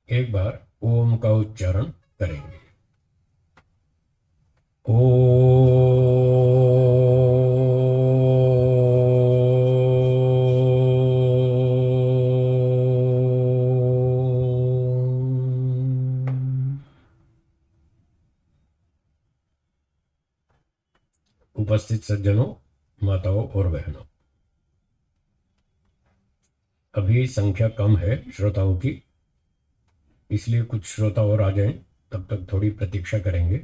एक बार ओम का उच्चारण करेंगे। ओ। उपस्थित सज्जनों, माताओं और बहनों, अभी संख्या कम है श्रोताओं की, इसलिए कुछ श्रोता और आ जाएं, तब तक थोड़ी प्रतीक्षा करेंगे।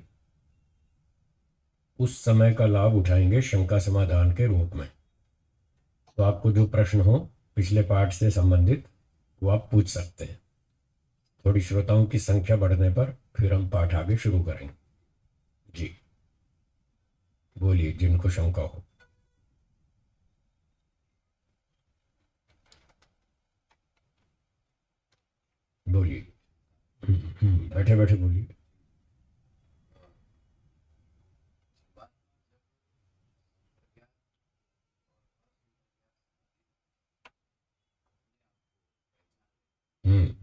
उस समय का लाभ उठाएंगे शंका समाधान के रूप में। तो आपको जो प्रश्न हो पिछले पाठ से संबंधित, वो आप पूछ सकते हैं। थोड़ी श्रोताओं की संख्या बढ़ने पर फिर हम पाठ आगे शुरू करेंगे। जी बोलिए, जिनको शंका हो। बोलिए। बैठे बैठे बोलिए। हम्म।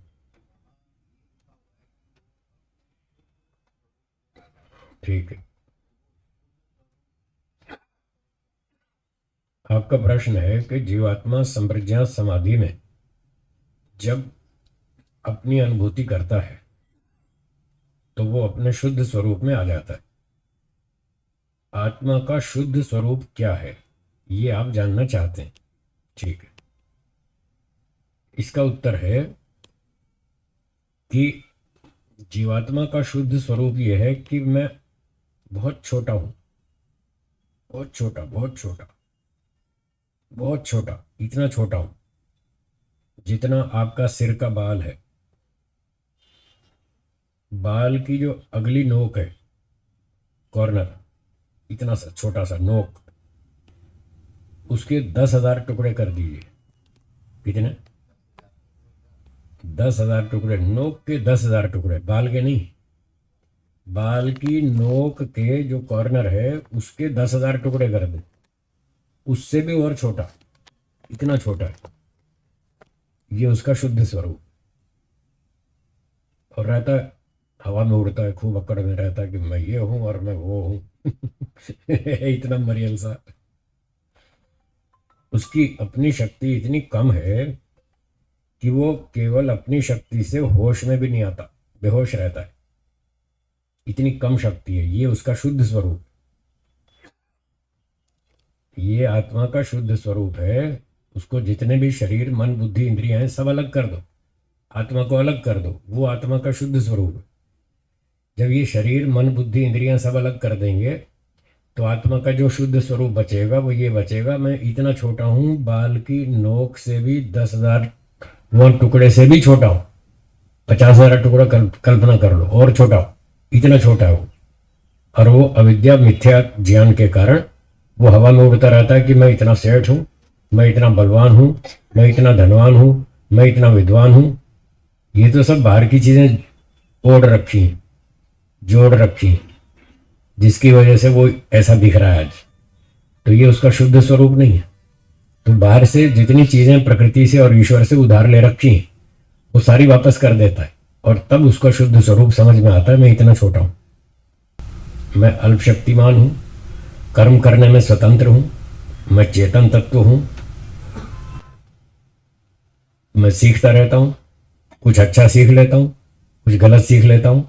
ठीक है। आपका प्रश्न है कि जीवात्मा संप्रज्ञा समाधि में जब अपनी अनुभूति करता है तो वो अपने शुद्ध स्वरूप में आ जाता है। आत्मा का शुद्ध स्वरूप क्या है, ये आप जानना चाहते हैं। ठीक है। इसका उत्तर है कि जीवात्मा का शुद्ध स्वरूप यह है कि मैं बहुत छोटा हूं। बहुत छोटा, बहुत छोटा, बहुत छोटा, इतना छोटा हूं जितना आपका सिर का बाल है। बाल की जो अगली नोक है, कॉर्नर, इतना सा छोटा सा नोक, उसके 10,000 टुकड़े कर दीजिए। कितने? 10,000 टुकड़े। नोक के 10,000 टुकड़े, बाल के नहीं। बाल की नोक के जो कॉर्नर है उसके 10,000 टुकड़े कर दे। उससे भी और छोटा, इतना छोटा है। ये उसका शुद्ध स्वरूप। और रहता है, हवा में उड़ता है, खूब अकड़ में रहता है कि मैं ये हूं और मैं वो हूं। इतना मरियल सा। उसकी अपनी शक्ति इतनी कम है कि वो केवल अपनी शक्ति से होश में भी नहीं आता, बेहोश रहता है। इतनी कम शक्ति है। ये उसका शुद्ध स्वरूप। ये आत्मा का शुद्ध स्वरूप है। उसको जितने भी शरीर, मन, बुद्धि, इंद्रियां हैं, सब अलग कर दो, आत्मा को अलग कर दो, वो आत्मा का शुद्ध स्वरूप है। जब ये शरीर, मन, बुद्धि, इंद्रियां सब अलग कर देंगे तो आत्मा का जो शुद्ध स्वरूप बचेगा वो ये बचेगा, मैं इतना छोटा हूं, बाल की नोक से भी 10,000 वो टुकड़े से भी छोटा हूं। 50,000 टुकड़ा कल्पना कर लो, और छोटा हो, इतना छोटा है वो। और वो अविद्या, मिथ्या ज्ञान के कारण वो हवा में उड़ता रहता है कि मैं इतना सेठ हूं, मैं इतना बलवान हूं, मैं इतना धनवान हूं, मैं इतना विद्वान हूं। ये तो सब बाहर की चीजें ओढ़ रखी हैं, जोड़ रखी हैं, जिसकी वजह से वो ऐसा दिख रहा है आज। तो ये उसका शुद्ध स्वरूप नहीं है। तो बाहर से जितनी चीजें प्रकृति से और ईश्वर से उधार ले रखी हैं वो सारी वापस कर देता है, और तब उसका शुद्ध स्वरूप समझ में आता है। मैं इतना छोटा हूं, मैं अल्पशक्तिमान हूं, कर्म करने में स्वतंत्र हूं, मैं चेतन तत्व हूं, मैं सीखता रहता हूं, कुछ अच्छा सीख लेता हूं, कुछ गलत सीख लेता हूं।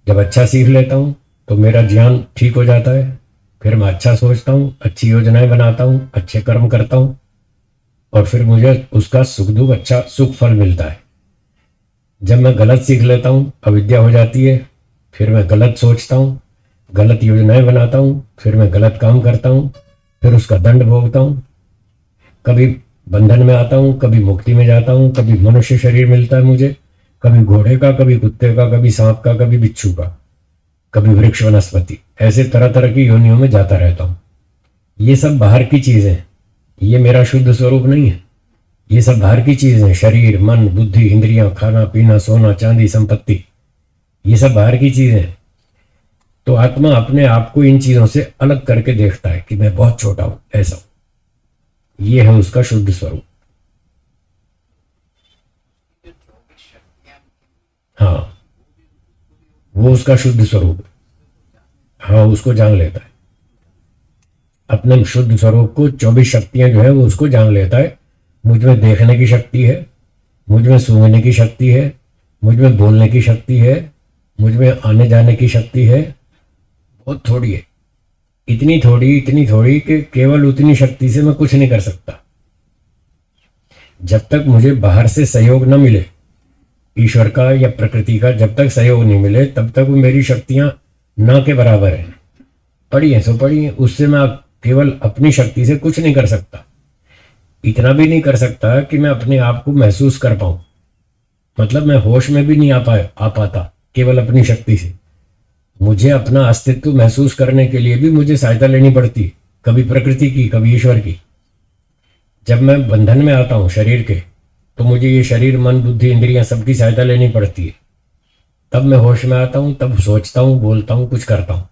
जब अच्छा सीख लेता हूं तो मेरा ज्ञान ठीक हो जाता है, फिर मैं अच्छा सोचता हूं, अच्छी योजनाएं बनाता हूं, अच्छे कर्म करता हूं, और फिर मुझे उसका सुख दुख, अच्छा सुख फल मिलता है। जब मैं गलत सीख लेता हूं, अविद्या हो जाती है, फिर मैं गलत सोचता हूं, गलत योजनाएं बनाता हूं, फिर मैं गलत काम करता हूं, फिर उसका दंड भोगता हूं। कभी बंधन में आता हूं, कभी मुक्ति में जाता हूं, कभी मनुष्य शरीर मिलता है मुझे, कभी घोड़े का, कभी कुत्ते का, कभी सांप का, कभी बिच्छू का, कभी वृक्ष, वनस्पति, ऐसे तरह तरह की योनियों में जाता रहता हूं। ये सब बाहर की चीजें हैं, ये मेरा शुद्ध स्वरूप नहीं है। ये सब बाहर की चीजें, शरीर, मन, बुद्धि, इंद्रियां, खाना पीना, सोना चांदी, संपत्ति, ये सब बाहर की चीजें हैं। तो आत्मा अपने आप को इन चीजों से अलग करके देखता है कि मैं बहुत छोटा हूं, ऐसा हूं। ये है उसका शुद्ध स्वरूप। वो उसका शुद्ध स्वरूप है। हाँ, उसको जान लेता है, अपने शुद्ध स्वरूप को। 24 शक्तियां जो है वो उसको जान लेता है। मुझ में देखने की शक्ति है, मुझ में सूंघने की शक्ति है, मुझ में बोलने की शक्ति है, मुझ में आने जाने की शक्ति है। बहुत थोड़ी है, इतनी थोड़ी कि केवल उतनी शक्ति से मैं कुछ नहीं कर सकता। जब तक मुझे बाहर से सहयोग न मिले, ईश्वर का या प्रकृति का जब तक सहयोग नहीं मिले, तब तक वो मेरी शक्तियां ना के बराबर हैं। पड़ी हैं सो पड़ी हैं, उससे मैं केवल अपनी शक्ति से कुछ नहीं कर सकता। इतना भी नहीं कर सकता कि मैं अपने आप को महसूस कर पाऊं, मतलब मैं होश में भी नहीं आ पाता केवल अपनी शक्ति से। मुझे अपना अस्तित्व महसूस करने के लिए भी मुझे सहायता लेनी पड़ती, कभी प्रकृति की, कभी ईश्वर की। जब मैं बंधन में आता हूँ शरीर के, तो मुझे ये शरीर, मन, बुद्धि, इंद्रियां सबकी सहायता लेनी पड़ती है। तब मैं होश में आता हूँ, तब सोचता हूँ, बोलता हूँ, कुछ करता हूँ।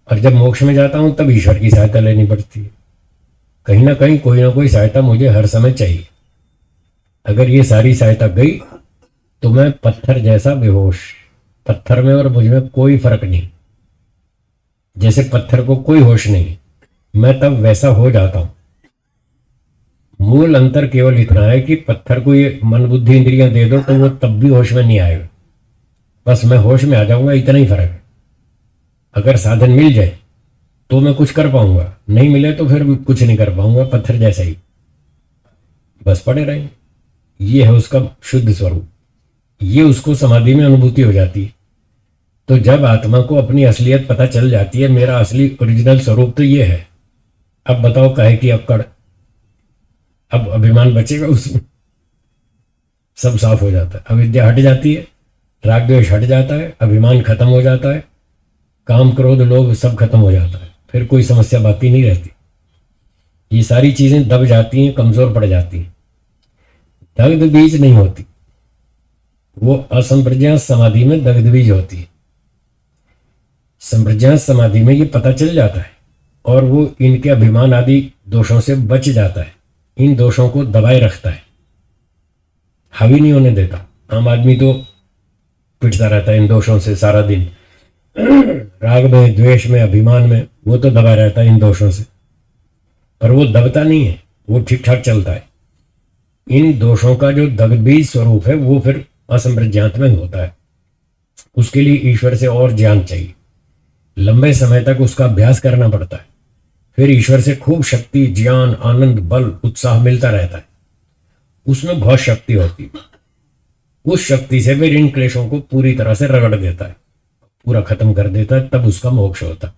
और जब मोक्ष में जाता हूँ तब ईश्वर की सहायता लेनी पड़ती है। कहीं ना कहीं कोई ना कोई सहायता मुझे हर समय चाहिए। अगर ये सारी सहायता गई तो मैं पत्थर जैसा बेहोश, पत्थर में और मुझ में कोई फर्क नहीं। जैसे पत्थर को कोई होश नहीं, मैं तब वैसा हो जाता हूं। मूल अंतर केवल इतना है कि पत्थर को ये मन, बुद्धि, इंद्रियां दे दो तो वो तब भी होश में नहीं आएगा, बस मैं होश में आ जाऊंगा, इतना ही फर्क है। अगर साधन मिल जाए तो मैं कुछ कर पाऊंगा, नहीं मिले तो फिर कुछ नहीं कर पाऊंगा, पत्थर जैसा ही बस पड़े रहेंगे। ये है उसका शुद्ध स्वरूप। ये उसको समाधि में अनुभूति हो जाती है। तो जब आत्मा को अपनी असलियत पता चल जाती है, मेरा असली ओरिजिनल स्वरूप तो ये है, अब बताओ काहे की अक्कड़, अब अभिमान बचेगा उसमें? सब साफ हो जाता है, अविद्या हट जाती है, राग द्वेष हट जाता है, अभिमान खत्म हो जाता है, काम क्रोध लोभ सब खत्म हो जाता है, फिर कोई समस्या बाकी नहीं रहती। ये सारी चीजें दब जाती हैं, कमजोर पड़ जाती हैं, दग्ध बीज नहीं होती। वो असंप्रज्ञात समाधि में दग्ध बीज होती है। संप्रज्ञात समाधि में ये पता चल जाता है और वो इनके अभिमान आदि दोषों से बच जाता है, इन दोषों को दबाए रखता है, हावी नहीं होने देता। आम आदमी तो पिटता रहता है इन दोषों से सारा दिन, राग में, द्वेष में, अभिमान में, वो तो दबा रहता है इन दोषों से, पर वो दबता नहीं है, वो ठीक ठाक चलता है। इन दोषों का जो दग्धबीज स्वरूप है वो फिर असंप्रज्ञात में होता है। उसके लिए ईश्वर से और ज्ञान चाहिए, लंबे समय तक उसका अभ्यास करना पड़ता है। फिर ईश्वर से खूब शक्ति, ज्ञान, आनंद, बल, उत्साह मिलता रहता है। उसमें बहुत शक्ति होती है। उस शक्ति से फिर इन क्लेशों को पूरी तरह से रगड़ देता है, पूरा खत्म कर देता है, तब उसका मोक्ष होता है।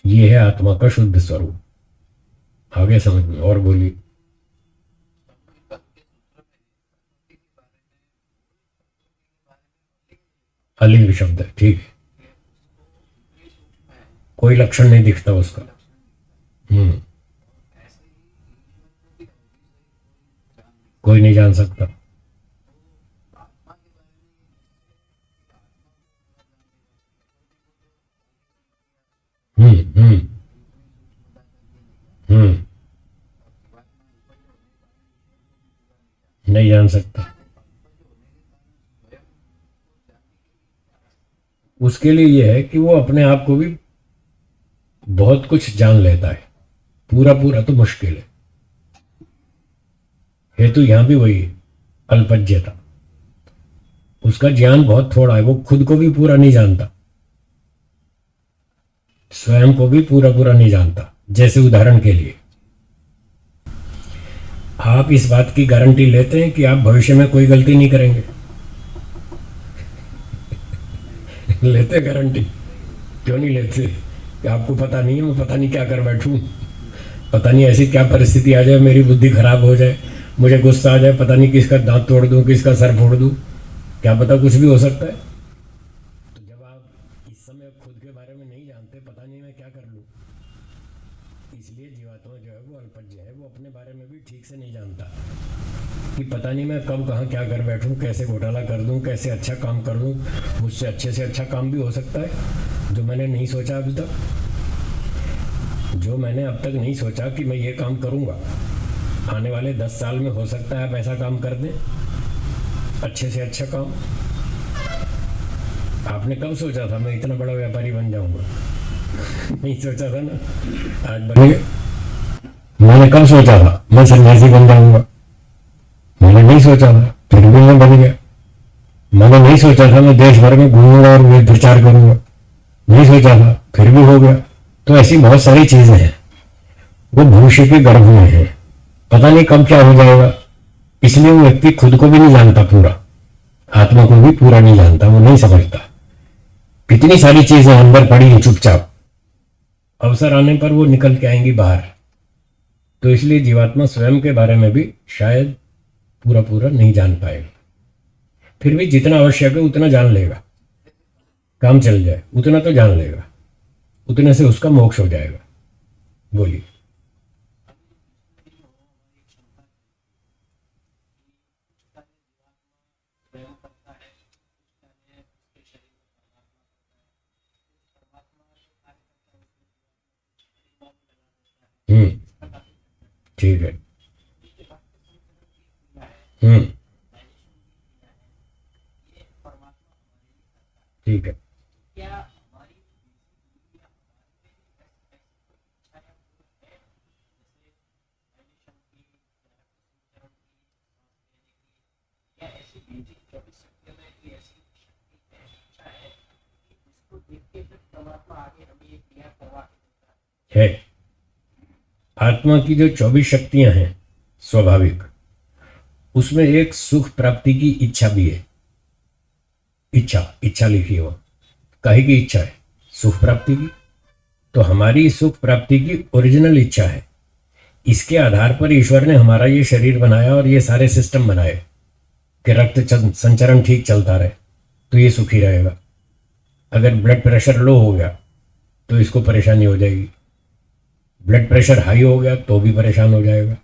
ये है आत्मा का शुद्ध स्वरूप। आगे समझ में और बोलिए। अलिंग शब्द है, ठीक है, कोई लक्षण नहीं दिखता उसका। कोई नहीं जान सकता। हम्म हम्म हम्म नहीं जान सकता। उसके लिए यह है कि वो अपने आप को भी बहुत कुछ जान लेता है। पूरा पूरा तो मुश्किल है। हेतु यहां भी वही है, अल्पज्यता। उसका ज्ञान बहुत थोड़ा है, वो खुद को भी पूरा नहीं जानता, स्वयं को भी पूरा पूरा नहीं जानता। जैसे उदाहरण के लिए, आप इस बात की गारंटी लेते हैं कि आप भविष्य में कोई गलती नहीं करेंगे? लेते गारंटी? क्यों नहीं लेते? कि आपको पता नहीं है मैं पता नहीं क्या कर बैठूं, पता नहीं ऐसी क्या परिस्थिति आ जाए, मेरी बुद्धि खराब हो जाए, मुझे गुस्सा आ जाए, पता नहीं किसका दांत तोड़ दूं, किसका सर फोड़ दूं, क्या पता, कुछ भी हो सकता है। तो जब आप इस समय खुद के बारे में नहीं जानते, पता नहीं मैं क्या कर लूं, इसलिए जीवात्मा जो है वो अल्पज्ञ है। वो अपने बारे में भी ठीक से नहीं जानता कि पता नहीं मैं कब कहाँ क्या कर बैठूं, कैसे घोटाला कर दूं, कैसे अच्छा काम कर दूं, मुझसे अच्छे से अच्छा काम भी हो सकता है जो मैंने नहीं सोचा अभी तक। जो मैंने अब तक नहीं सोचा कि मैं ये काम करूंगा, आने वाले 10 साल में हो सकता है आप ऐसा काम कर दें, अच्छे से अच्छा काम। आपने कब सोचा था मैं इतना बड़ा व्यापारी बन जाऊंगा? नहीं सोचा था ना, आज बन गए। मैंने कब सोचा था मैं सन्यासी बन जाऊंगा? मैंने नहीं सोचा था, फिर भी मैं बन गया। मैंने नहीं सोचा था मैं देश भर में घूमूंगा और वेद प्रचार करूंगा, नहीं सोचा था, फिर भी हो गया। तो ऐसी बहुत सारी चीजें हैं, वो भविष्य के गर्भ में है, पता नहीं कब क्या हो जाएगा। इसलिए वो व्यक्ति खुद को भी नहीं जानता पूरा, आत्मा को भी पूरा नहीं जानता, वो नहीं समझता। कितनी सारी चीजें अंदर पड़ी हैं चुपचाप, अवसर आने पर वो निकल के आएंगी बाहर। तो इसलिए जीवात्मा स्वयं के बारे में भी शायद पूरा पूरा नहीं जान पाएगा। फिर भी जितना आवश्यक है उतना जान लेगा, काम चल जाए उतना तो जान लेगा, उतने से उसका मोक्ष हो जाएगा। बोलिए। हम्म। ठीक है। हम्म। ठीक है। है। आत्मा की जो 24 शक्तियां हैं स्वाभाविक, उसमें एक सुख प्राप्ति की इच्छा भी है। इच्छा, इच्छा लिखी हो, काहे की इच्छा है? सुख प्राप्ति की। तो हमारी सुख प्राप्ति की ओरिजिनल इच्छा है। इसके आधार पर ईश्वर ने हमारा ये शरीर बनाया और ये सारे सिस्टम बनाए कि रक्त संचरण ठीक चलता रहे तो ये सुखी रहेगा। अगर ब्लड प्रेशर लो हो गया तो इसको परेशानी हो जाएगी, ब्लड प्रेशर हाई हो गया तो भी परेशान हो जाएगा।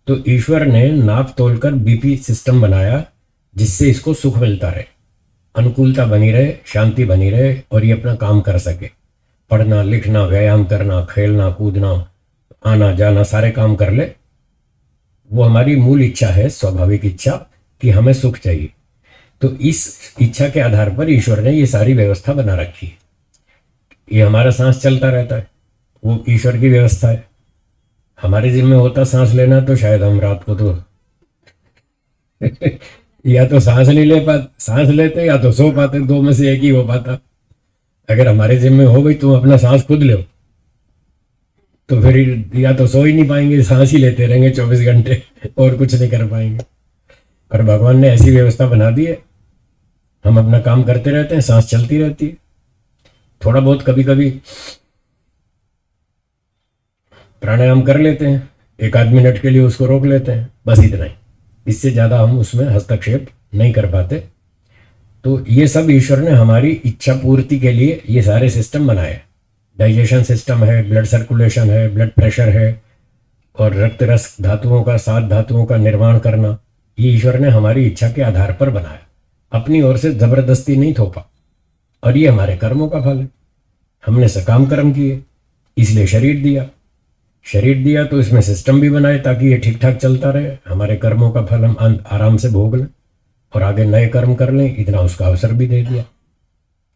तो ईश्वर ने नाप तोलकर बीपी सिस्टम बनाया जिससे इसको सुख मिलता रहे, अनुकूलता बनी रहे, शांति बनी रहे और ये अपना काम कर सके। पढ़ना लिखना, व्यायाम करना, खेलना कूदना, आना जाना, सारे काम कर ले। वो हमारी मूल इच्छा है, स्वाभाविक इच्छा कि हमें सुख चाहिए। तो इस इच्छा के आधार पर ईश्वर ने ये सारी व्यवस्था बना रखी है। ये हमारा सांस चलता रहता है, वो ईश्वर की व्यवस्था है। हमारे जिम्मे होता सांस लेना तो शायद हम रात को तो या तो सांस नहीं ले पाते, सांस लेते या तो सो पाते, दो में से एक ही हो पाता। अगर हमारे जिम्मे हो भाई तुम अपना सांस खुद लो, तो फिर या तो सो ही नहीं पाएंगे, सांस ही लेते रहेंगे 24 घंटे और कुछ नहीं कर पाएंगे। पर भगवान ने ऐसी व्यवस्था बना दी है, हम अपना काम करते रहते हैं, सांस चलती रहती है। थोड़ा बहुत कभी कभी प्राणायाम कर लेते हैं, एक आध मिनट के लिए उसको रोक लेते हैं, बस इतना ही। इससे ज़्यादा हम उसमें हस्तक्षेप नहीं कर पाते। तो ये सब ईश्वर ने हमारी इच्छा पूर्ति के लिए ये सारे सिस्टम बनाए। डाइजेशन सिस्टम है, ब्लड सर्कुलेशन है, ब्लड प्रेशर है, और रक्त रस धातुओं का, 7 धातुओं का निर्माण करना, ये ईश्वर ने हमारी इच्छा के आधार पर बनाया, अपनी ओर से जबरदस्ती नहीं थोपा। और ये हमारे कर्मों का फल है। हमने सकाम कर्म किए इसलिए शरीर दिया, शरीर दिया तो इसमें सिस्टम भी बनाए ताकि ये ठीक ठाक चलता रहे। हमारे कर्मों का फल हम आराम से भोग लें और आगे नए कर्म कर लें, इतना उसका अवसर भी दे दिया।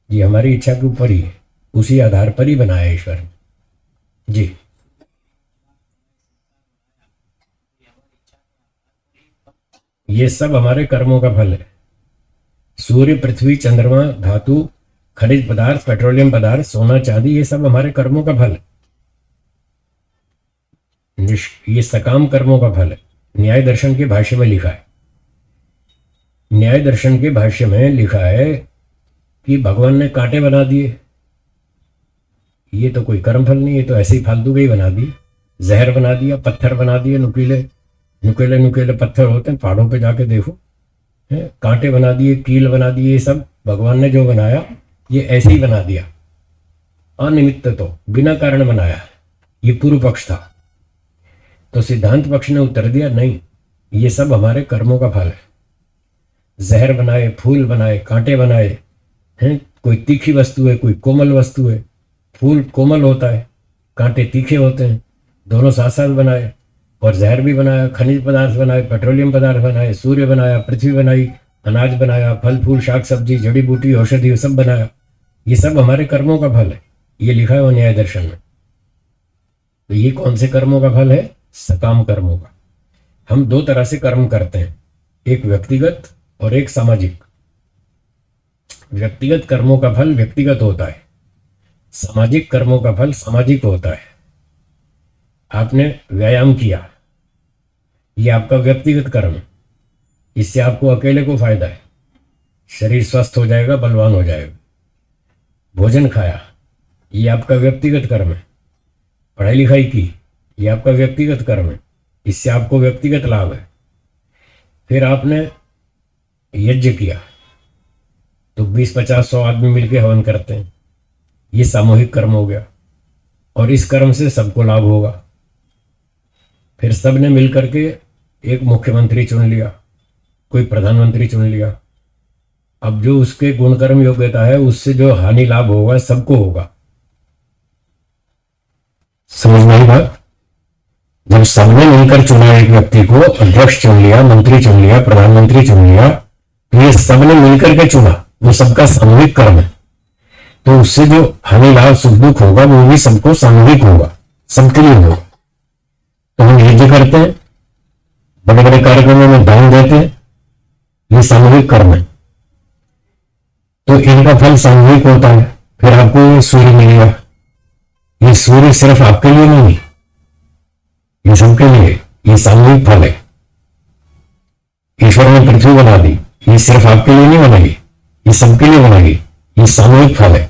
ये हमारी इच्छा के ऊपर ही है, उसी आधार पर ही बनाया ईश्वर ने। जी। ये सब हमारे कर्मों का फल है। सूर्य, पृथ्वी, चंद्रमा, धातु, खनिज पदार्थ, पेट्रोलियम पदार्थ, सोना चांदी, ये सब हमारे कर्मों का फल है। ये सकाम कर्मों का फल है। न्याय दर्शन के भाष्य में लिखा है, न्याय दर्शन के भाष्य में लिखा है कि भगवान ने कांटे बना दिए, ये तो कोई कर्म फल नहीं, ये तो ऐसे ही फालतू के ही बना दिए। जहर बना दिया, पत्थर बना दिए, नुकीले नुकीले नुकीले पत्थर होते हैं, पहाड़ों पे जाके देखो, है, कांटे बना दिए, कील बना दिए, ये सब भगवान ने जो बनाया ये ऐसे ही बना दिया, अनिमित्त, तो बिना कारण बनाया। ये पूर्व पक्ष था। तो सिद्धांत पक्ष ने उत्तर दिया नहीं, ये सब हमारे कर्मों का फल है। जहर बनाए, फूल बनाए, कांटे बनाए हैं, कोई तीखी वस्तु है, कोई कोमल वस्तु है। फूल कोमल होता है, कांटे तीखे होते हैं, दोनों साथ साथ बनाए। और जहर भी बनाया, खनिज पदार्थ बनाए, पेट्रोलियम पदार्थ बनाए, सूर्य बनाया, पृथ्वी बनाई, अनाज बनाया, फल फूल शाक सब्जी जड़ी बूटी औषधि सब बनाया, ये सब हमारे कर्मों का फल है। ये लिखा है वो न्याय दर्शन में। तो ये कौन से कर्मों का फल है? सकाम कर्मों का। हम दो तरह से कर्म करते हैं, एक व्यक्तिगत और एक सामाजिक। व्यक्तिगत कर्मों का फल व्यक्तिगत होता है, सामाजिक कर्मों का फल सामाजिक होता है। आपने व्यायाम किया, ये आपका व्यक्तिगत कर्म है, इससे आपको अकेले को फायदा है, शरीर स्वस्थ हो जाएगा, बलवान हो जाएगा। भोजन खाया, ये आपका व्यक्तिगत कर्म है। पढ़ाई लिखाई की, ये आपका व्यक्तिगत कर्म है, इससे आपको व्यक्तिगत लाभ है। फिर आपने यज्ञ किया, तो 20-50-100 आदमी मिलकर हवन करते हैं, ये सामूहिक कर्म हो गया, और इस कर्म से सबको लाभ होगा। फिर सबने मिलकर के एक मुख्यमंत्री चुन लिया, कोई प्रधानमंत्री चुन लिया। अब जो उसके गुणकर्म योग्यता है, उससे जो हानि लाभ होगा सबको होगा। समझ में आई बात? जब सबने मिलकर चुना एक व्यक्ति को, अध्यक्ष चुन लिया, मंत्री चुन लिया, प्रधानमंत्री चुन लिया, तो ये सबने मिलकर के चुना, वो सबका सामूहिक कर्म है। तो उससे जो हानि लाभ सुख दुख होगा वो भी सबको सामूहिक होगा, सबके लिए होगा। तो हम यज्ञ करते हैं, बड़े बड़े कार्यक्रमों में दान देते हैं, ये सामूहिक कर्म है। तो इनका फल सामूहिक होता है। फिर आपको सूर्य मिलेगा, ये सूर्य सिर्फ आपके लिए नहीं, ये सबके लिए, ये सामूहिक फल है। ईश्वर ने पृथ्वी बना दी, ये सिर्फ आपके लिए नहीं बनाई, ये सबके लिए बनाई, ये सामूहिक फल है।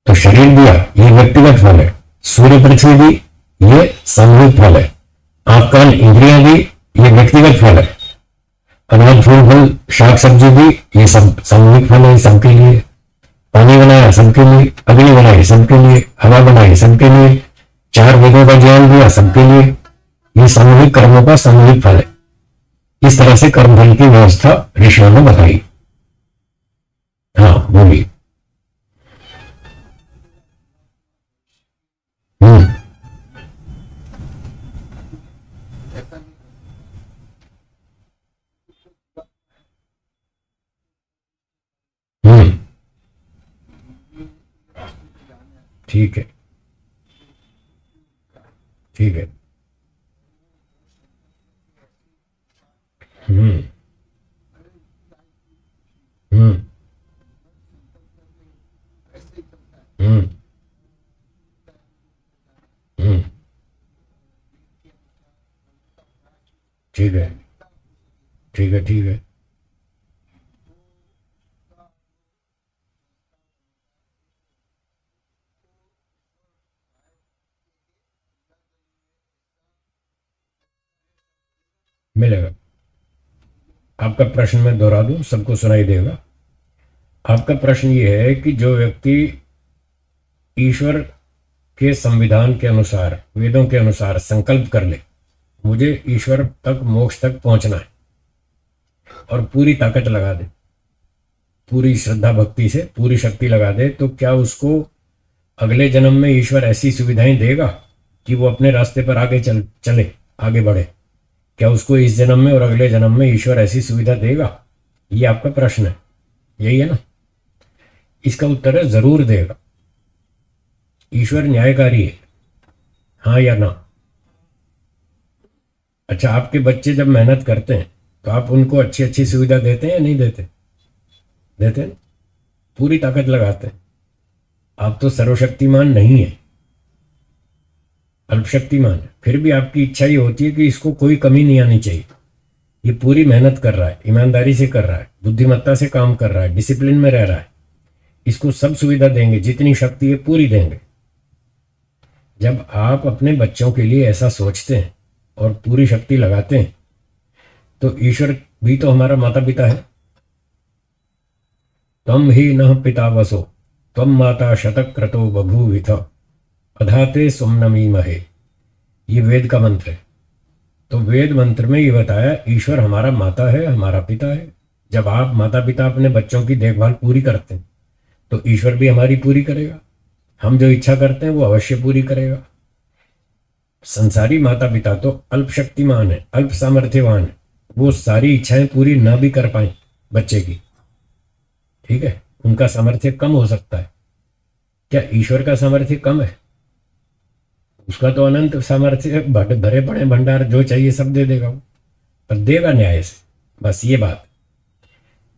तो शरीर दिया, ये व्यक्तिगत फल है। सूर्य पृथ्वी दी, ये सामूहिक फल है। आंख कान इंद्रियां दी, ये व्यक्तिगत फल है। अनाज फूल फल शाक सब्जी दी, ये सब सामूहिक फल है, सबके लिए। पानी बनाया सबके लिए, अग्नि बनाई सबके लिए, हवा बनाई सबके लिए, 4 वेदों का ज्ञान दिया सबके लिए, ये सामूहिक कर्मों का सामूहिक फल है। इस तरह से कर्म फल की व्यवस्था ऋषियों ने बताई। हाँ बोलिए। हम्म हम्म ठीक है, ठीक है। हम्म हम्म हम्म हम्म ठीक है, ठीक है, ठीक है। मिलेगा। आपका प्रश्न मैं दोहरा दूं, सबको सुनाई देगा। आपका प्रश्न ये है कि जो व्यक्ति ईश्वर के संविधान के अनुसार, वेदों के अनुसार संकल्प कर ले, मुझे ईश्वर तक, मोक्ष तक पहुंचना है, और पूरी ताकत लगा दे, पूरी श्रद्धा भक्ति से पूरी शक्ति लगा दे, तो क्या उसको अगले जन्म में ईश्वर ऐसी सुविधाएं देगा कि वो अपने रास्ते पर आगे चले, आगे बढ़े? क्या उसको इस जन्म में और अगले जन्म में ईश्वर ऐसी सुविधा देगा? ये आपका प्रश्न है, यही है ना? इसका उत्तर है जरूर देगा। ईश्वर न्यायकारी है, हाँ या ना? अच्छा, आपके बच्चे जब मेहनत करते हैं तो आप उनको अच्छी अच्छी सुविधा देते हैं या नहीं देते? देते हैं, पूरी ताकत लगाते हैं। आप तो सर्वशक्तिमान नहीं है, अल्पशक्तिमान है, फिर भी आपकी इच्छा ये होती है कि इसको कोई कमी नहीं आनी चाहिए। ये पूरी मेहनत कर रहा है, ईमानदारी से कर रहा है, बुद्धिमत्ता से काम कर रहा है, डिसिप्लिन में रह रहा है, इसको सब सुविधा देंगे, जितनी शक्ति है पूरी देंगे। जब आप अपने बच्चों के लिए ऐसा सोचते हैं और पूरी शक्ति लगाते हैं, तो ईश्वर भी तो हमारा माता पिता है। तम ही नः पिता वसो, तम माता शतक्रतो बभूविथ, अधाते सुमनमीमहे। ये वेद का मंत्र है। तो वेद मंत्र में ये बताया ईश्वर हमारा माता है, हमारा पिता है। जब आप माता पिता अपने बच्चों की देखभाल पूरी करते हैं, तो ईश्वर भी हमारी पूरी करेगा। हम जो इच्छा करते हैं वो अवश्य पूरी करेगा। संसारी माता पिता तो अल्प शक्तिमान है, अल्प सामर्थ्यवान है, वो सारी इच्छाएं पूरी ना भी कर पाए बच्चे की, ठीक है, उनका सामर्थ्य कम हो सकता है। क्या ईश्वर का सामर्थ्य कम है? उसका तो अनंत सामर्थ्य है, भरे पड़े भंडार, जो चाहिए सब दे देगा वो, पर देगा न्याय से, बस ये बात।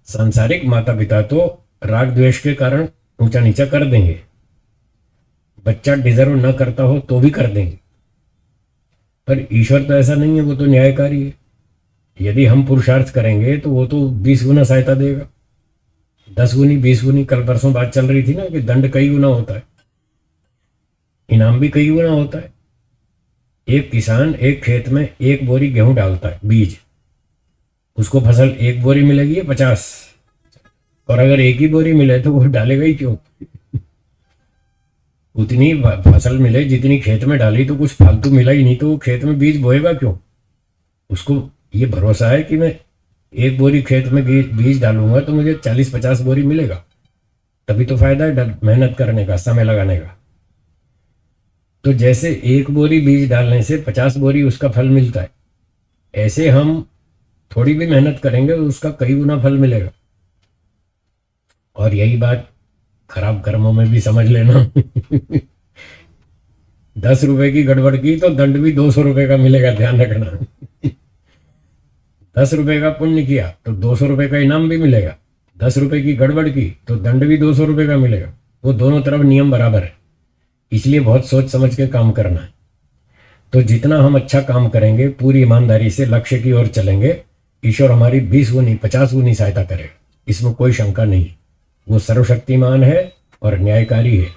सांसारिक माता पिता तो राग द्वेष के कारण ऊंचा नीचा कर देंगे, बच्चा डिजर्व न करता हो तो भी कर देंगे, पर ईश्वर तो ऐसा नहीं है, वो तो न्यायकारी है। यदि हम पुरुषार्थ करेंगे तो वो तो 20 गुना सहायता देगा, 10 गुनी 20 गुनी। कल परसों बात चल रही थी ना कि दंड कई गुना होता है, इनाम भी कई गुना होता है। एक किसान एक खेत में 1 बोरी गेहूं डालता है बीज, उसको फसल 1 बोरी मिलेगी या 50? और अगर 1 ही बोरी मिले तो वो डालेगा ही क्यों? उतनी फसल मिले जितनी खेत में डाली, तो कुछ फालतू मिला ही नहीं, तो वो खेत में बीज बोएगा क्यों? उसको ये भरोसा है कि मैं 1 बोरी खेत में बीज डालूंगा तो मुझे 40-50 बोरी मिलेगा, तभी तो फायदा है मेहनत करने का, समय लगाने का। तो जैसे 1 बोरी बीज डालने से 50 बोरी उसका फल मिलता है, ऐसे हम थोड़ी भी मेहनत करेंगे तो उसका कई गुना फल मिलेगा। और यही बात खराब कर्मों में भी समझ लेना। 10 रुपए की गड़बड़ की तो दंड भी 200 रुपए का मिलेगा, ध्यान रखना। 10 रुपए का पुण्य किया तो 200 रुपए का इनाम भी मिलेगा, 10 रुपए की गड़बड़ की तो दंड भी 200 रुपए का मिलेगा। वो दोनों तरफ नियम बराबर है, इसलिए बहुत सोच समझ के काम करना है। तो जितना हम अच्छा काम करेंगे, पूरी ईमानदारी से लक्ष्य की ओर चलेंगे, ईश्वर हमारी 20 गुनी 50 गुनी सहायता करेगा, इसमें कोई शंका नहीं। वो सर्वशक्तिमान है और न्यायकारी है,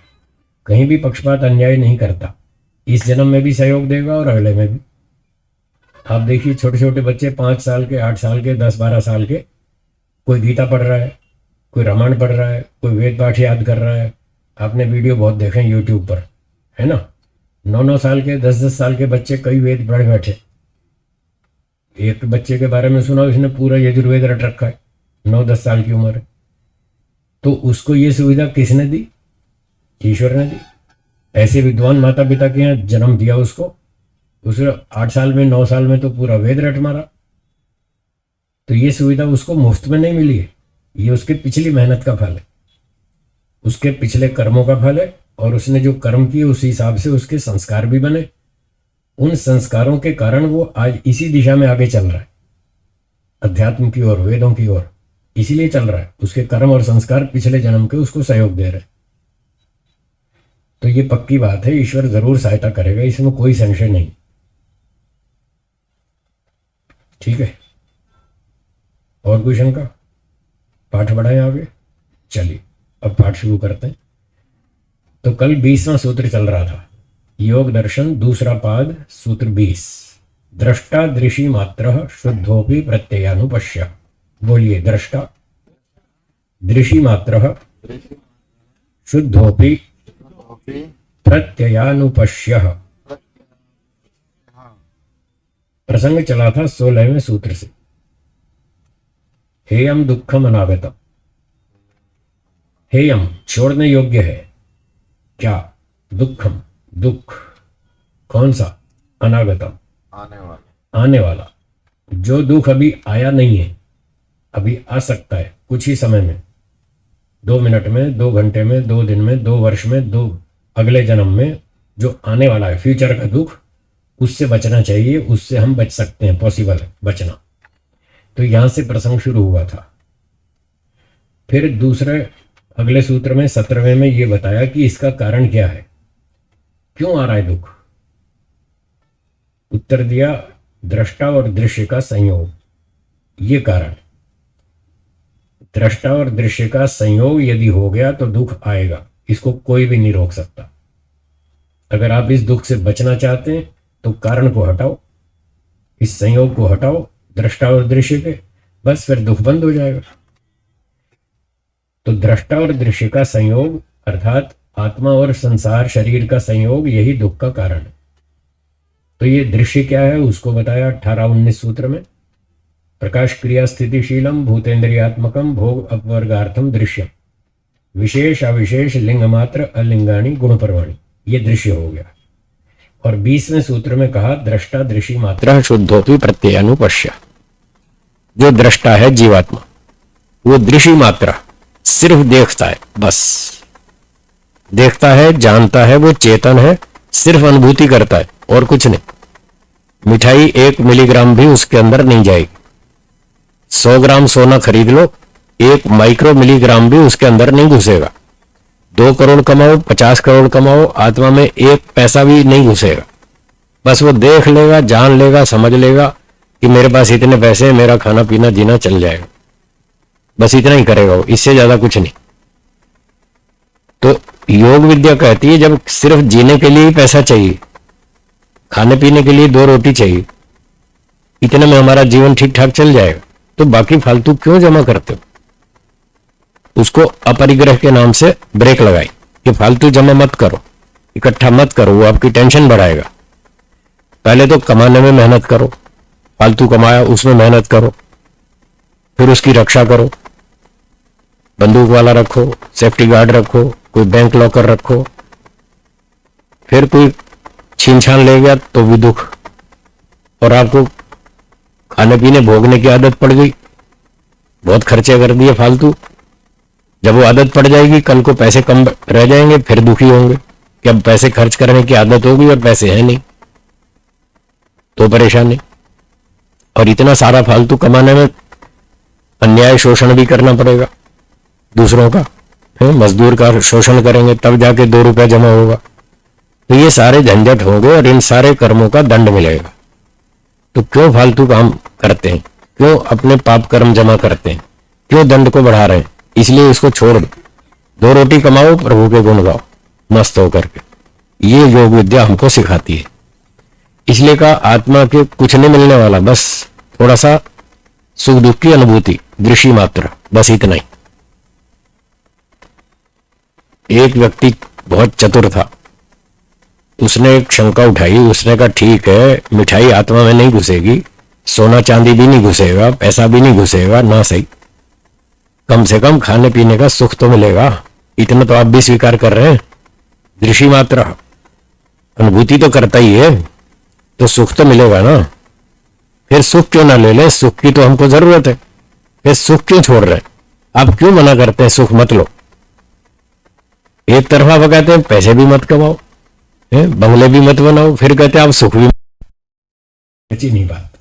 कहीं भी पक्षपात अन्याय नहीं करता। इस जन्म में भी सहयोग देगा और अगले में भी। आप देखिए छोटे छोटे बच्चे 5 साल के, 8 साल के, 10-12 साल के, कोई गीता पढ़ रहा है, कोई रामायण पढ़ रहा है, कोई वेद पाठ याद कर रहा है। आपने वीडियो बहुत देखे हैं यूट्यूब पर, है ना? 9-9 साल के, 10-10 साल के बच्चे कई वेद पढ़े बैठे। एक बच्चे के बारे में सुना, उसने पूरा यजुर्वेद रट रखा है, 9-10 साल की उम्र है। तो उसको ये सुविधा किसने दी? ईश्वर ने दी। ऐसे विद्वान माता पिता के यहाँ जन्म दिया उसको, उसे 8 साल में 9 साल में तो पूरा वेद रट मारा। तो ये सुविधा उसको मुफ्त में नहीं मिली है, ये उसके पिछली मेहनत का फल है, उसके पिछले कर्मों का फल है। और उसने जो कर्म किए उस हिसाब से उसके संस्कार भी बने, उन संस्कारों के कारण वो आज इसी दिशा में आगे चल रहा है, अध्यात्म की ओर, वेदों की ओर। इसीलिए चल रहा है, उसके कर्म और संस्कार पिछले जन्म के उसको सहयोग दे रहे। तो ये पक्की बात है, ईश्वर जरूर सहायता करेगा, इसमें कोई संशय नहीं। ठीक है, और कोई शंका? पाठ बढ़ाएं आगे, चलिए अब पाठ शुरू करते हैं। तो कल 20वां सूत्र चल रहा था, योग दर्शन दूसरा पाद, सूत्र 20। दृष्टा दृशि मात्र शुद्धोपि प्रत्ययानुपश्य। बोलिए, दृष्टा दृशि मात्र शुद्धोपि प्रत्ययानुपश्य। प्रसंग चला था 16वें सूत्र से। हेयम दुखम अनागतम, हेयम छोड़ने योग्य है, क्या? दुखम दुख, कौन सा? अनागतम आने वाला। जो दुख अभी आया नहीं है, अभी आ सकता है कुछ ही समय में, 2 मिनट में, 2 घंटे में, 2 दिन में, 2 वर्ष में, 2 अगले जन्म में, जो आने वाला है फ्यूचर का दुख, उससे बचना चाहिए, उससे हम बच सकते हैं, पॉसिबल है बचना। तो यहां से प्रसंग शुरू हुआ था। फिर दूसरे अगले सूत्र में 17वें में ये बताया कि इसका कारण क्या है, क्यों आ रहा है दुख। उत्तर दिया, दृष्टा और दृश्य का संयोग, ये कारण। दृष्टा और दृश्य का संयोग यदि हो गया तो दुख आएगा, इसको कोई भी नहीं रोक सकता। अगर आप इस दुख से बचना चाहते हैं तो कारण को हटाओ, इस संयोग को हटाओ दृष्टा और दृश्य के, बस फिर दुख बंद हो जाएगा। तो दृष्टा और दृश्य का संयोग अर्थात आत्मा और संसार शरीर का संयोग, यही दुख का कारण है। तो ये दृश्य क्या है उसको बताया 18-19 सूत्र में। प्रकाश क्रिया स्थितिशीलम भूतेन्द्रियात्मकम भोग अपवर्गार्थम दृश्यम, विशेष अविशेष लिंग मात्र अलिंगाणी गुण परवाणी, ये दृश्य हो गया। और 20वें सूत्र में कहा, दृष्टा दृश्य मात्र शुद्धोपि प्रत्ययानुपश्य। जो दृष्टा है जीवात्मा, वो दृश्य मात्रा सिर्फ देखता है, बस देखता है, जानता है, वो चेतन है, सिर्फ अनुभूति करता है और कुछ नहीं। मिठाई 1 मिलीग्राम भी उसके अंदर नहीं जाएगी। 100 ग्राम सोना खरीद लो, 1 माइक्रो मिलीग्राम भी उसके अंदर नहीं घुसेगा। 2 करोड़ कमाओ, 50 करोड़ कमाओ, आत्मा में 1 पैसा भी नहीं घुसेगा। बस वो देख लेगा, जान लेगा, समझ लेगा कि मेरे पास इतने पैसे, मेरा खाना पीना जीना चल जाएगा। बस इतना ही करेगा वो, इससे ज्यादा कुछ नहीं। तो योग विद्या कहती है जब सिर्फ जीने के लिए ही पैसा चाहिए, खाने पीने के लिए 2 रोटी चाहिए, इतने में हमारा जीवन ठीक ठाक चल जाएगा, तो बाकी फालतू क्यों जमा करते हो? उसको अपरिग्रह के नाम से ब्रेक लगाई कि फालतू जमा मत करो, इकट्ठा मत करो, वो आपकी टेंशन बढ़ाएगा। पहले तो कमाने में मेहनत करो, फालतू कमाया उसमें मेहनत करो, फिर उसकी रक्षा करो, बंदूक वाला रखो, सेफ्टी गार्ड रखो, कोई बैंक लॉकर रखो। फिर कोई छीन छान ले गया तो भी दुख, और आपको खाने पीने भोगने की आदत पड़ गई, बहुत खर्चे कर दिए फालतू। जब वो आदत पड़ जाएगी, कल को पैसे कम रह जाएंगे, फिर दुखी होंगे कि अब पैसे खर्च करने की आदत होगी और पैसे हैं नहीं, तो परेशानी। और इतना सारा फालतू कमाने में अन्याय शोषण भी करना पड़ेगा दूसरों का, है मजदूर का शोषण करेंगे तब जाके 2 रुपया जमा होगा। तो ये सारे झंझट होंगे और इन सारे कर्मों का दंड मिलेगा। तो क्यों फालतू काम करते हैं, क्यों अपने पाप कर्म जमा करते हैं, क्यों दंड को बढ़ा रहे हैं? इसलिए इसको छोड़ दो, 2 रोटी कमाओ, प्रभु के गुण गाओ मस्त होकर के। ये योग विद्या हमको सिखाती है। इसलिए का आत्मा के कुछ नहीं मिलने वाला, बस थोड़ा सा सुख दुख की अनुभूति, दृश्य मात्र, बस इतना ही। एक व्यक्ति बहुत चतुर था, उसने एक शंका उठाई। उसने कहा ठीक है, मिठाई आत्मा में नहीं घुसेगी, सोना चांदी भी नहीं घुसेगा, पैसा भी नहीं घुसेगा ना, सही, कम से कम खाने पीने का सुख तो मिलेगा। इतना तो आप भी स्वीकार कर रहे हैं, दृश्य मात्र अनुभूति तो करता ही है, तो सुख तो मिलेगा ना। फिर सुख क्यों ना ले ले, सुख की तो हमको जरूरत है, फिर सुख क्यों छोड़ रहे हैं? आप क्यों मना करते हैं सुख मत लो? एक तरफा वो कहते हैं पैसे भी मत कमाओ, बंगले भी मत बनाओ, फिर कहते हैं आप सुख भी। अच्छी नहीं बात।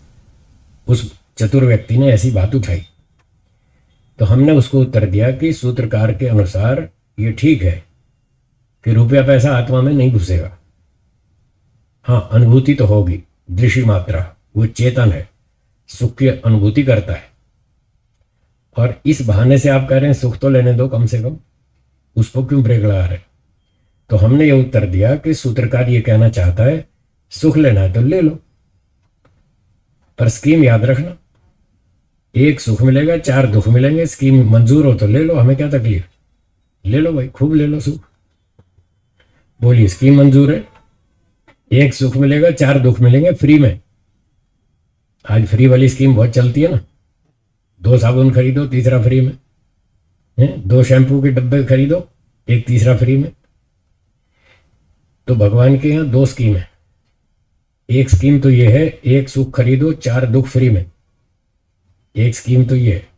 उस चतुर व्यक्ति ने ऐसी बात उठाई तो हमने उसको उत्तर दिया कि सूत्रकार के अनुसार ये ठीक है कि रुपया पैसा आत्मा में नहीं घुसेगा। हाँ, अनुभूति तो होगी, दृश्य मात्रा, वो चेतन है, सुख की अनुभूति करता है। और इस बहाने से आप कह रहे हैं सुख तो लेने दो कम से कम, उसको क्यों ब्रेक लगा रहे? तो हमने ये उत्तर दिया कि सूत्रकार ये कहना चाहता है सुख लेना है तो ले लो, पर स्कीम याद रखना, 1 सुख मिलेगा 4 दुख मिलेंगे। स्कीम मंजूर हो तो ले लो, हमें क्या तकलीफ, ले लो भाई, खूब ले लो सुख। बोलिए, स्कीम मंजूर है, 1 सुख मिलेगा 4 दुख मिलेंगे फ्री में। आज फ्री वाली स्कीम बहुत चलती है ना, 2 साबुन खरीदो 3रा फ्री में, 2 शैम्पू के डब्बे खरीदो 1 तीसरा फ्री में। तो भगवान के यहाँ 2 स्कीम है। एक स्कीम तो ये है 1 सुख खरीदो 4 दुख फ्री में, एक स्कीम तो ये है।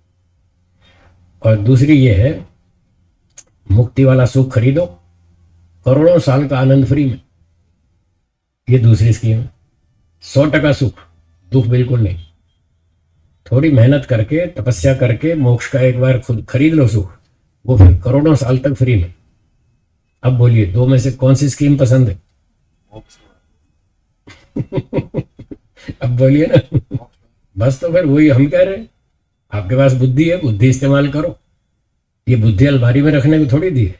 और दूसरी ये है मुक्ति वाला सुख खरीदो, करोड़ों साल का आनंद फ्री में, ये दूसरी स्कीम है। 100% सुख, दुख बिल्कुल नहीं। थोड़ी मेहनत करके, तपस्या करके मोक्ष का एक बार खुद खरीद लो सुख, वो फिर करोड़ों साल तक फ्री में। अब बोलिए 2 में से कौन सी स्कीम पसंद है? अब बोलिए ना। बस तो फिर वही हम कह रहे हैं, आपके पास बुद्धि है, बुद्धि इस्तेमाल करो। ये बुद्धि अलमारी में रखने को थोड़ी दी है,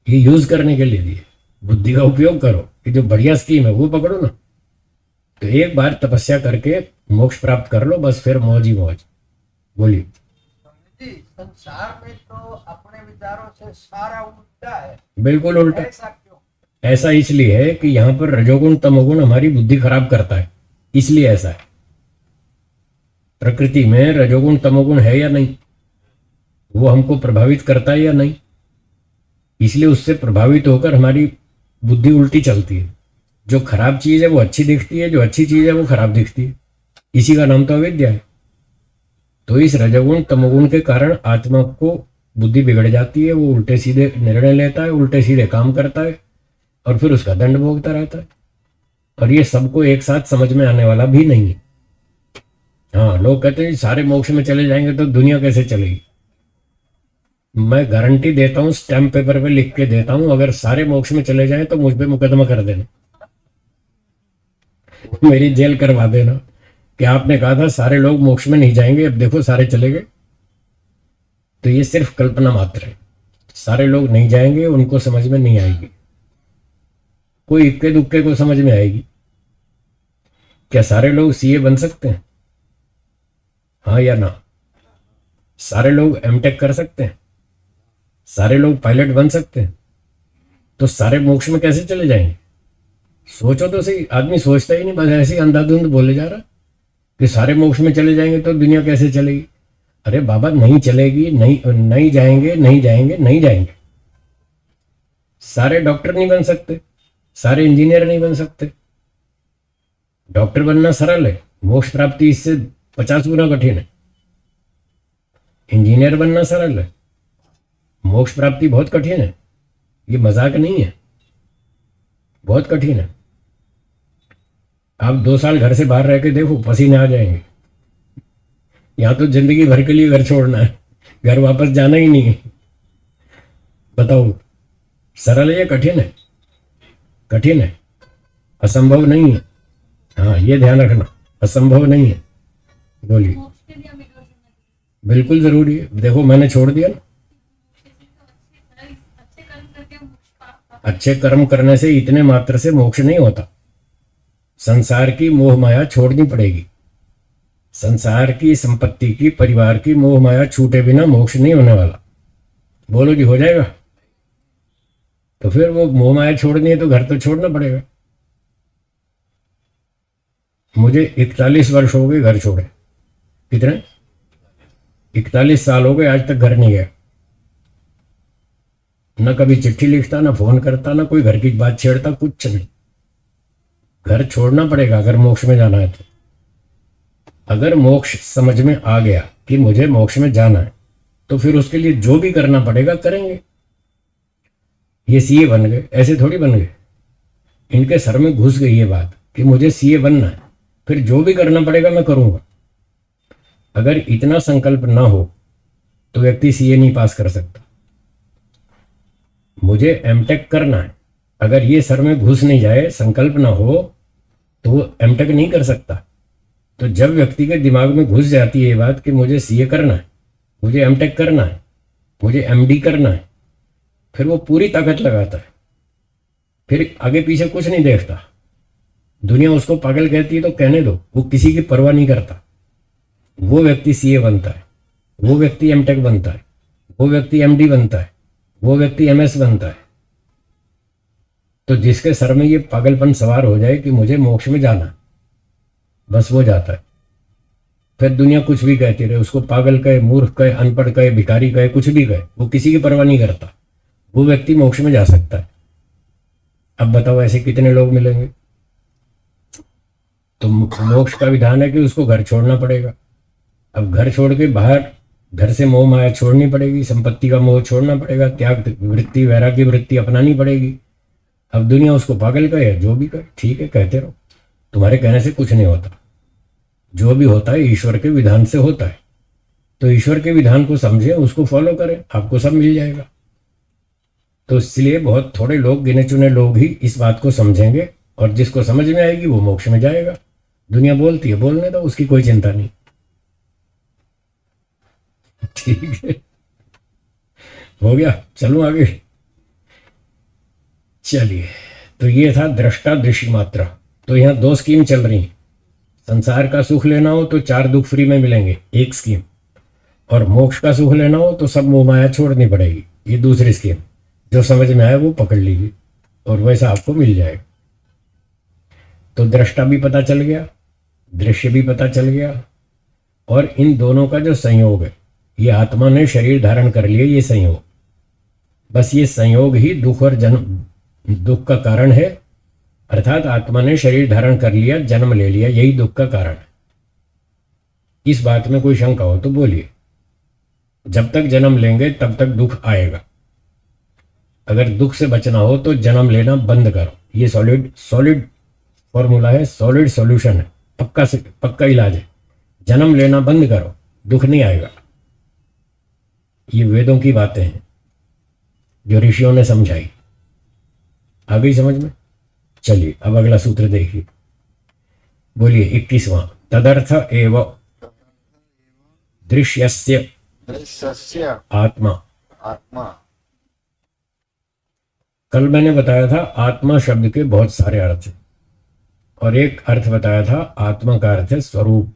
ये यूज करने के लिए दी है। बुद्धि का उपयोग करो, कि जो बढ़िया स्कीम है वो पकड़ो ना। तो एक बार तपस्या करके मोक्ष प्राप्त कर लो, बस फिर मौज ही मौज। बोलिए। संसार में तो अपने विचारों से सारा उल्टा है। बिल्कुल उल्टा। ऐसा क्यों? ऐसा इसलिए है कि यहाँ पर रजोगुण तमोगुण हमारी बुद्धि खराब करता है, इसलिए ऐसा है। प्रकृति में रजोगुण तमोगुण है या नहीं, वो हमको प्रभावित करता है या नहीं, इसलिए उससे प्रभावित होकर हमारी बुद्धि उल्टी चलती है। जो खराब चीज है वो अच्छी दिखती है, जो अच्छी चीज है वो खराब दिखती है। इसी का नाम तो अविद्या है। तो इस रजोगुण तमोगुण के कारण आत्मा को बुद्धि बिगड़ जाती है, वो उल्टे सीधे निर्णय लेता है, उल्टे सीधे काम करता है और फिर उसका दंड भोगता रहता है। और ये सबको एक साथ समझ में आने वाला भी नहीं है। हाँ, लोग कहते हैं सारे मोक्ष में चले जाएंगे तो दुनिया कैसे चलेगी। मैं गारंटी देता हूँ, स्टैम्प पेपर पे लिख के देता हूँ, अगर सारे मोक्ष में चले जाएं तो मुझ पे मुकदमा कर देना, मेरी जेल करवा देना कि आपने कहा था सारे लोग मोक्ष में नहीं जाएंगे, अब देखो सारे चले गए। तो ये सिर्फ कल्पना मात्र है। सारे लोग नहीं जाएंगे, उनको समझ में नहीं आएगी, कोई इक्के दुक्के को समझ में आएगी। क्या सारे लोग सीए बन सकते हैं? हाँ या ना? सारे लोग एमटेक कर सकते हैं? सारे लोग पायलट बन सकते हैं? तो सारे मोक्ष में कैसे चले जाएंगे? सोचो तो सही। आदमी सोचता ही नहीं, बस ऐसे ही अंधाधुंध बोले जा रहा कि सारे मोक्ष में चले जाएंगे तो दुनिया कैसे चलेगी। अरे बाबा, नहीं चलेगी, नहीं जाएंगे, नहीं जाएंगे, नहीं जाएंगे। सारे डॉक्टर नहीं बन सकते, सारे इंजीनियर नहीं बन सकते। डॉक्टर बनना सरल है, मोक्ष प्राप्ति इससे 50 गुना कठिन है। इंजीनियर बनना सरल है, मोक्ष प्राप्ति बहुत कठिन है। ये मजाक नहीं है, बहुत कठिन है। आप 2 साल घर से बाहर रह के देखो, पसीने आ जाएंगे। यहां तो जिंदगी भर के लिए घर छोड़ना है, घर वापस जाना ही नहीं है। बताओ, सरल है या कठिन है? कठिन है, असंभव नहीं है। हाँ, ये ध्यान रखना, असंभव नहीं है। बोलिए। बिल्कुल जरूरी है। देखो, मैंने छोड़ दिया ना। अच्छे कर्म करने से इतने मात्र से मोक्ष नहीं होता। संसार की मोह माया छोड़नी पड़ेगी। संसार की, संपत्ति की, परिवार की मोह माया छूटे बिना मोक्ष नहीं होने वाला। बोलो जी, हो जाएगा? तो फिर वो मोह माया छोड़नी है तो घर तो छोड़ना पड़ेगा। मुझे 41 वर्ष हो गए घर छोड़े। कितने? 41 साल हो गए, आज तक घर नहीं गया। न कभी चिट्ठी लिखता, ना फोन करता, ना कोई घर की बात छेड़ता, कुछ नहीं। घर छोड़ना पड़ेगा अगर मोक्ष में जाना है तो। अगर मोक्ष समझ में आ गया कि मुझे मोक्ष में जाना है, तो फिर उसके लिए जो भी करना पड़ेगा करेंगे। ये सीए बन गए, ऐसे थोड़ी बन गए। इनके सर में घुस गई ये बात कि मुझे सीए बनना है, फिर जो भी करना पड़ेगा मैं करूंगा। अगर इतना संकल्प ना हो तो व्यक्ति सीए नहीं पास कर सकता। मुझे एमटेक करना है, अगर ये सर में घुस नहीं जाए, संकल्प ना हो, तो वो एमटेक नहीं कर सकता। तो जब व्यक्ति के दिमाग में घुस जाती है ये बात कि मुझे सीए करना है, मुझे एमटेक करना है, मुझे एमडी करना है, फिर वो पूरी ताकत लगाता है, फिर आगे पीछे कुछ नहीं देखता। दुनिया उसको पागल कहती है तो कहने दो, वो किसी की परवाह नहीं करता। वो व्यक्ति सीए बनता है, वो व्यक्ति एमटेक बनता है, वो व्यक्ति एमडी बनता है, वो व्यक्ति एमएस बनता है। तो जिसके सर में ये पागलपन सवार हो जाए कि मुझे मोक्ष में जाना है, बस वो जाता है। फिर दुनिया कुछ भी कहती रहे, उसको पागल कहे, मूर्ख कहे, अनपढ़ कहे, भिखारी कहे, कुछ भी कहे, वो किसी की परवाह नहीं करता। वो व्यक्ति मोक्ष में जा सकता है। अब बताओ, ऐसे कितने लोग मिलेंगे? तो मोक्ष का विधान है कि उसको घर छोड़ना पड़ेगा। अब घर छोड़ के बाहर, घर से मोह माया छोड़नी पड़ेगी, संपत्ति का मोह छोड़ना पड़ेगा, त्याग वृत्ति, वैराग्य वृत्ति अपनानी पड़ेगी। अब दुनिया उसको पागल कहे, जो भी कहे, ठीक है, कहते रहो, तुम्हारे कहने से कुछ नहीं होता। जो भी होता है ईश्वर के विधान से होता है। तो ईश्वर के विधान को समझे, उसको फॉलो करें, आपको सब मिल जाएगा। तो इसलिए बहुत थोड़े लोग, गिने चुने लोग ही इस बात को समझेंगे, और जिसको समझ में आएगी वो मोक्ष में जाएगा। दुनिया बोलती है, बोलने दो, उसकी कोई चिंता नहीं। ठीक है, हो गया, चलूं आगे। चलिए, तो ये था दृष्टा दृश्य मात्रा। तो यहाँ 2 स्कीम चल रही हैं। संसार का सुख लेना हो तो 4 दुख फ्री में मिलेंगे, एक स्कीम। और मोक्ष का सुख लेना हो तो सब मोह माया छोड़नी पड़ेगी, ये दूसरी स्कीम। जो समझ में आए वो पकड़ लीजिए, और वैसा आपको मिल जाएगा। तो दृष्टा भी पता चल गया, दृश्य भी पता चल गया, और इन दोनों का जो संयोग है, ये आत्मा ने शरीर धारण कर लिया, ये संयोग, बस ये संयोग ही दुख और दुख का कारण है। अर्थात आत्मा ने शरीर धारण कर लिया, जन्म ले लिया, यही दुख का कारण है। इस बात में कोई शंका हो तो बोलिए। जब तक जन्म लेंगे तब तक दुख आएगा। अगर दुख से बचना हो तो जन्म लेना बंद करो। ये सॉलिड सॉलिड फॉर्मूला है, सॉलिड सॉल्यूशन है, पक्का से पक्का इलाज है। जन्म लेना बंद करो, दुख नहीं आएगा। ये वेदों की बातें हैं जो ऋषियों ने समझाई। आ गई समझ में? चलिए अब अगला सूत्र देखिए। बोलिए 21वां। तदर्थ एव दृश्यस्य दृश्यस्य आत्मा। आत्मा। कल मैंने बताया था आत्मा शब्द के बहुत सारे अर्थ हैं, और एक अर्थ बताया था आत्मा का अर्थ है स्वरूप,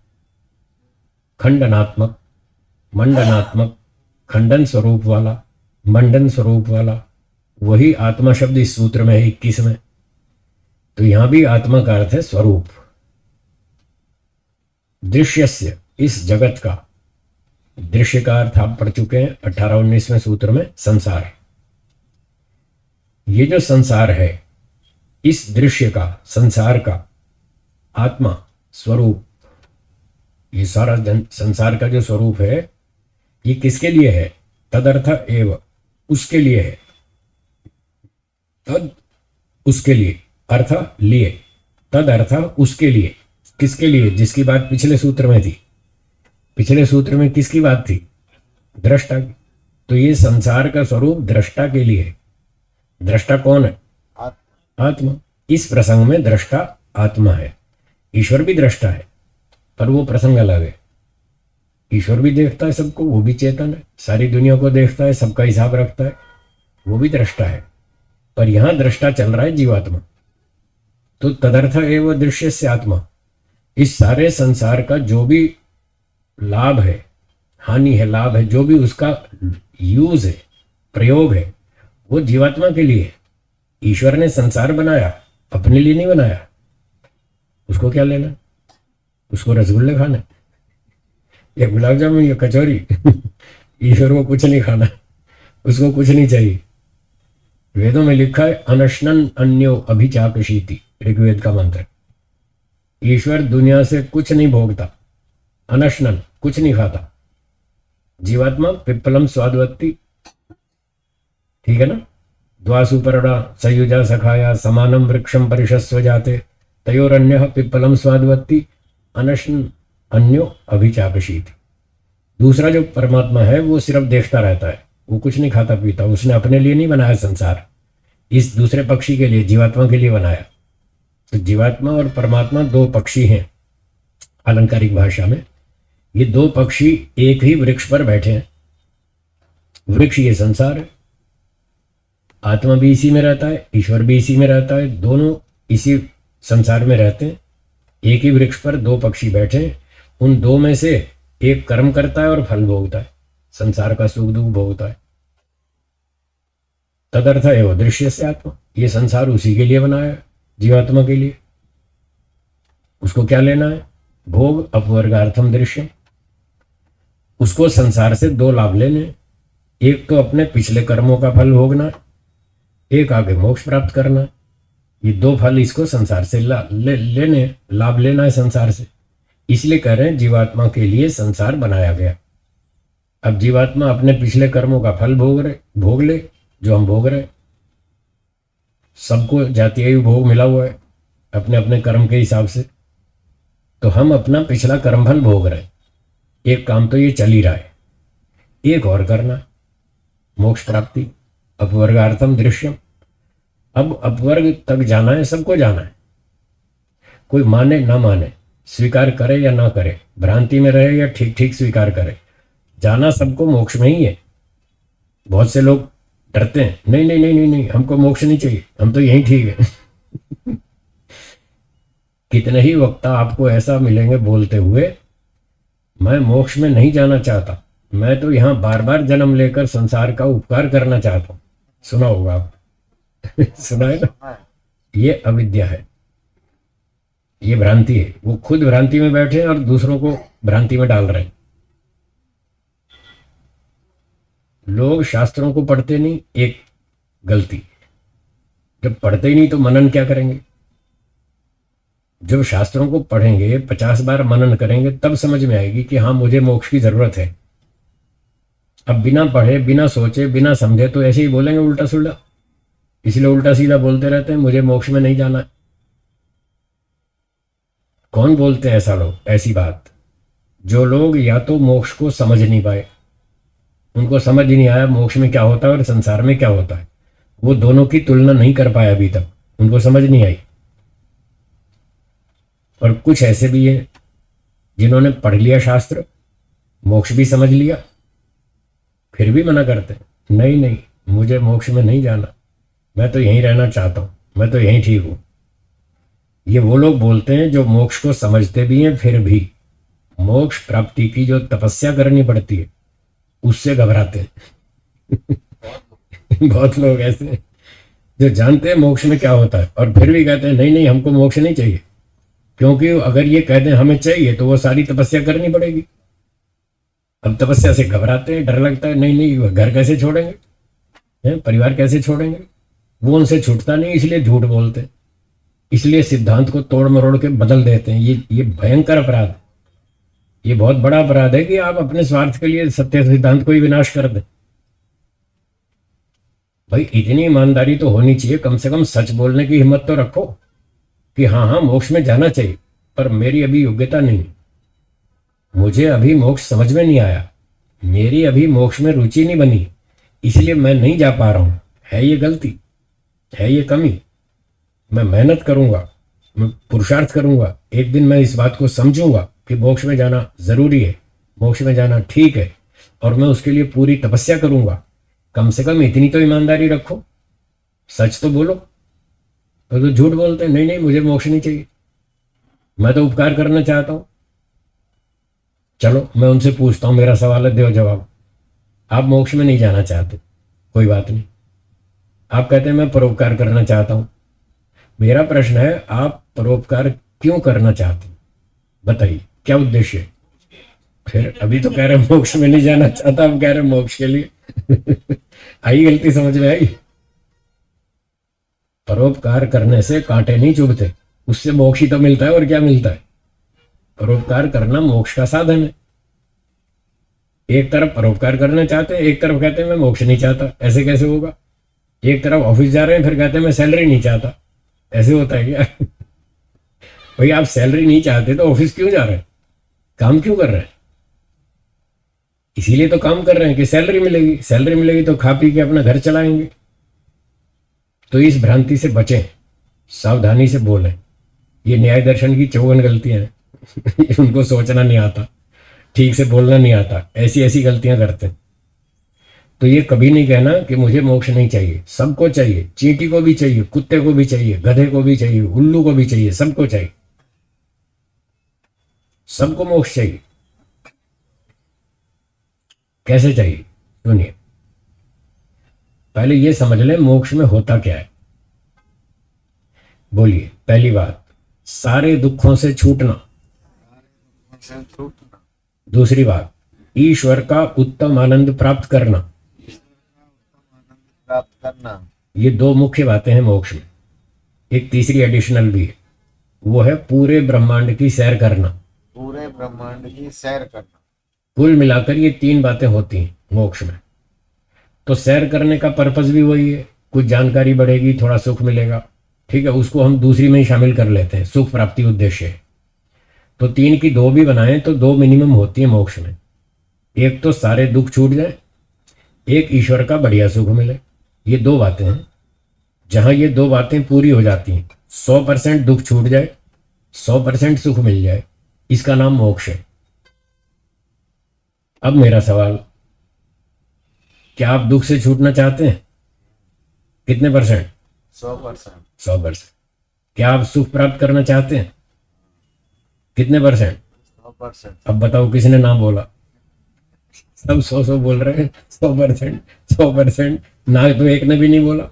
खंडनात्मक, मंडनात्मक, खंडन स्वरूप वाला, मंडन स्वरूप वाला। वही आत्मा शब्द इस सूत्र में है 21 में। तो यहां भी आत्मा का अर्थ है स्वरूप। दृश्यस्य, इस जगत का, दृश्य का अर्थ आप पढ़ चुके हैं 18-19वें सूत्र में, संसार। ये जो संसार है, इस दृश्य का, संसार का आत्मा स्वरूप, ये सारा संसार का जो स्वरूप है, ये किसके लिए है? तदर्थ एव, उसके लिए है। तद, उसके लिए, अर्थ लिए, तद अर्थ उसके लिए। किसके लिए? जिसकी बात पिछले सूत्र में थी। पिछले सूत्र में किसकी बात थी? दृष्टा की। तो ये संसार का स्वरूप दृष्टा के लिए है। दृष्टा कौन है? आत्मा। इस प्रसंग में दृष्टा आत्मा है। ईश्वर भी दृष्टा है, पर वो प्रसंग अलग है। ईश्वर भी देखता है सबको, वो भी चेतन है, सारी दुनिया को देखता है, सबका हिसाब रखता है, वो भी दृष्टा है। पर यहां दृष्टा चल रहा है जीवात्मा। तो तदर्थ एवं दृश्य से आत्मा, इस सारे संसार का जो भी लाभ है, हानि है, लाभ है, जो भी उसका यूज है, प्रयोग है, वो जीवात्मा के लिए है। ईश्वर ने संसार बनाया, अपने लिए नहीं बनाया। उसको क्या लेना? उसको रसगुल्ले खाना या गुलाब जामुन या कचौरी ईश्वर को कुछ नहीं खाना, उसको कुछ नहीं चाहिए। वेदों में लिखा है अनशनन अन्यो अभिचाकशीति, ऋग्वेद का मंत्र। ईश्वर दुनिया से कुछ नहीं भोगता, अनशनन, कुछ नहीं खाता। जीवात्मा पिप्पलम स्वादवत्ती, ठीक है ना? द्वासुपर्णा सयुजा सखाया समानम वृक्षम परिशस्व जाते तयोरन्य पिप्पलम स्वादवत्ती अनशन अन्यो अभिचाकशीति। दूसरा जो परमात्मा है वो सिर्फ देखता रहता है, वो कुछ नहीं खाता पीता। उसने अपने लिए नहीं बनाया संसार, इस दूसरे पक्षी के लिए, जीवात्मा के लिए बनाया। तो जीवात्मा और परमात्मा दो पक्षी हैं अलंकारिक भाषा में। ये दो पक्षी एक ही वृक्ष पर बैठे हैं। वृक्ष ये संसार है, आत्मा भी इसी में रहता है, ईश्वर भी इसी में रहता है, दोनों इसी संसार में रहते हैं। एक ही वृक्ष पर दो पक्षी बैठे हैं, उन दो में से एक कर्म करता है और फल भोगता है, संसार का सुख दुख भोगता है। तदर्थ एवं दृश्य से आत्मा, ये संसार उसी के लिए बनाया है, जीवात्मा के लिए। उसको क्या लेना है? भोग अपवर्गार्थम दृश्य। उसको संसार से दो लाभ लेने, एक तो अपने पिछले कर्मों का फल भोगना, एक आगे मोक्ष प्राप्त करना। ये दो फल इसको संसार से लेने, लाभ लेना है संसार से। इसलिए कह रहे हैं जीवात्मा के लिए संसार बनाया गया। अब जीवात्मा अपने पिछले कर्मों का फल भोग ले, जो हम भोग रहे हैं। सबको जातीय भोग मिला हुआ है अपने अपने कर्म के हिसाब से, तो हम अपना पिछला कर्म फल भोग रहे हैं। एक काम तो ये चल ही रहा है, एक और करना, मोक्ष प्राप्ति, अपवर्गार्थम दृश्यम। अब अपवर्ग तक जाना है, सबको जाना है। कोई माने ना माने, स्वीकार करे या ना करे, भ्रांति में रहे या ठीक ठीक स्वीकार करे, जाना सबको मोक्ष में ही है। बहुत से लोग डरते हैं, नहीं नहीं नहीं नहीं नहीं, हमको मोक्ष नहीं चाहिए, हम तो यहीं ठीक है कितने ही वक्ता आपको ऐसा मिलेंगे बोलते हुए, मैं मोक्ष में नहीं जाना चाहता, मैं तो यहां बार बार जन्म लेकर संसार का उपकार करना चाहता हूं। सुना होगा आप सुना है ना? ये अविद्या है, ये भ्रांति है। वो खुद भ्रांति में बैठे हैं और दूसरों को भ्रांति में डाल रहे हैं। लोग शास्त्रों को पढ़ते नहीं, एक गलती, जब पढ़ते ही नहीं तो मनन क्या करेंगे? जब शास्त्रों को पढ़ेंगे, 50 बार मनन करेंगे, तब समझ में आएगी कि हाँ मुझे मोक्ष की जरूरत है। अब बिना पढ़े, बिना सोचे, बिना समझे तो ऐसे ही बोलेंगे उल्टा सुल्टा। इसलिए उल्टा सीधा बोलते रहते हैं, मुझे मोक्ष में नहीं जाना है। कौन बोलते हैं ऐसा लोग, ऐसी बात? जो लोग या तो मोक्ष को समझ नहीं पाए, उनको समझ ही नहीं आया मोक्ष में क्या होता है और संसार में क्या होता है, वो दोनों की तुलना नहीं कर पाए अभी तक, उनको समझ नहीं आई। और कुछ ऐसे भी हैं जिन्होंने पढ़ लिया शास्त्र, मोक्ष भी समझ लिया, फिर भी मना करते हैं, नहीं नहीं मुझे मोक्ष में नहीं जाना, मैं तो यहीं रहना चाहता हूँ, मैं तो यहीं ठीक हूँ। ये वो लोग बोलते हैं जो मोक्ष को समझते भी हैं, फिर भी मोक्ष प्राप्ति की जो तपस्या करनी पड़ती है उससे घबराते हैं। बहुत लोग ऐसे हैं जो जानते हैं मोक्ष में क्या होता है और फिर भी कहते हैं नहीं नहीं हमको मोक्ष नहीं चाहिए, क्योंकि अगर ये कहते हैं हमें चाहिए तो वो सारी तपस्या करनी पड़ेगी। अब तपस्या से घबराते हैं, डर लगता है, नहीं नहीं घर कैसे छोड़ेंगे, हैं परिवार कैसे छोड़ेंगे, वो उनसे छूटता नहीं, इसलिए झूठ बोलते हैं, इसलिए सिद्धांत को तोड़ मरोड़ के बदल देते हैं। ये भयंकर अपराध है, ये बहुत बड़ा अपराध है कि आप अपने स्वार्थ के लिए सत्य सिद्धांत को ही विनाश कर दें। भाई इतनी ईमानदारी तो होनी चाहिए, कम से कम सच बोलने की हिम्मत तो रखो कि हाँ हाँ मोक्ष में जाना चाहिए, पर मेरी अभी योग्यता नहीं, मुझे अभी मोक्ष समझ में नहीं आया, मेरी अभी मोक्ष में रुचि नहीं बनी, इसलिए मैं नहीं जा पा रहा हूं। है ये गलती, है ये कमी? मैं मेहनत करूंगा, मैं पुरुषार्थ करूंगा, एक दिन मैं इस बात को समझूंगा कि मोक्ष में जाना जरूरी है, मोक्ष में जाना ठीक है, और मैं उसके लिए पूरी तपस्या करूंगा। कम से कम इतनी तो ईमानदारी रखो, सच तो बोलो। तो झूठ बोलते हैं, नहीं नहीं मुझे मोक्ष नहीं चाहिए, मैं तो उपकार करना चाहता हूं। चलो मैं उनसे पूछता हूं, मेरा सवाल है, दो जवाब। आप मोक्ष में नहीं जाना चाहते, कोई बात नहीं, आप कहते हैं मैं परोपकार करना चाहता हूं। मेरा प्रश्न है, आप परोपकार क्यों करना चाहते हैं, बताइए क्या उद्देश्य है? फिर अभी तो कह रहे मोक्ष में नहीं जाना चाहता, अब कह रहे मोक्ष के लिए। आई गलती समझ में आई? परोपकार करने से कांटे नहीं चुभते, उससे मोक्ष ही तो मिलता है, और क्या मिलता है? परोपकार करना मोक्ष का साधन है। एक तरफ परोपकार करना चाहते हैं, एक तरफ कहते हैं मैं मोक्ष नहीं चाहता, ऐसे कैसे होगा? एक तरफ ऑफिस जा रहे हैं, फिर कहते हैं मैं सैलरी नहीं चाहता, ऐसे होता है क्या? भाई आप सैलरी नहीं चाहते तो ऑफिस क्यों जा रहे हैं, काम क्यों कर रहे हैं? इसीलिए तो काम कर रहे हैं कि सैलरी मिलेगी, सैलरी मिलेगी तो खा पी के अपना घर चलाएंगे। तो इस भ्रांति से बचें, सावधानी से बोलें। ये न्याय दर्शन की 54 गलतियां हैं। उनको सोचना नहीं आता, ठीक से बोलना नहीं आता, ऐसी ऐसी गलतियां करते हैं। तो ये कभी नहीं कहना कि मुझे मोक्ष नहीं चाहिए, सबको चाहिए, चींटी को भी चाहिए, कुत्ते को भी चाहिए, गधे को भी चाहिए, उल्लू को भी चाहिए, सबको चाहिए, सबको मोक्ष चाहिए। कैसे चाहिए सुनिए, पहले ये समझ लें मोक्ष में होता क्या है। बोलिए, पहली बात, सारे दुखों से छूटना। दूसरी बात, ईश्वर का उत्तम आनंद प्राप्त करना। ये दो मुख्य बातें हैं मोक्ष में। एक तीसरी एडिशनल भी है, वो है पूरे ब्रह्मांड की सैर करना। पूरे ब्रह्मांड की सैर करना। कुल मिलाकर ये 3 बातें होती हैं मोक्ष में। तो सैर करने का पर्पस भी वही है, कुछ जानकारी बढ़ेगी, थोड़ा सुख मिलेगा, ठीक है, उसको हम दूसरी में ही शामिल कर लेते हैं, सुख प्राप्ति उद्देश्य है। तो 3 की 2 भी बनाएं तो 2 मिनिमम होती है मोक्ष में। एक तो सारे दुख छूट जाए, एक ईश्वर का बढ़िया सुख मिले। ये 2 बातें हैं, जहां ये 2 बातें पूरी हो जाती हैं, 100% दुख छूट जाए, 100% सुख मिल जाए, इसका नाम मोक्ष है। अब मेरा सवाल, क्या आप दुख से छूटना चाहते हैं? कितने परसेंट? 100%। 100%। क्या आप सुख प्राप्त करना चाहते हैं? कितने परसेंट? 100%। अब बताओ किसने ना बोला? सब 100 बोल रहे हैं, 100%, 100%, ना तो एक ने भी नहीं बोला।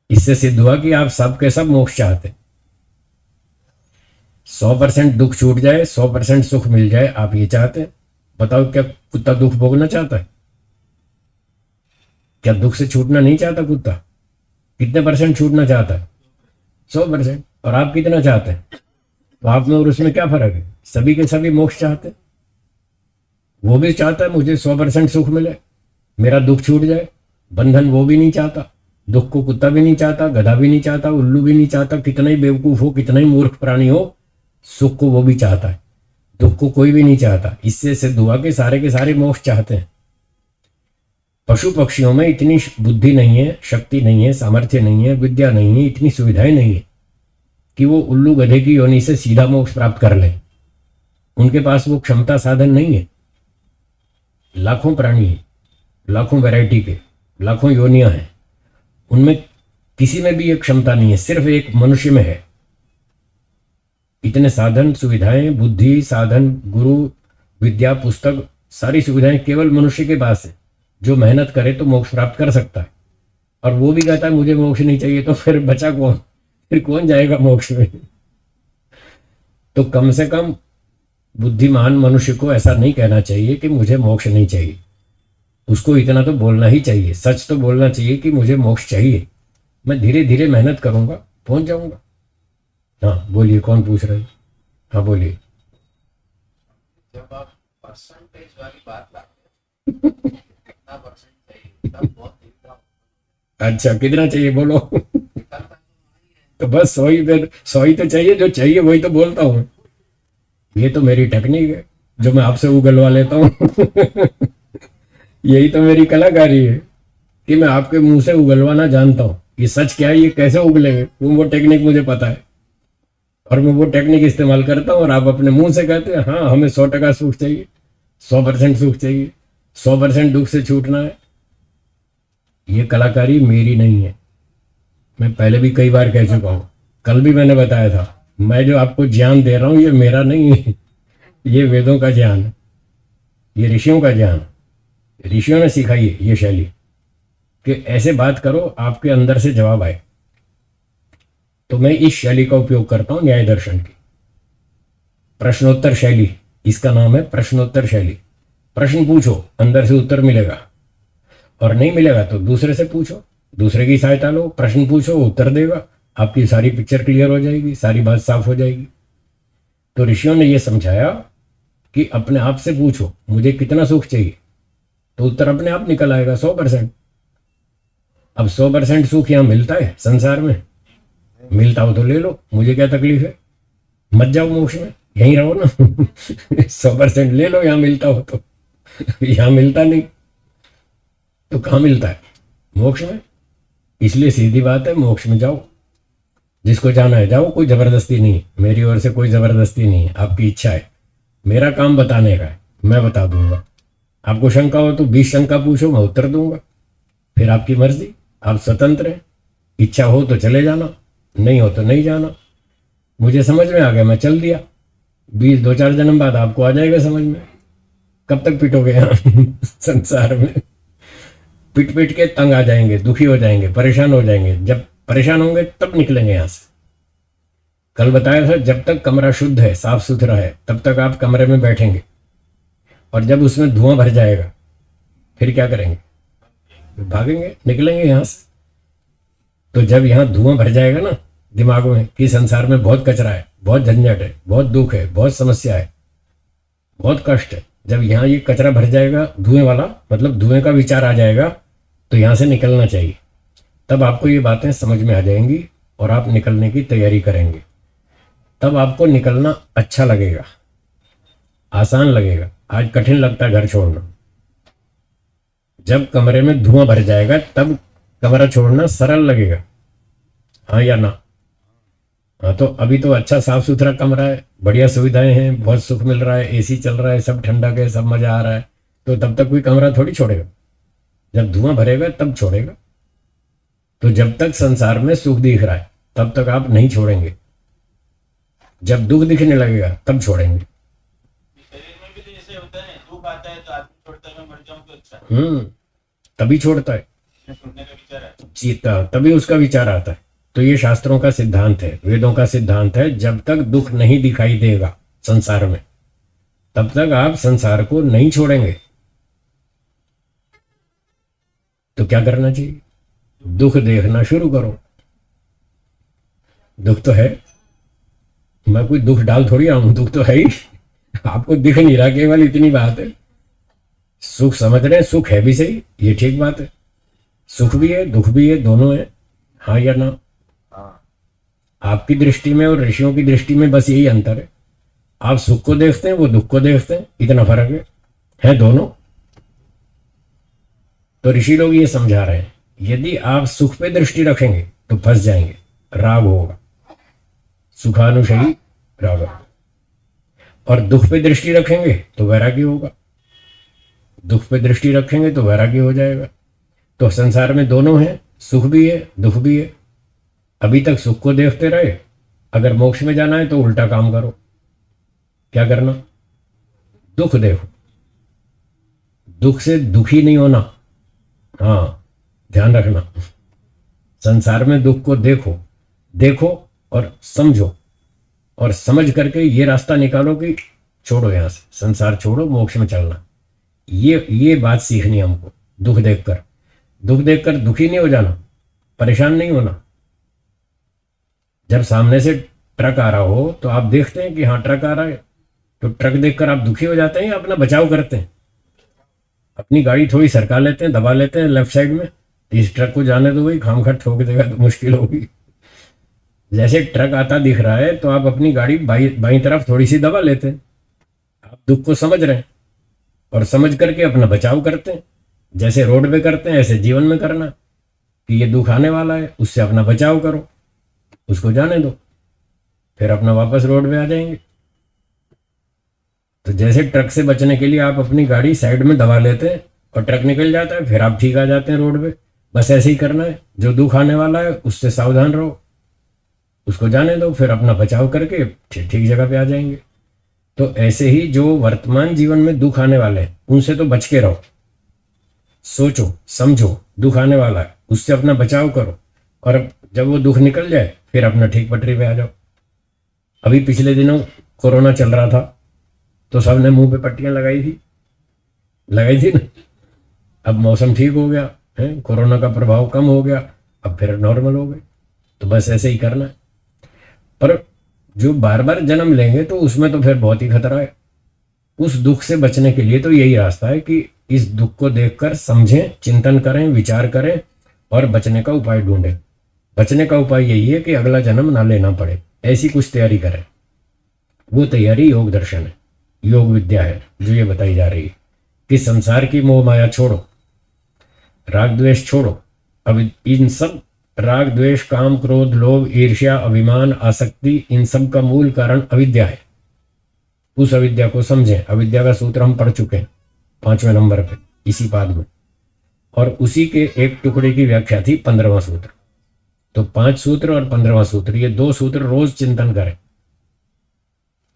इससे सिद्ध हुआ कि आप सब के सब मोक्ष चाहते हैं। 100% दुख छूट जाए, 100% सुख मिल जाए, आप ये चाहते हैं? बताओ, क्या कुत्ता दुख भोगना चाहता है? क्या दुख से छूटना नहीं चाहता कुत्ता? कितने परसेंट छूटना चाहता है? 100%। और आप कितना चाहते हैं? तो आप में और उसमें क्या फर्क है? सभी के सभी मोक्ष चाहते हैं। वो भी चाहता है मुझे 100% सुख मिले, मेरा दुख छूट जाए। बंधन वो भी नहीं चाहता, दुख को कुत्ता भी नहीं चाहता, गधा भी नहीं चाहता, उल्लू भी नहीं चाहता, कितना ही बेवकूफ हो, कितना ही मूर्ख प्राणी हो, सुख को वो भी चाहता है, दुख को कोई भी नहीं चाहता। इससे सिद्ध हुआ कि सारे के सारे मोक्ष चाहते हैं। पशु पक्षियों में इतनी बुद्धि नहीं है, शक्ति नहीं है, सामर्थ्य नहीं है, विद्या नहीं है, इतनी सुविधाएं नहीं है कि वो उल्लू गधे की योनि से सीधा मोक्ष प्राप्त कर ले। उनके पास वो क्षमता, साधन नहीं है। लाखों प्राणी हैं, लाखों वैरायटी के, लाखों योनियां हैं, उनमें किसी में भी ये क्षमता नहीं है, सिर्फ एक मनुष्य में है। इतने साधन, सुविधाएं, बुद्धि, साधन, गुरु, विद्या, पुस्तक, सारी सुविधाएं केवल मनुष्य के पास है। जो मेहनत करे तो मोक्ष प्राप्त कर सकता है, और वो भी कहता है मुझे मोक्ष नहीं चाहिए, तो फिर बचा कौन? फिर कौन जाएगा मोक्ष में? तो कम से कम बुद्धिमान मनुष्य को ऐसा नहीं कहना चाहिए कि मुझे मोक्ष नहीं चाहिए। उसको इतना तो बोलना ही चाहिए, सच तो बोलना चाहिए कि मुझे मोक्ष चाहिए, मैं धीरे धीरे मेहनत करूंगा, पहुंच जाऊंगा। हाँ बोलिए, कौन पूछ रहे हैं? हाँ बोलिए। जब आप परसेंटेज वाली बात लाते हैं, कितना परसेंट चाहिए, तब बहुत दुविधा होती अच्छा, कितना चाहिए बोलो? है। निकलता तो नहीं है। तो बस 100 ही तो चाहिए, जो चाहिए वही तो बोलता हूँ। ये तो मेरी टेक्निक है जो मैं आपसे उगलवा लेता हूँ। यही तो मेरी कलाकारी है कि मैं आपके मुंह से उगलवाना जानता हूँ। ये सच क्या है, ये कैसे उगलेंगे, वो टेक्निक मुझे पता है, और मैं वो टेक्निक इस्तेमाल करता हूँ। और आप अपने मुंह से कहते हैं हाँ हमें 100% सुख चाहिए, 100% सुख चाहिए, 100% दुख से छूटना है। ये कलाकारी मेरी नहीं है, मैं पहले भी कई बार कह चुका हूँ। कल भी मैंने बताया था, मैं जो आपको ज्ञान दे रहा हूँ ये मेरा नहीं है, ये वेदों का ज्ञान है, ये ऋषियों का ज्ञान। ऋषियों ने सिखाई है ये शैली कि ऐसे बात करो आपके अंदर से जवाब आए। तो मैं इस शैली का उपयोग करता हूं, न्याय दर्शन की प्रश्नोत्तर शैली, इसका नाम है प्रश्नोत्तर शैली। प्रश्न पूछो, अंदर से उत्तर मिलेगा, और नहीं मिलेगा तो दूसरे से पूछो, दूसरे की सहायता लो, प्रश्न पूछो, उत्तर देगा, आपकी सारी पिक्चर क्लियर हो जाएगी, सारी बात साफ हो जाएगी। तो ऋषियों ने यह समझाया कि अपने आप से पूछो मुझे कितना सुख चाहिए, तो उत्तर अपने आप निकल आएगा 100%। अब 100% सुख यहां मिलता है संसार में? मिलता हो तो ले लो, मुझे क्या तकलीफ है, मत जाओ मोक्ष में, यहीं रहो ना। 100% ले लो, यहां मिलता हो तो। यहां मिलता नहीं तो कहां मिलता है? मोक्ष में। इसलिए सीधी बात है, मोक्ष में जाओ, जिसको जाना है जाओ, कोई जबरदस्ती नहीं, मेरी ओर से कोई जबरदस्ती नहीं है, आपकी इच्छा है। मेरा काम बताने का है, मैं बता दूंगा। आपको शंका हो तो 20 शंका पूछो, मैं उत्तर दूंगा, फिर आपकी मर्जी, आप स्वतंत्र हैं। इच्छा हो तो चले जाना, नहीं हो तो नहीं जाना। मुझे समझ में आ गया, मैं चल दिया, 2-4 जन्म बाद आपको आ जाएगा समझ में। कब तक पिटोगे यहाँ? संसार में पिट पिट के तंग आ जाएंगे, दुखी हो जाएंगे, परेशान हो जाएंगे। जब परेशान होंगे तब निकलेंगे यहाँ से। कल बताया था, जब तक कमरा शुद्ध है, साफ सुथरा है, तब तक आप कमरे में बैठेंगे, और जब उसमें धुआं भर जाएगा फिर क्या करेंगे? भागेंगे, निकलेंगे यहाँ से। तो जब यहाँ धुआं भर जाएगा ना दिमाग में कि संसार में बहुत कचरा है, बहुत झंझट है, बहुत दुख है, बहुत समस्या है, बहुत कष्ट है, जब यहाँ ये कचरा भर जाएगा धुएं वाला, मतलब धुएं का विचार आ जाएगा, तो यहाँ से निकलना चाहिए। तब आपको ये बातें समझ में आ जाएंगी और आप निकलने की तैयारी करेंगे। तब आपको निकलना अच्छा लगेगा, आसान लगेगा। आज कठिन लगता है घर छोड़ना, जब कमरे में धुआं भर जाएगा तब कमरा छोड़ना सरल लगेगा, हाँ या ना? हाँ, तो अभी तो अच्छा साफ सुथरा कमरा है, बढ़िया सुविधाएं हैं, बहुत सुख मिल रहा है, एसी चल रहा है, सब ठंडक है, सब मजा आ रहा है, तो तब तक कोई कमरा थोड़ी छोड़ेगा। जब धुआं भरेगा तब छोड़ेगा। तो जब तक संसार में सुख दिख रहा है तब तक आप नहीं छोड़ेंगे, जब दुख दिखने लगेगा तब छोड़ेंगे। शरीर में भी तो ऐसे होता है, दुख आता है तो आदमी छोड़ता है, मैं मर जाऊं तो अच्छा, तभी छोड़ता है, छोड़ने का विचार है। जीता तभी उसका विचार आता है। तो ये शास्त्रों का सिद्धांत है, वेदों का सिद्धांत है, जब तक दुख नहीं दिखाई देगा संसार में तब तक आप संसार को नहीं छोड़ेंगे। तो क्या करना चाहिए? दुख देखना शुरू करो। दुख तो है, मैं कोई दुख डाल थोड़ी रहा हूं, दुख तो है ही, आपको दिख नहीं रहा, केवल इतनी बात है। सुख समझ रहे हैं, सुख है भी सही, ये ठीक बात है, सुख भी है दुख भी है, दोनों है, हाँ या ना। हाँ आपकी दृष्टि में और ऋषियों की दृष्टि में बस यही अंतर है, आप सुख को देखते हैं, वो दुख को देखते हैं, इतना फर्क है दोनों। तो ऋषि लोग ये समझा रहे हैं, यदि आप सुख पे दृष्टि रखेंगे तो फंस जाएंगे, राग होगा, सुखानुशयी राग, और दुख पे दृष्टि रखेंगे तो वैराग्य होगा, दुख पे दृष्टि रखेंगे तो वैराग्य हो जाएगा। तो संसार में दोनों हैं, सुख भी है दुख भी है। अभी तक सुख को देखते रहे, अगर मोक्ष में जाना है तो उल्टा काम करो, क्या करना, दुख देखो, दुख से दुखी नहीं होना, हाँ ध्यान रखना, संसार में दुख को देखो, देखो और समझो, और समझ करके ये रास्ता निकालो कि छोड़ो, यहां से संसार छोड़ो, मोक्ष में चलना। ये बात सीखनी है हमको। दुख देखकर दुखी नहीं हो जाना, परेशान नहीं होना। जब सामने से ट्रक आ रहा हो तो आप देखते हैं कि हाँ ट्रक आ रहा है, तो ट्रक देखकर आप दुखी हो जाते हैं या अपना बचाव करते हैं? अपनी गाड़ी थोड़ी सरका लेते हैं, दबा लेते हैं लेफ्ट साइड में, इस ट्रक को जाने दो भाई, खामखा ठोक देगा तो मुश्किल होगी। जैसे ट्रक आता दिख रहा है तो आप अपनी गाड़ी बाई तरफ थोड़ी सी दबा लेते हैं, आप दुख को समझ रहे हैं और समझ करके अपना बचाव करते हैं। जैसे रोड पे करते हैं ऐसे जीवन में करना, कि ये दुख आने वाला है, उससे अपना बचाव करो, उसको जाने दो, फिर अपना वापस रोड पे आ जाएंगे। तो जैसे ट्रक से बचने के लिए आप अपनी गाड़ी साइड में दबा लेते हैं और ट्रक निकल जाता है, फिर आप ठीक आ जाते हैं रोड पे, बस ऐसे ही करना है। जो दुख आने वाला है उससे सावधान रहो, उसको जाने दो, फिर अपना बचाव करके ठीक जगह पे आ जाएंगे। तो ऐसे ही जो वर्तमान जीवन में दुख आने वाले हैं उनसे तो बच के रहो, सोचो समझो, दुख आने वाला है उससे अपना बचाव करो, और जब वो दुख निकल जाए फिर अपना ठीक पटरी पे आ जाओ। अभी पिछले दिनों कोरोना चल रहा था तो सबने मुंह पे पट्टियां लगाई थी ना। अब मौसम ठीक हो गया है, कोरोना का प्रभाव कम हो गया, अब फिर नॉर्मल हो गए। तो बस ऐसे ही करना है। पर जो बार बार जन्म लेंगे तो उसमें तो फिर बहुत ही खतरा है। उस दुख से बचने के लिए तो यही रास्ता है कि इस दुख को देखकर समझें, चिंतन करें, विचार करें और बचने का उपाय ढूंढें। बचने का उपाय यही है कि अगला जन्म ना लेना पड़े, ऐसी कुछ तैयारी करें। वो तैयारी योग दर्शन है, योग विद्या है, जो ये बताई जा रही है कि संसार की मोह माया छोड़ो, राग द्वेष छोड़ो। अब इन सब राग द्वेष काम क्रोध लोभ ईर्ष्या अभिमान आसक्ति, इन सब का मूल कारण अविद्या है। उस अविद्या को समझें। अविद्या का सूत्र हम पढ़ चुके हैं 5वें नंबर पे इसी पाद में, और उसी के एक टुकड़े की व्याख्या थी 15वां सूत्र। तो 5 सूत्र और 15वां सूत्र, ये 2 सूत्र रोज चिंतन करें,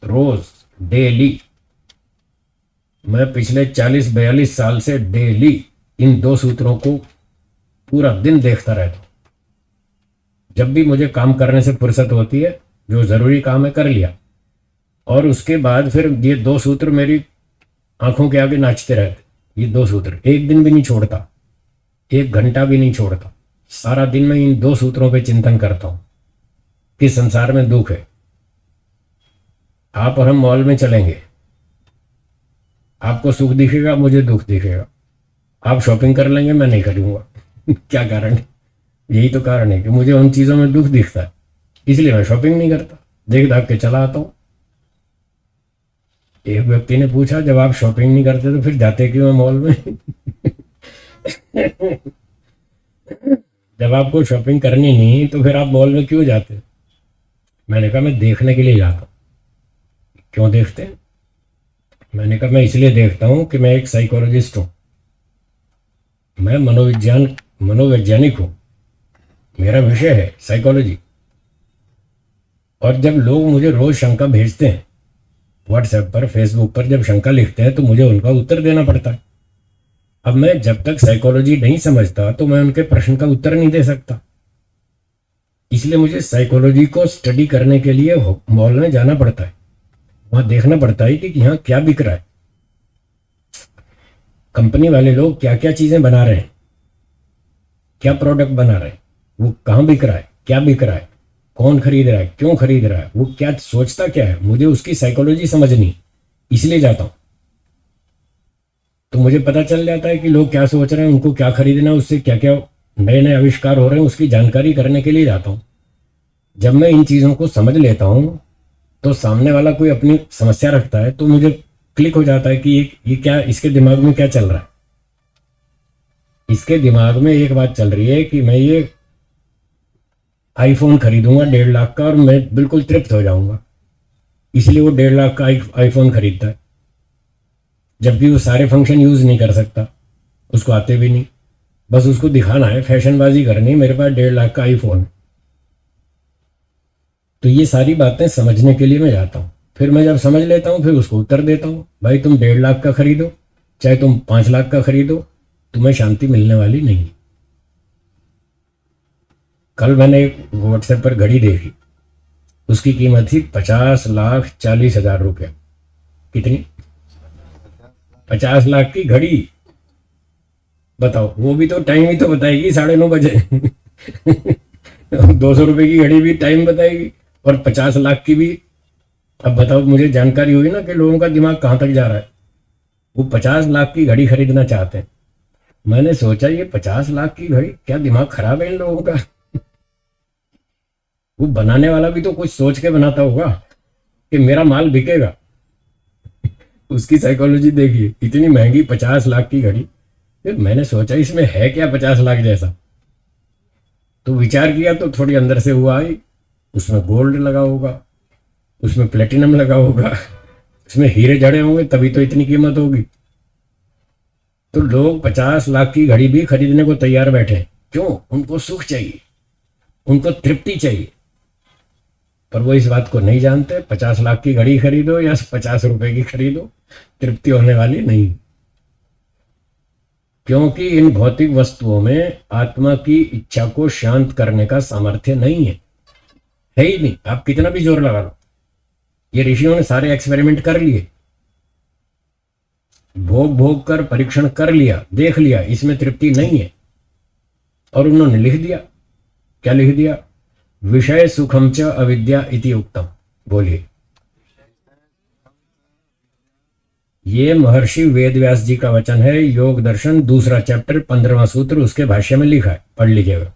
रोज डेली। मैं पिछले 40-42 साल से डेली इन 2 सूत्रों को पूरा दिन देखता रहता हूं। जब भी मुझे काम करने से फुर्सत होती है, जो जरूरी काम है कर लिया, और उसके बाद फिर ये 2 सूत्र मेरी आंखों के आगे नाचते रहते। ये 2 सूत्र एक दिन भी नहीं छोड़ता, 1 घंटा भी नहीं छोड़ता। सारा दिन मैं इन 2 सूत्रों पे चिंतन करता हूं कि संसार में दुख है। आप और हम मॉल में चलेंगे, आपको सुख दिखेगा, मुझे दुख दिखेगा। आप शॉपिंग कर लेंगे, मैं नहीं करूंगा। क्या कारण है? यही तो कारण है कि मुझे उन चीजों में दुख दिखता है, इसलिए मैं शॉपिंग नहीं करता, देख दाख के चला आता हूं। एक व्यक्ति ने पूछा, जब आप शॉपिंग नहीं करते तो फिर जाते क्यों हैं मॉल में? जब आपको शॉपिंग करनी नहीं तो फिर आप मॉल में क्यों जाते? मैंने कहा मैं देखने के लिए जाता हूं। क्यों देखते हैं? मैंने कहा मैं इसलिए देखता हूं कि मैं एक साइकोलॉजिस्ट हूं, मैं मनोवैज्ञानिक हूं, मेरा विषय है साइकोलॉजी। और जब लोग मुझे रोज शंका भेजते हैं व्हाट्सएप पर, फेसबुक पर, जब शंका लिखते हैं तो मुझे उनका उत्तर देना पड़ता है। अब मैं जब तक साइकोलॉजी नहीं समझता तो मैं उनके प्रश्न का उत्तर नहीं दे सकता। इसलिए मुझे साइकोलॉजी को स्टडी करने के लिए मॉल में जाना पड़ता है, वहां देखना पड़ता है कि यहाँ क्या बिक रहा है, कंपनी वाले लोग क्या क्या चीजें बना रहे हैं, क्या प्रोडक्ट बना रहे हैं, वो कहाँ बिक रहा है, क्या बिक रहा है, कौन खरीद रहा है, क्यों खरीद रहा है, वो क्या सोचता क्या है, मुझे उसकी साइकोलॉजी समझनी, इसलिए जाता हूँ। तो मुझे पता चल जाता है कि लोग क्या सोच रहे हैं, उनको क्या खरीदना है, उससे क्या क्या नए नए आविष्कार हो रहे हैं, उसकी जानकारी करने के लिए जाता हूँ। जब मैं इन चीज़ों को समझ लेता हूँ तो सामने वाला कोई अपनी समस्या रखता है तो मुझे क्लिक हो जाता है कि ये क्या, इसके दिमाग में क्या चल रहा है। इसके दिमाग में एक बात चल रही है कि मैं ये आईफोन खरीदूंगा 1.5 लाख का और मैं बिल्कुल तृप्त हो जाऊंगा, इसलिए वो 1.5 लाख का आईफोन खरीदता है, जबकि वो सारे फंक्शन यूज नहीं कर सकता, उसको आते भी नहीं, बस उसको दिखाना है, फैशनबाजी करनी है, मेरे पास 1.5 लाख का आईफोन है। तो ये सारी बातें समझने के लिए मैं जाता हूँ। फिर मैं जब समझ लेता हूँ फिर उसको उत्तर देता हूँ, भाई तुम 1.5 लाख का खरीदो चाहे तुम 5 लाख का खरीदो, तुम्हें शांति मिलने वाली नहीं। कल मैंने व्हाट्सएप पर घड़ी देखी, उसकी कीमत थी 50,40,000 रुपये। कितनी? 50 लाख की घड़ी। बताओ, वो भी तो टाइम ही तो बताएगी, 9:30 बजे 200 रुपये की घड़ी भी टाइम बताएगी और 50 लाख की भी। अब बताओ, मुझे जानकारी हुई ना कि लोगों का दिमाग कहाँ तक जा रहा है। वो 50 लाख की घड़ी खरीदना चाहते हैं। मैंने सोचा ये 50 लाख की घड़ी, क्या दिमाग खराब है इन लोगों का। वो बनाने वाला भी तो कुछ सोच के बनाता होगा कि मेरा माल बिकेगा। उसकी साइकोलॉजी देखिए, इतनी महंगी 50 लाख की घड़ी। फिर मैंने सोचा इसमें है क्या 50 लाख जैसा, तो विचार किया तो थोड़ी अंदर से हुआ आई, उसमें गोल्ड लगा होगा, उसमें प्लेटिनम लगा होगा, उसमें हीरे जड़े होंगे, तभी तो इतनी कीमत होगी। तो लोग 50 लाख की घड़ी भी खरीदने को तैयार बैठे। क्यों? उनको सुख चाहिए, उनको तृप्ति चाहिए। पर वो इस बात को नहीं जानते, 50 लाख की घड़ी खरीदो या 50 रुपए की खरीदो, तृप्ति होने वाली नहीं। क्योंकि इन भौतिक वस्तुओं में आत्मा की इच्छा को शांत करने का सामर्थ्य नहीं है ही नहीं। आप कितना भी जोर लगा लो, ये ऋषियों ने सारे एक्सपेरिमेंट कर लिए, भोग भोग कर परीक्षण कर लिया, देख लिया इसमें तृप्ति नहीं है, और उन्होंने लिख दिया। क्या लिख दिया? विषय सुखम च अविद्या इति उक्तम। बोलिए। ये महर्षि वेदव्यास जी का वचन है। योग दर्शन 2 चैप्टर 15वां सूत्र उसके भाष्य में लिखा है, पढ़ लीजिएगा,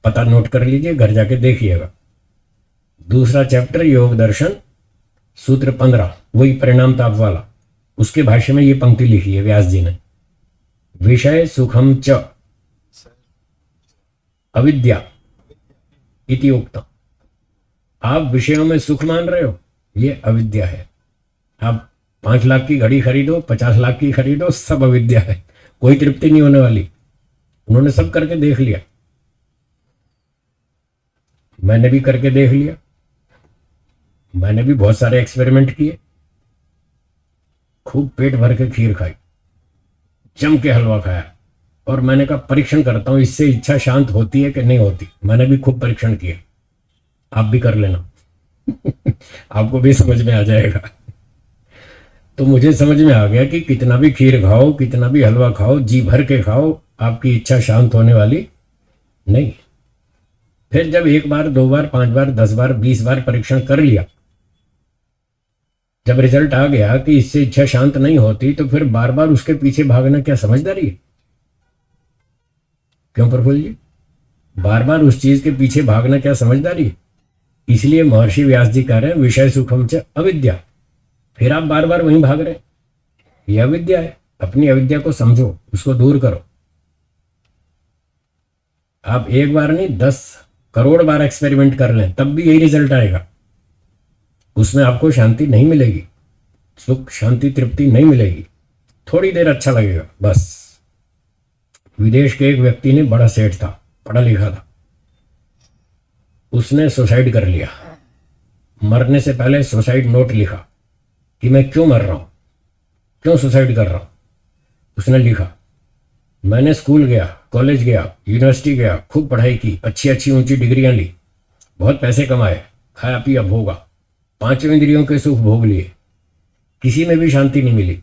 पता नोट कर लीजिए, घर जाके देखिएगा। 2 चैप्टर योग दर्शन सूत्र 15, वही परिणाम ताप वाला, उसके भाष्य में ये पंक्ति लिखी है व्यास जी ने, विषय सुखम च अविद्या इति उक्तम। आप विषयों में सुख मान रहे हो, ये अविद्या है। आप 5 लाख की घड़ी खरीदो, 50 लाख की खरीदो, सब अविद्या है, कोई तृप्ति नहीं होने वाली। उन्होंने सब करके देख लिया, मैंने भी करके देख लिया, मैंने भी बहुत सारे एक्सपेरिमेंट किए, खूब पेट भर के खीर खाई, जम के हलवा खाया, और मैंने कहा परीक्षण करता हूं इससे इच्छा शांत होती है कि नहीं होती। मैंने भी खूब परीक्षण किए, आप भी कर लेना आपको भी समझ में आ जाएगा। तो मुझे समझ में आ गया कि कितना भी खीर खाओ, कितना भी हलवा खाओ, जी भर के खाओ, आपकी इच्छा शांत होने वाली नहीं। फिर जब 1 बार 2 बार 5 बार 10 बार 20 बार परीक्षण कर लिया, जब रिजल्ट आ गया कि इससे इच्छा शांत नहीं होती, तो फिर बार बार उसके पीछे भागना क्या समझदारी है? क्यों प्रफुल्ल जी? बार बार उस चीज के पीछे भागना क्या समझदारी है? इसलिए महर्षि व्यास जी कह रहे हैं विषय सुखम च अविद्या। फिर आप बार बार वहीं भाग रहे, ये अविद्या है। अपनी अविद्या को समझो, उसको दूर करो। आप 1 बार नहीं 10 करोड़ बार एक्सपेरिमेंट कर लें, तब भी यही रिजल्ट आएगा। उसमें आपको शांति नहीं मिलेगी, सुख शांति तृप्ति नहीं मिलेगी, थोड़ी देर अच्छा लगेगा बस। विदेश के एक व्यक्ति ने, बड़ा सेठ था, पढ़ा लिखा था, उसने सुसाइड कर लिया। मरने से पहले सुसाइड नोट लिखा कि मैं क्यों मर रहा हूं, क्यों सुसाइड कर रहा हूं। उसने लिखा, मैंने स्कूल गया, कॉलेज गया, यूनिवर्सिटी गया, खूब पढ़ाई की, अच्छी अच्छी ऊंची डिग्रियां ली, बहुत पैसे कमाए, खाया पिया भोगा, 5 इंद्रियों के सुख भोग लिए, किसी में भी शांति नहीं मिली।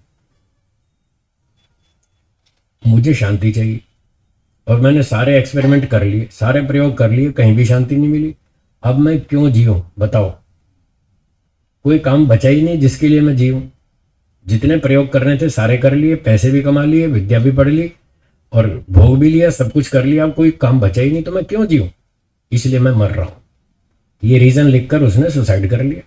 मुझे शांति चाहिए, और मैंने सारे एक्सपेरिमेंट कर लिए, सारे प्रयोग कर लिए, कहीं भी शांति नहीं मिली। अब मैं क्यों जीऊं बताओ? कोई काम बचा ही नहीं जिसके लिए मैं जीऊं। जितने प्रयोग करने थे सारे कर लिए, पैसे भी कमा लिए, विद्या भी पढ़ ली और भोग भी लिया, सब कुछ कर लिया, अब कोई काम बचा ही नहीं, तो मैं क्यों जीऊं? इसलिए मैं मर रहा हूं। ये रीजन लिखकर उसने सुसाइड कर लिया।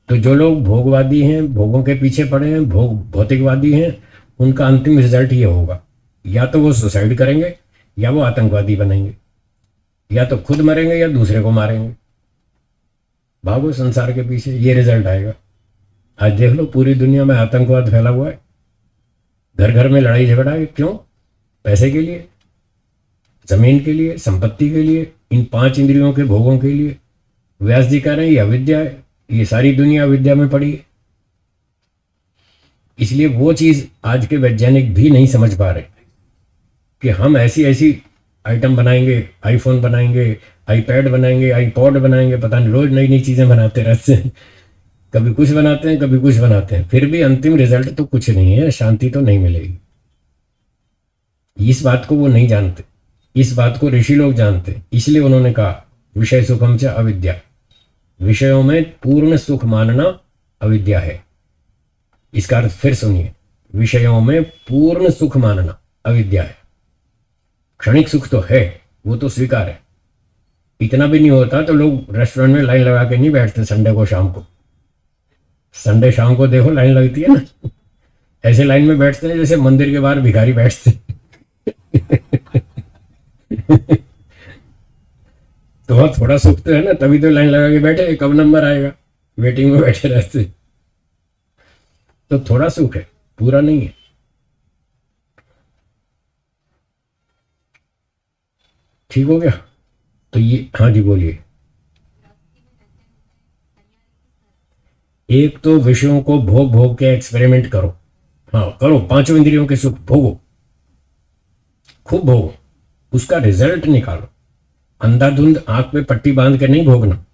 तो जो लोग भोगवादी हैं, भोगों के पीछे पड़े हैं, भौतिकवादी हैं, उनका अंतिम रिजल्ट ये होगा, या तो वो सुसाइड करेंगे या वो आतंकवादी बनेंगे, या तो खुद मरेंगे या दूसरे को मारेंगे। भागो संसार के पीछे, ये रिजल्ट आएगा। आज देख लो पूरी दुनिया में आतंकवाद फैला हुआ है, घर घर में लड़ाई झगड़ा है। क्यों? पैसे के लिए, जमीन के लिए, संपत्ति के लिए, इन 5 इंद्रियों के भोगों के लिए। व्यास जी कह रहे हैं ये अविद्या है, ये सारी दुनिया अविद्या में पड़ी है। इसलिए वो चीज आज के वैज्ञानिक भी नहीं समझ पा रहे कि हम ऐसी ऐसी आइटम बनाएंगे, आईफोन बनाएंगे, आईपैड बनाएंगे, आईपॉड बनाएंगे, पता नहीं रोज नई नई चीजें बनाते रहते हैं। कभी कुछ बनाते हैं, कभी कुछ बनाते हैं, फिर भी अंतिम रिजल्ट तो कुछ नहीं है, शांति तो नहीं मिलेगी। इस बात को वो नहीं जानते, इस बात को ऋषि लोग जानते। इसलिए उन्होंने कहा विषय सुखम च अविद्या, विषयों में पूर्ण सुख मानना अविद्या है। इसका अर्थ फिर सुनिए, विषयों में पूर्ण सुख मानना अविद्या है। क्षणिक सुख तो है, वो तो स्वीकार है। इतना भी नहीं होता तो लोग रेस्टोरेंट में लाइन लगा के नहीं बैठते संडे को शाम को। संडे शाम को देखो लाइन लगती है ना, ऐसे लाइन में बैठते हैं जैसे मंदिर के बाहर भिखारी बैठते तो वहाँ थोड़ा सुख तो है ना, तभी तो लाइन लगा के बैठे, कब नंबर आएगा, वेटिंग में बैठे रहते। तो थोड़ा सुख है, पूरा नहीं है। ठीक हो गया? तो ये, हाँ जी बोलिए। एक तो विषयों को भोग भोग के एक्सपेरिमेंट करो, हाँ करो, 5 इंद्रियों के सुख भोगो, खूब भोगो, उसका रिजल्ट निकालो। अंधाधुंध आंख पे पट्टी बांध के नहीं भोगना,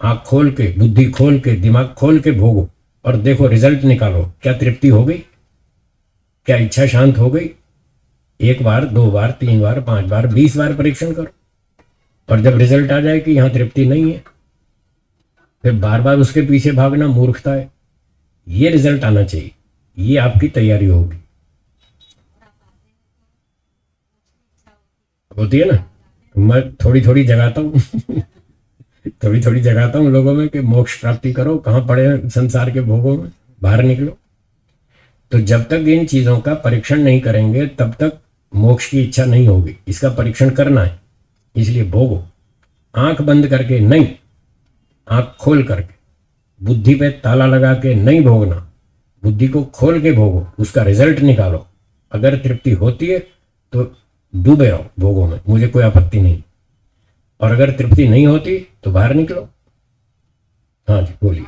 आंख खोल के, बुद्धि खोल के, दिमाग खोल के भोगो और देखो रिजल्ट निकालो। क्या तृप्ति हो गई? क्या इच्छा शांत हो गई? 1 बार, 2 बार, 3 बार, 5 बार, 20 बार परीक्षण करो और जब रिजल्ट आ जाए कि यहां तृप्ति नहीं है, फिर बार बार उसके पीछे भागना मूर्खता है। ये रिजल्ट आना चाहिए, ये आपकी तैयारी होगी। होती है ना, मैं थोड़ी थोड़ी जगाता हूँ थोड़ी थोड़ी जगाता हूँ लोगों में कि मोक्ष प्राप्ति करो, कहाँ पड़े हैं संसार के भोगों में, बाहर निकलो। तो जब तक इन चीजों का परीक्षण नहीं करेंगे तब तक मोक्ष की इच्छा नहीं होगी। इसका परीक्षण करना है, इसलिए भोगो। आंख बंद करके नहीं, आंख खोल करके, बुद्धि पे ताला लगा के नहीं भोगना, बुद्धि को खोल के भोगो, उसका रिजल्ट निकालो। अगर तृप्ति होती है तो डूबे रहो भोगों में, मुझे कोई आपत्ति नहीं। और अगर तृप्ति नहीं होती तो बाहर निकलो। हाँ जी बोलिए।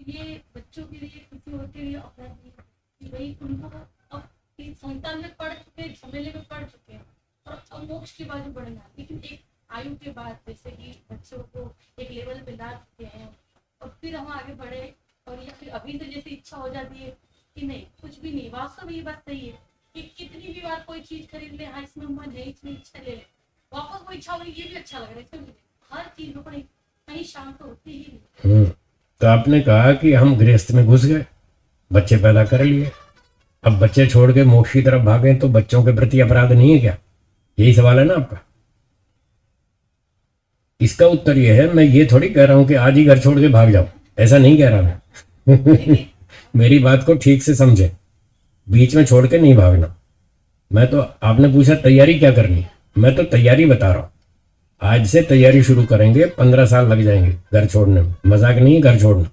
ये बच्चों के लिए खुशी होती है अपराध कि भाई उनको अब संतान में पढ़ चुके, झमेले में पढ़ चुके हैं और अब मोक्ष के बाद बढ़ना, लेकिन एक आयु के बाद जैसे कि बच्चों को एक लेवल पे ला चुके हैं और फिर हम आगे बढ़े और या फिर अभी से जैसे इच्छा हो जाती है कि नहीं कुछ भी नहीं। वास्तव में ये बात सही है कि कितनी भी बार कोई चीज खरीद ले, हाँ इसमें मन है, इसमें इच्छा ले ले, वापस वो इच्छा होगी, ये भी अच्छा लग रहा है, इसमें भी हर चीज में कहीं शांत तो होती ही नहीं। तो आपने कहा कि हम गृहस्थ में घुस गए, बच्चे पैदा कर लिए, अब बच्चे छोड़ के मोक्ष की तरफ भागे तो बच्चों के प्रति अपराध नहीं है क्या? यही सवाल है ना आपका। इसका उत्तर यह है, मैं ये थोड़ी कह रहा हूं कि आज ही घर छोड़ के भाग जाओ, ऐसा नहीं कह रहा मैं मेरी बात को ठीक से समझे, बीच में छोड़ के नहीं भागना। मैं तो, आपने पूछा तैयारी क्या करनी, मैं तो तैयारी बता रहा हूं। आज से तैयारी शुरू करेंगे, 15 साल लग जाएंगे घर छोड़ने में, मजाक नहीं है घर छोड़ना।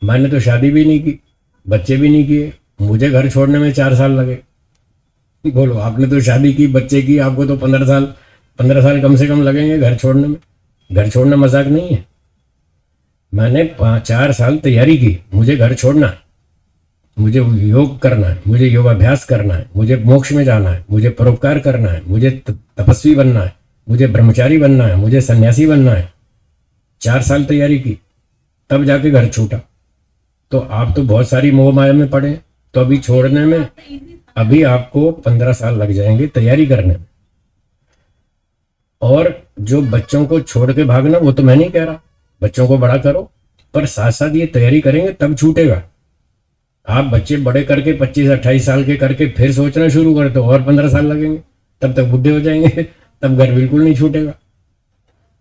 मैंने तो शादी भी नहीं की, बच्चे भी नहीं किए, मुझे घर छोड़ने में 4 साल लगे। बोलो, आपने तो शादी की, बच्चे की, आपको तो 15 साल कम से कम लगेंगे घर छोड़ने में। घर छोड़ना मजाक नहीं है। मैंने 4 साल तैयारी की, मुझे घर छोड़ना है, मुझे योग करना है, मुझे योगाभ्यास करना है, मुझे मोक्ष में जाना है, मुझे परोपकार करना है, मुझे तपस्वी बनना है, मुझे ब्रह्मचारी बनना है, मुझे सन्यासी बनना है। 4 साल तैयारी की, तब जाके घर छूटा। तो आप तो बहुत सारी मोह माया में पड़े, तो अभी छोड़ने में, अभी आपको 15 साल लग जाएंगे तैयारी करने में। और जो बच्चों को छोड़ के भागना, वो तो मैं नहीं कह रहा, बच्चों को बड़ा करो, पर साथ साथ ये तैयारी करेंगे तब छूटेगा। आप बच्चे बड़े करके 25-28 साल के करके फिर सोचना शुरू कर तो और 15 साल लगेंगे, तब तक बुढ़े हो जाएंगे, तब घर बिल्कुल नहीं छूटेगा।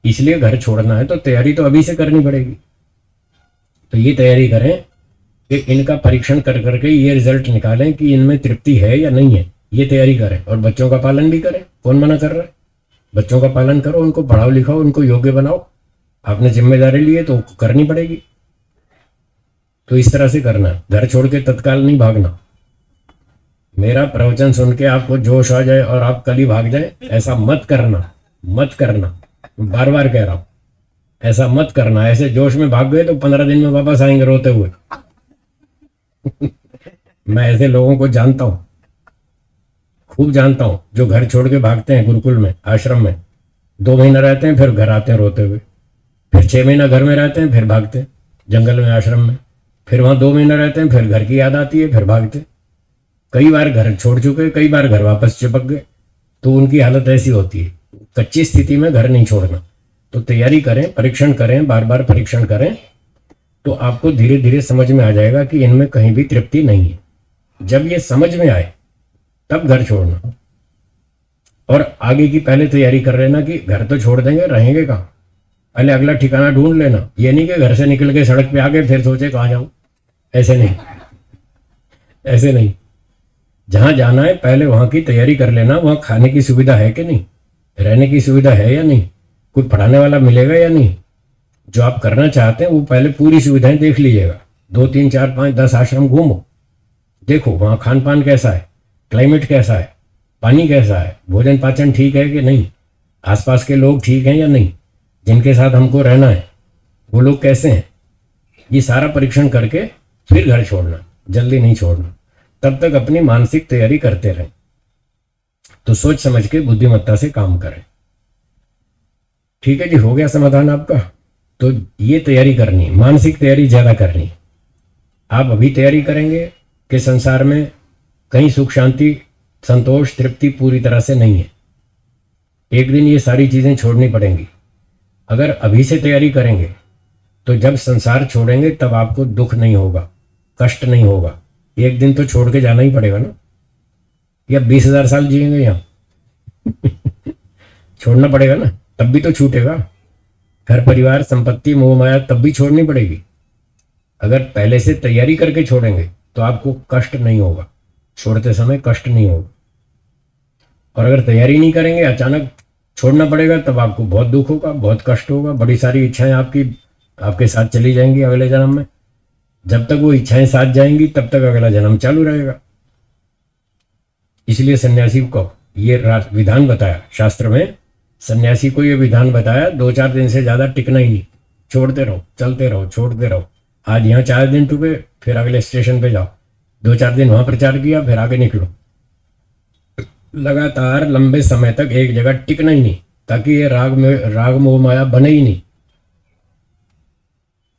इसलिए घर छोड़ना है तो तैयारी तो अभी से करनी पड़ेगी। तो ये तैयारी करें कि इनका परीक्षण कर करके ये रिजल्ट निकालें कि इनमें तृप्ति है या नहीं है, ये तैयारी करें। और बच्चों का पालन भी करें, कौन मना कर रहा है? बच्चों का पालन करो, उनको पढ़ाओ लिखाओ, उनको योग्य बनाओ। आपने जिम्मेदारी ली है तो करनी पड़ेगी। तो इस तरह से करना, घर छोड़ के तत्काल नहीं भागना। मेरा प्रवचन सुन के आपको जोश आ जाए और आप कल ही भाग जाए, ऐसा मत करना, मत करना। बार बार कह रहा हूं, ऐसा मत करना। ऐसे जोश में भाग गए तो 15 दिन में वापस आएंगे रोते हुए। मैं ऐसे लोगों को जानता हूं, खूब जानता हूं, जो घर छोड़ के भागते हैं गुरुकुल में, आश्रम में 2 महीना रहते हैं, फिर घर आते हैं रोते हुए, फिर 6 महीना घर में रहते हैं, फिर भागते हैं जंगल में, आश्रम में, फिर वहां 2 महीना रहते हैं, फिर घर की याद आती है, फिर भागते। कई बार घर छोड़ चुके, कई बार घर वापस चिपक गए। तो उनकी हालत ऐसी होती है। कच्ची स्थिति में घर नहीं छोड़ना। तो तैयारी करें, परीक्षण करें, बार बार परीक्षण करें, तो आपको धीरे धीरे समझ में आ जाएगा कि इनमें कहीं भी तृप्ति नहीं है। जब ये समझ में आए तब घर छोड़ना। और आगे की पहले तैयारी कर लेना कि घर तो छोड़ देंगे, रहेंगे कहाँ, पहले अगला ठिकाना ढूंढ लेना। ये नहीं कि घर से निकल के सड़क पे आ गए फिर सोचे कहाँ जाऊं, ऐसे नहीं, ऐसे नहीं। जहां जाना है पहले वहां की तैयारी कर लेना। वहां खाने की सुविधा है कि नहीं, रहने की सुविधा है या नहीं, कोई पढ़ाने वाला मिलेगा या नहीं। जो आप करना चाहते हैं वो पहले पूरी सुविधाएं देख लीजिएगा। 2, 3, 4, 5, 10 आश्रम घूमो, देखो वहां खान पान कैसा है, क्लाइमेट कैसा है, पानी कैसा है, भोजन पाचन ठीक है कि नहीं, आसपास के लोग ठीक हैं या नहीं, जिनके साथ हमको रहना है वो लोग कैसे हैं। ये सारा परीक्षण करके फिर घर छोड़ना, जल्दी नहीं छोड़ना। तब तक अपनी मानसिक तैयारी करते रहें। तो सोच समझ के बुद्धिमत्ता से काम करें। ठीक है जी, हो गया समाधान आपका। तो ये तैयारी करनी है, मानसिक तैयारी ज्यादा करनी है। आप अभी तैयारी करेंगे कि संसार में कहीं सुख शांति संतोष तृप्ति पूरी तरह से नहीं है। एक दिन ये सारी चीजें छोड़नी पड़ेंगी। अगर अभी से तैयारी करेंगे तो जब संसार छोड़ेंगे तब आपको दुख नहीं होगा, कष्ट नहीं होगा। एक दिन तो छोड़ के जाना ही पड़ेगा ना, या 20,000 साल जिएंगे यहाँ छोड़ना पड़ेगा ना, तब भी तो छूटेगा। घर परिवार संपत्ति मोह माया तब भी छोड़नी पड़ेगी। अगर पहले से तैयारी करके छोड़ेंगे तो आपको कष्ट नहीं होगा, छोड़ते समय कष्ट नहीं होगा। और अगर तैयारी नहीं करेंगे, अचानक छोड़ना पड़ेगा, तब आपको बहुत दुख होगा, बहुत कष्ट होगा। बड़ी सारी इच्छाएं आपके साथ चली जाएंगी अगले जन्म में। जब तक वो इच्छाएं साथ जाएंगी तब तक अगला जन्म चालू रहेगा। इसलिए सन्यासी को ये विधान बताया शास्त्र में, सन्यासी को ये विधान बताया, 2-4 दिन से ज्यादा टिकना ही नहीं, छोड़ते रहो, चलते रहो, छोड़ते रहो। आज यहाँ 4 दिन टूके, फिर अगले स्टेशन पे जाओ, 2-4 दिन वहां प्रचार किया, फिर आगे निकलो। लगातार लंबे समय तक एक जगह टिकना ही नहीं, ताकि ये राग मोह माया बने ही नहीं।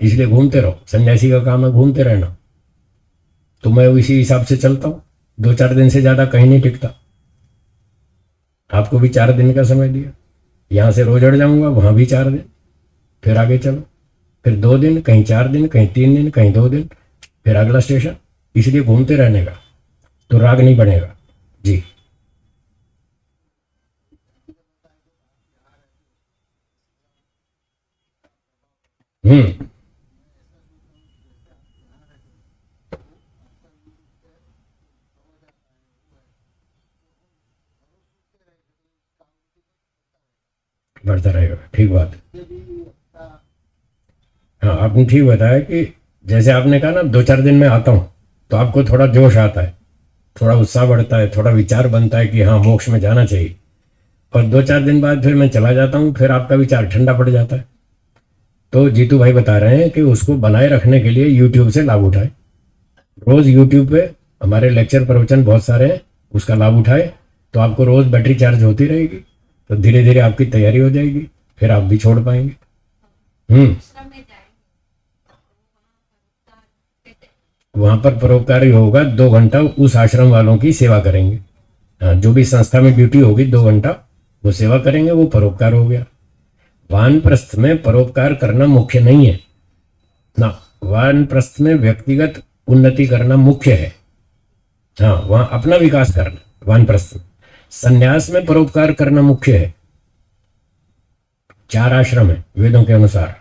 इसलिए घूमते रहो, सन्यासी का काम है घूमते रहना। तो मैं इसी हिसाब से चलता हूँ, 2-4 दिन से ज्यादा कहीं नहीं टिकता। आपको भी 4 दिन का समय दिया, यहां से रोज अड़ जाऊंगा, वहां भी 4 दिन, फिर आगे चलो, फिर 2 दिन, कहीं 4 दिन, कहीं 3 दिन, कहीं 2 दिन, फिर अगला स्टेशन। इसलिए घूमते रहने का, तो राग नहीं बनेगा जी। बढ़ता रहेगा, ठीक बात। हाँ, आपने ठीक बताया कि जैसे आपने कहा ना 2-4 दिन में आता हूँ, तो आपको थोड़ा जोश आता है, थोड़ा उत्साह बढ़ता है, थोड़ा विचार बनता है कि हाँ मोक्ष में जाना चाहिए। और 2-4 दिन बाद फिर मैं चला जाता हूँ, फिर आपका विचार ठंडा पड़ जाता है। तो जीतू भाई बता रहे हैं कि उसको बनाए रखने के लिए यूट्यूब से लाभ उठाए। रोज यूट्यूब पे हमारे लेक्चर प्रवचन बहुत सारे हैं, उसका लाभ उठाए, तो आपको रोज बैटरी चार्ज होती रहेगी। तो धीरे धीरे आपकी तैयारी हो जाएगी, फिर आप भी छोड़ पाएंगे। वहां पर परोपकारी होगा, 2 घंटा उस आश्रम वालों की सेवा करेंगे। हाँ, जो भी संस्था में ड्यूटी होगी 2 घंटा वो सेवा करेंगे, वो परोपकार हो गया। वानप्रस्थ में परोपकार करना मुख्य नहीं है ना, वानप्रस्थ में व्यक्तिगत उन्नति करना मुख्य है। हाँ, वहां अपना विकास करना वानप्रस्थ में। संन्यास में परोपकार करना मुख्य है। 4 आश्रम है वेदों के अनुसार,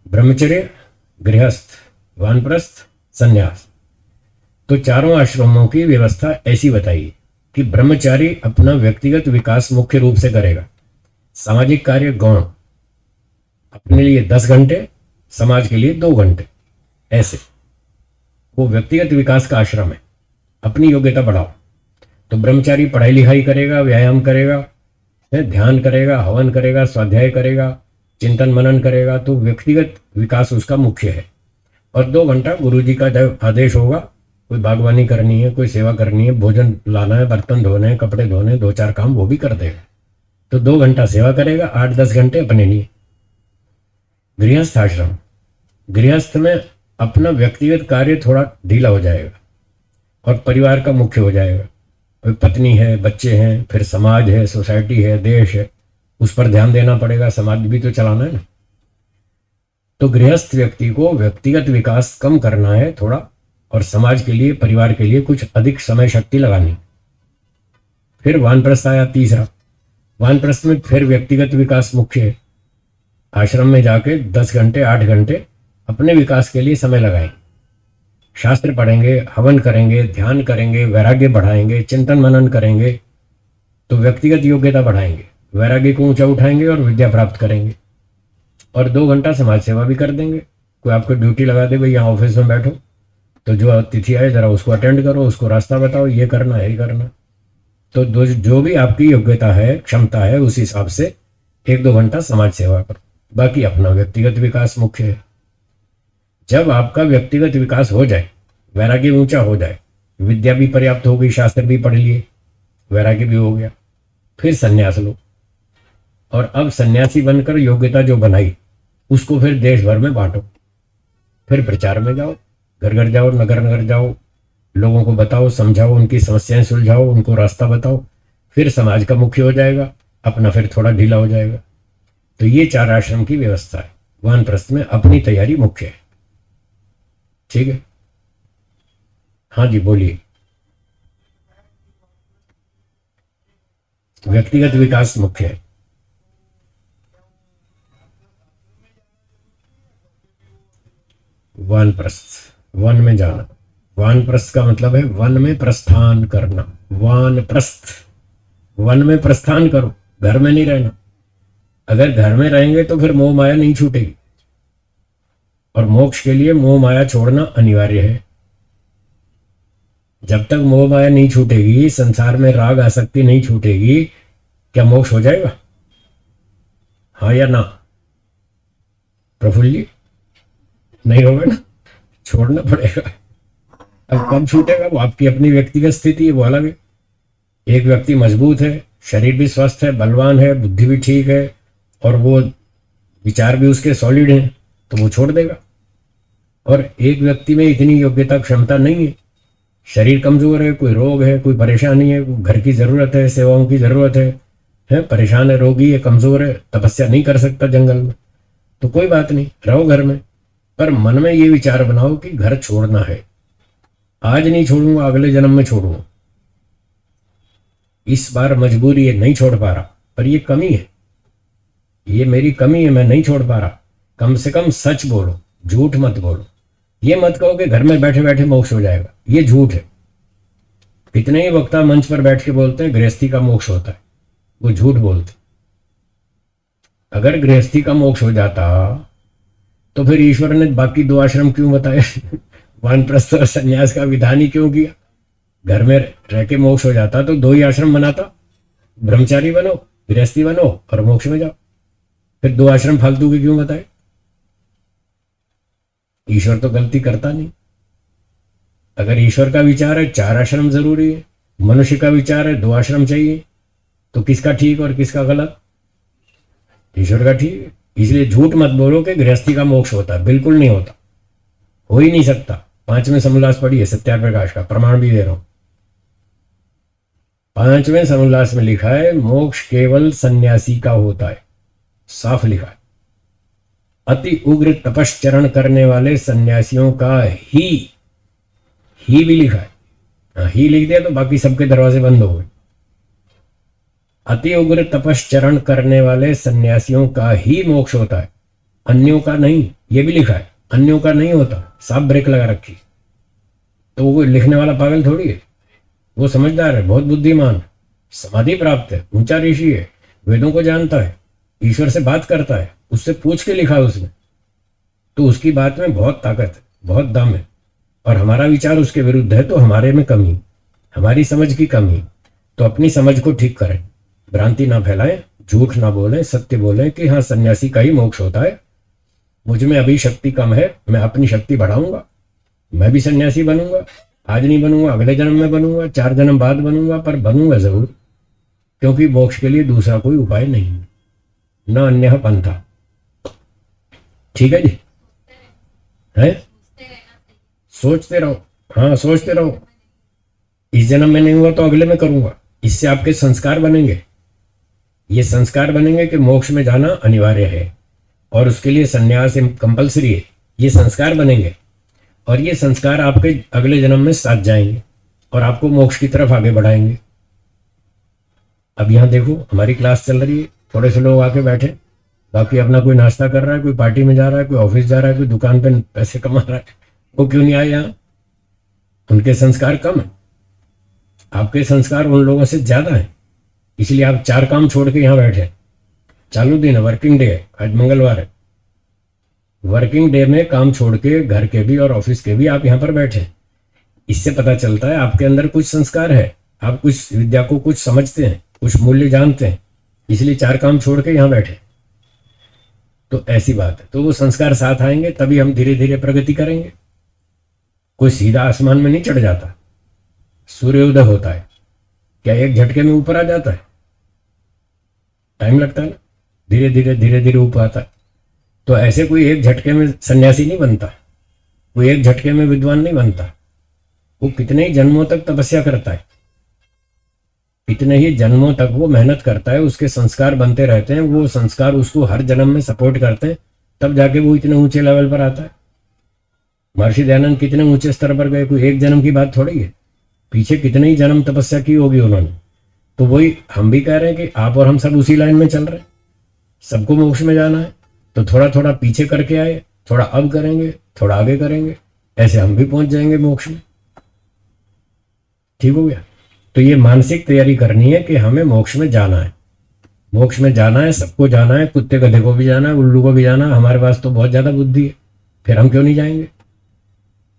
ब्रह्मचर्य, गृहस्थ, वानप्रस्थ, संन्यास। तो चारों आश्रमों की व्यवस्था ऐसी बताइए कि ब्रह्मचारी अपना व्यक्तिगत विकास मुख्य रूप से करेगा, सामाजिक कार्य गौण, अपने लिए 10 घंटे, समाज के लिए 2 घंटे, ऐसे। वो व्यक्तिगत विकास का आश्रम है, अपनी योग्यता बढ़ाओ। तो ब्रह्मचारी पढ़ाई लिखाई करेगा, व्यायाम करेगा, ध्यान करेगा, हवन करेगा, स्वाध्याय करेगा, चिंतन मनन करेगा, तो व्यक्तिगत विकास उसका मुख्य है। और 2 घंटा गुरु जी का जब आदेश होगा, कोई बागवानी करनी है, कोई सेवा करनी है, भोजन लाना है, बर्तन धोने, कपड़े धोने, 2-4 काम वो भी कर देगा। तो 2 घंटा सेवा करेगा, 8-10 घंटे अपने लिए। गृहस्थ आश्रम, गृहस्थ में अपना व्यक्तिगत कार्य थोड़ा ढीला हो जाएगा और परिवार का मुख्य हो जाएगा। कोई पत्नी है, बच्चे हैं, फिर समाज है, सोसाइटी है, देश है, उस पर ध्यान देना पड़ेगा, समाज भी तो चलाना है ना। तो गृहस्थ व्यक्ति को व्यक्तिगत विकास कम करना है थोड़ा, और समाज के लिए, परिवार के लिए कुछ अधिक समय शक्ति लगानी। फिर वानप्रस्थ आया तीसरा। वानप्रस्थ में फिर व्यक्तिगत विकास मुख्य है। आश्रम में जाके 10 घंटे 8 घंटे अपने विकास के लिए समय लगाएं, शास्त्र पढ़ेंगे, हवन करेंगे, ध्यान करेंगे, वैराग्य बढ़ाएंगे, चिंतन मनन करेंगे, तो व्यक्तिगत योग्यता बढ़ाएंगे, वैराग्य को ऊंचा उठाएंगे और विद्या प्राप्त करेंगे। और 2 घंटा समाज सेवा भी कर देंगे। कोई आपको ड्यूटी लगा दे, भाई यहाँ ऑफिस में बैठो, तो जो अतिथि आए जरा उसको अटेंड करो, उसको रास्ता बताओ, ये करना है, ये करना। तो जो भी आपकी योग्यता है, क्षमता है, उस हिसाब से 1-2 घंटा समाज सेवा करो, बाकी अपना व्यक्तिगत विकास मुख्य है। जब आपका व्यक्तिगत विकास हो जाए, वैराग्य ऊंचा हो जाए, विद्या भी पर्याप्त हो गई, शास्त्र भी पढ़ लिए, वैराग्य भी हो गया, फिर संन्यास लो। और अब सन्यासी बनकर योग्यता जो बनाई उसको फिर देश भर में बांटो। फिर प्रचार में जाओ, घर घर जाओ, नगर नगर जाओ, लोगों को बताओ, समझाओ, उनकी समस्याएं सुलझाओ, उनको रास्ता बताओ। फिर समाज का मुख्य हो जाएगा, अपना फिर थोड़ा ढीला हो जाएगा। तो ये 4 आश्रम की व्यवस्था है। वानप्रस्थ में अपनी तैयारी मुख्य है। ठीक है, हाँ जी बोलिए। व्यक्तिगत विकास मुख्य है। वानप्रस्थ, वन में जाना। वानप्रस्थ का मतलब है वन में प्रस्थान करना। वानप्रस्थ, वन में प्रस्थान करो, घर में नहीं रहना। अगर घर में रहेंगे तो फिर मोह माया नहीं छूटेगी, और मोक्ष के लिए मोह माया छोड़ना अनिवार्य है। जब तक मोह माया नहीं छूटेगी, संसार में राग आसक्ति नहीं छूटेगी, क्या मोक्ष हो जाएगा? हाँ या ना प्रफुल्ल जी? नहीं होगा ना, छोड़ना पड़ेगा। अब कब छूटेगा वो आपकी अपनी व्यक्तिगत स्थिति है, वो अलग है। एक व्यक्ति मजबूत है, शरीर भी स्वस्थ है, बलवान है, बुद्धि भी ठीक है, और वो विचार भी उसके सॉलिड हैं, तो वो छोड़ देगा। और एक व्यक्ति में इतनी योग्यता क्षमता नहीं है, शरीर कमजोर है, कोई रोग है, कोई परेशानी है, घर की जरूरत है, सेवाओं की जरूरत है, परेशान है, रोगी है, कमजोर है, तपस्या नहीं कर सकता जंगल में, तो कोई बात नहीं, रहो घर में। पर मन में ये विचार बनाओ कि घर छोड़ना है, आज नहीं छोड़ूंगा, अगले जन्म में छोड़ूंगा। इस बार मजबूरी है, नहीं छोड़ पा रहा, पर ये कमी है, ये मेरी कमी है, मैं नहीं छोड़ पा रहा। कम से कम सच बोलो, झूठ मत बोलो। ये मत कहो कि घर में बैठे बैठे मोक्ष हो जाएगा, ये झूठ है। कितने ही वक्ता मंच पर बैठ के बोलते हैं गृहस्थी का मोक्ष होता है, वो झूठ बोलते। अगर गृहस्थी का मोक्ष हो जाता तो फिर ईश्वर ने बाकी 2 आश्रम क्यों बताए? वानप्रस्थ और संन्यास का विधान ही क्यों किया? घर में रह के मोक्ष हो जाता तो 2 ही आश्रम बनाता, ब्रह्मचारी बनो, गृहस्थी बनो और मोक्ष में जाओ। फिर 2 आश्रम फालतू के क्यों बताए? ईश्वर तो गलती करता नहीं। अगर ईश्वर का विचार है 4 आश्रम जरूरी है, मनुष्य का विचार है 2 आश्रम चाहिए, तो किसका ठीक और किसका गलत? ईश्वर का ठीक है। इसलिए झूठ मत बोलो कि गृहस्थी का मोक्ष होता है, बिल्कुल नहीं होता, हो ही नहीं सकता। 5वें समोल्लास पढ़िए सत्याप्रकाश का, प्रमाण भी दे रहा हूं। 5वें समोल्लास में लिखा है मोक्ष केवल सन्यासी का होता है, साफ लिखा है। अति उग्र तपश्चरण करने वाले सन्यासियों का ही भी लिखा है। हाँ, ही लिख दिया तो बाकी सबके दरवाजे बंद हो गए। अति उग्र तपश्चरण करने वाले सन्यासियों का ही मोक्ष होता है, अन्यों का नहीं। ये भी लिखा है, अन्यों का नहीं होता, साफ ब्रेक लगा रखी। तो वो लिखने वाला पागल थोड़ी है, वो समझदार है, बहुत बुद्धिमान, समाधि प्राप्त है, ऊंचा ऋषि है, वेदों को जानता है, ईश्वर से बात करता है, उससे पूछ के लिखा है उसने। तो उसकी बात में बहुत ताकत है, बहुत दम है। और हमारा विचार उसके विरुद्ध है, तो हमारे में कमी, हमारी समझ की कमी। तो अपनी समझ को ठीक करें, भ्रांति ना फैलाएं, झूठ ना बोलें, सत्य बोलें कि हाँ सन्यासी का ही मोक्ष होता है। मुझ में अभी शक्ति कम है, मैं अपनी शक्ति बढ़ाऊंगा, मैं भी सन्यासी बनूंगा। आज नहीं बनूंगा, अगले जन्म में बनूंगा, 4 जन्म बाद बनूंगा, पर बनूंगा जरूर, क्योंकि मोक्ष के लिए दूसरा कोई उपाय नहीं है, न अन्य पंथा। ठीक है जी, है? सोचते रहो, हाँ सोचते रहो। इस जन्म में नहीं हुआ तो अगले में करूंगा। इससे आपके संस्कार बनेंगे, ये संस्कार बनेंगे कि मोक्ष में जाना अनिवार्य है और उसके लिए संन्यास कंपलसरी है। ये संस्कार बनेंगे और ये संस्कार आपके अगले जन्म में साथ जाएंगे और आपको मोक्ष की तरफ आगे बढ़ाएंगे। अब यहाँ देखो हमारी क्लास चल रही है, थोड़े से लोग आके बैठे, बाकी अपना कोई नाश्ता कर रहा है, कोई पार्टी में जा रहा है, कोई ऑफिस जा रहा है, कोई दुकान पे पैसे कमा रहा है। वो क्यों नहीं आए यहाँ? उनके संस्कार कम है, आपके संस्कार उन लोगों से ज्यादा है, इसलिए आप 4 काम छोड़ के यहाँ बैठे। चालू दिन है, वर्किंग डे है, आज मंगलवार है। वर्किंग डे में काम छोड़ के घर के भी और ऑफिस के भी आप यहाँ पर बैठे। इससे पता चलता है आपके अंदर कुछ संस्कार है, आप कुछ विद्या को कुछ समझते हैं, कुछ मूल्य जानते हैं, इसलिए 4 काम छोड़ के यहाँ बैठे। तो ऐसी बात है, तो वो संस्कार साथ आएंगे तभी हम धीरे धीरे प्रगति करेंगे। कोई सीधा आसमान में नहीं चढ़ जाता, सूर्योदय होता है, क्या एक झटके में ऊपर आ जाता है? टाइम लगता है ना, धीरे धीरे ऊपर आता है। तो ऐसे कोई एक झटके में सन्यासी नहीं बनता, कोई एक झटके में विद्वान नहीं बनता। वो कितने ही जन्मों तक तपस्या करता है, कितने ही जन्मों तक वो मेहनत करता है, उसके संस्कार बनते रहते हैं, वो संस्कार उसको हर जन्म में सपोर्ट करते हैं, तब जाके वो इतने ऊंचे लेवल पर आता है। महर्षि दयानंद कितने ऊंचे स्तर पर गए, कोई एक जन्म की बात थोड़ी है, पीछे कितने ही जन्म तपस्या की होगी उन्होंने। तो वही हम भी कह रहे हैं कि आप और हम सब उसी लाइन में चल रहे हैं, सबको मोक्ष में जाना है। तो थोड़ा थोड़ा पीछे करके आए, थोड़ा अब करेंगे, थोड़ा आगे करेंगे, ऐसे हम भी पहुंच जाएंगे मोक्ष में। ठीक हो गया? तो ये मानसिक तैयारी करनी है कि हमें मोक्ष में जाना है, मोक्ष में जाना है, सबको जाना है, कुत्ते गधे को भी जाना है, उल्लू को भी जाना है। हमारे पास तो बहुत ज्यादा बुद्धि है, फिर हम क्यों नहीं जाएंगे?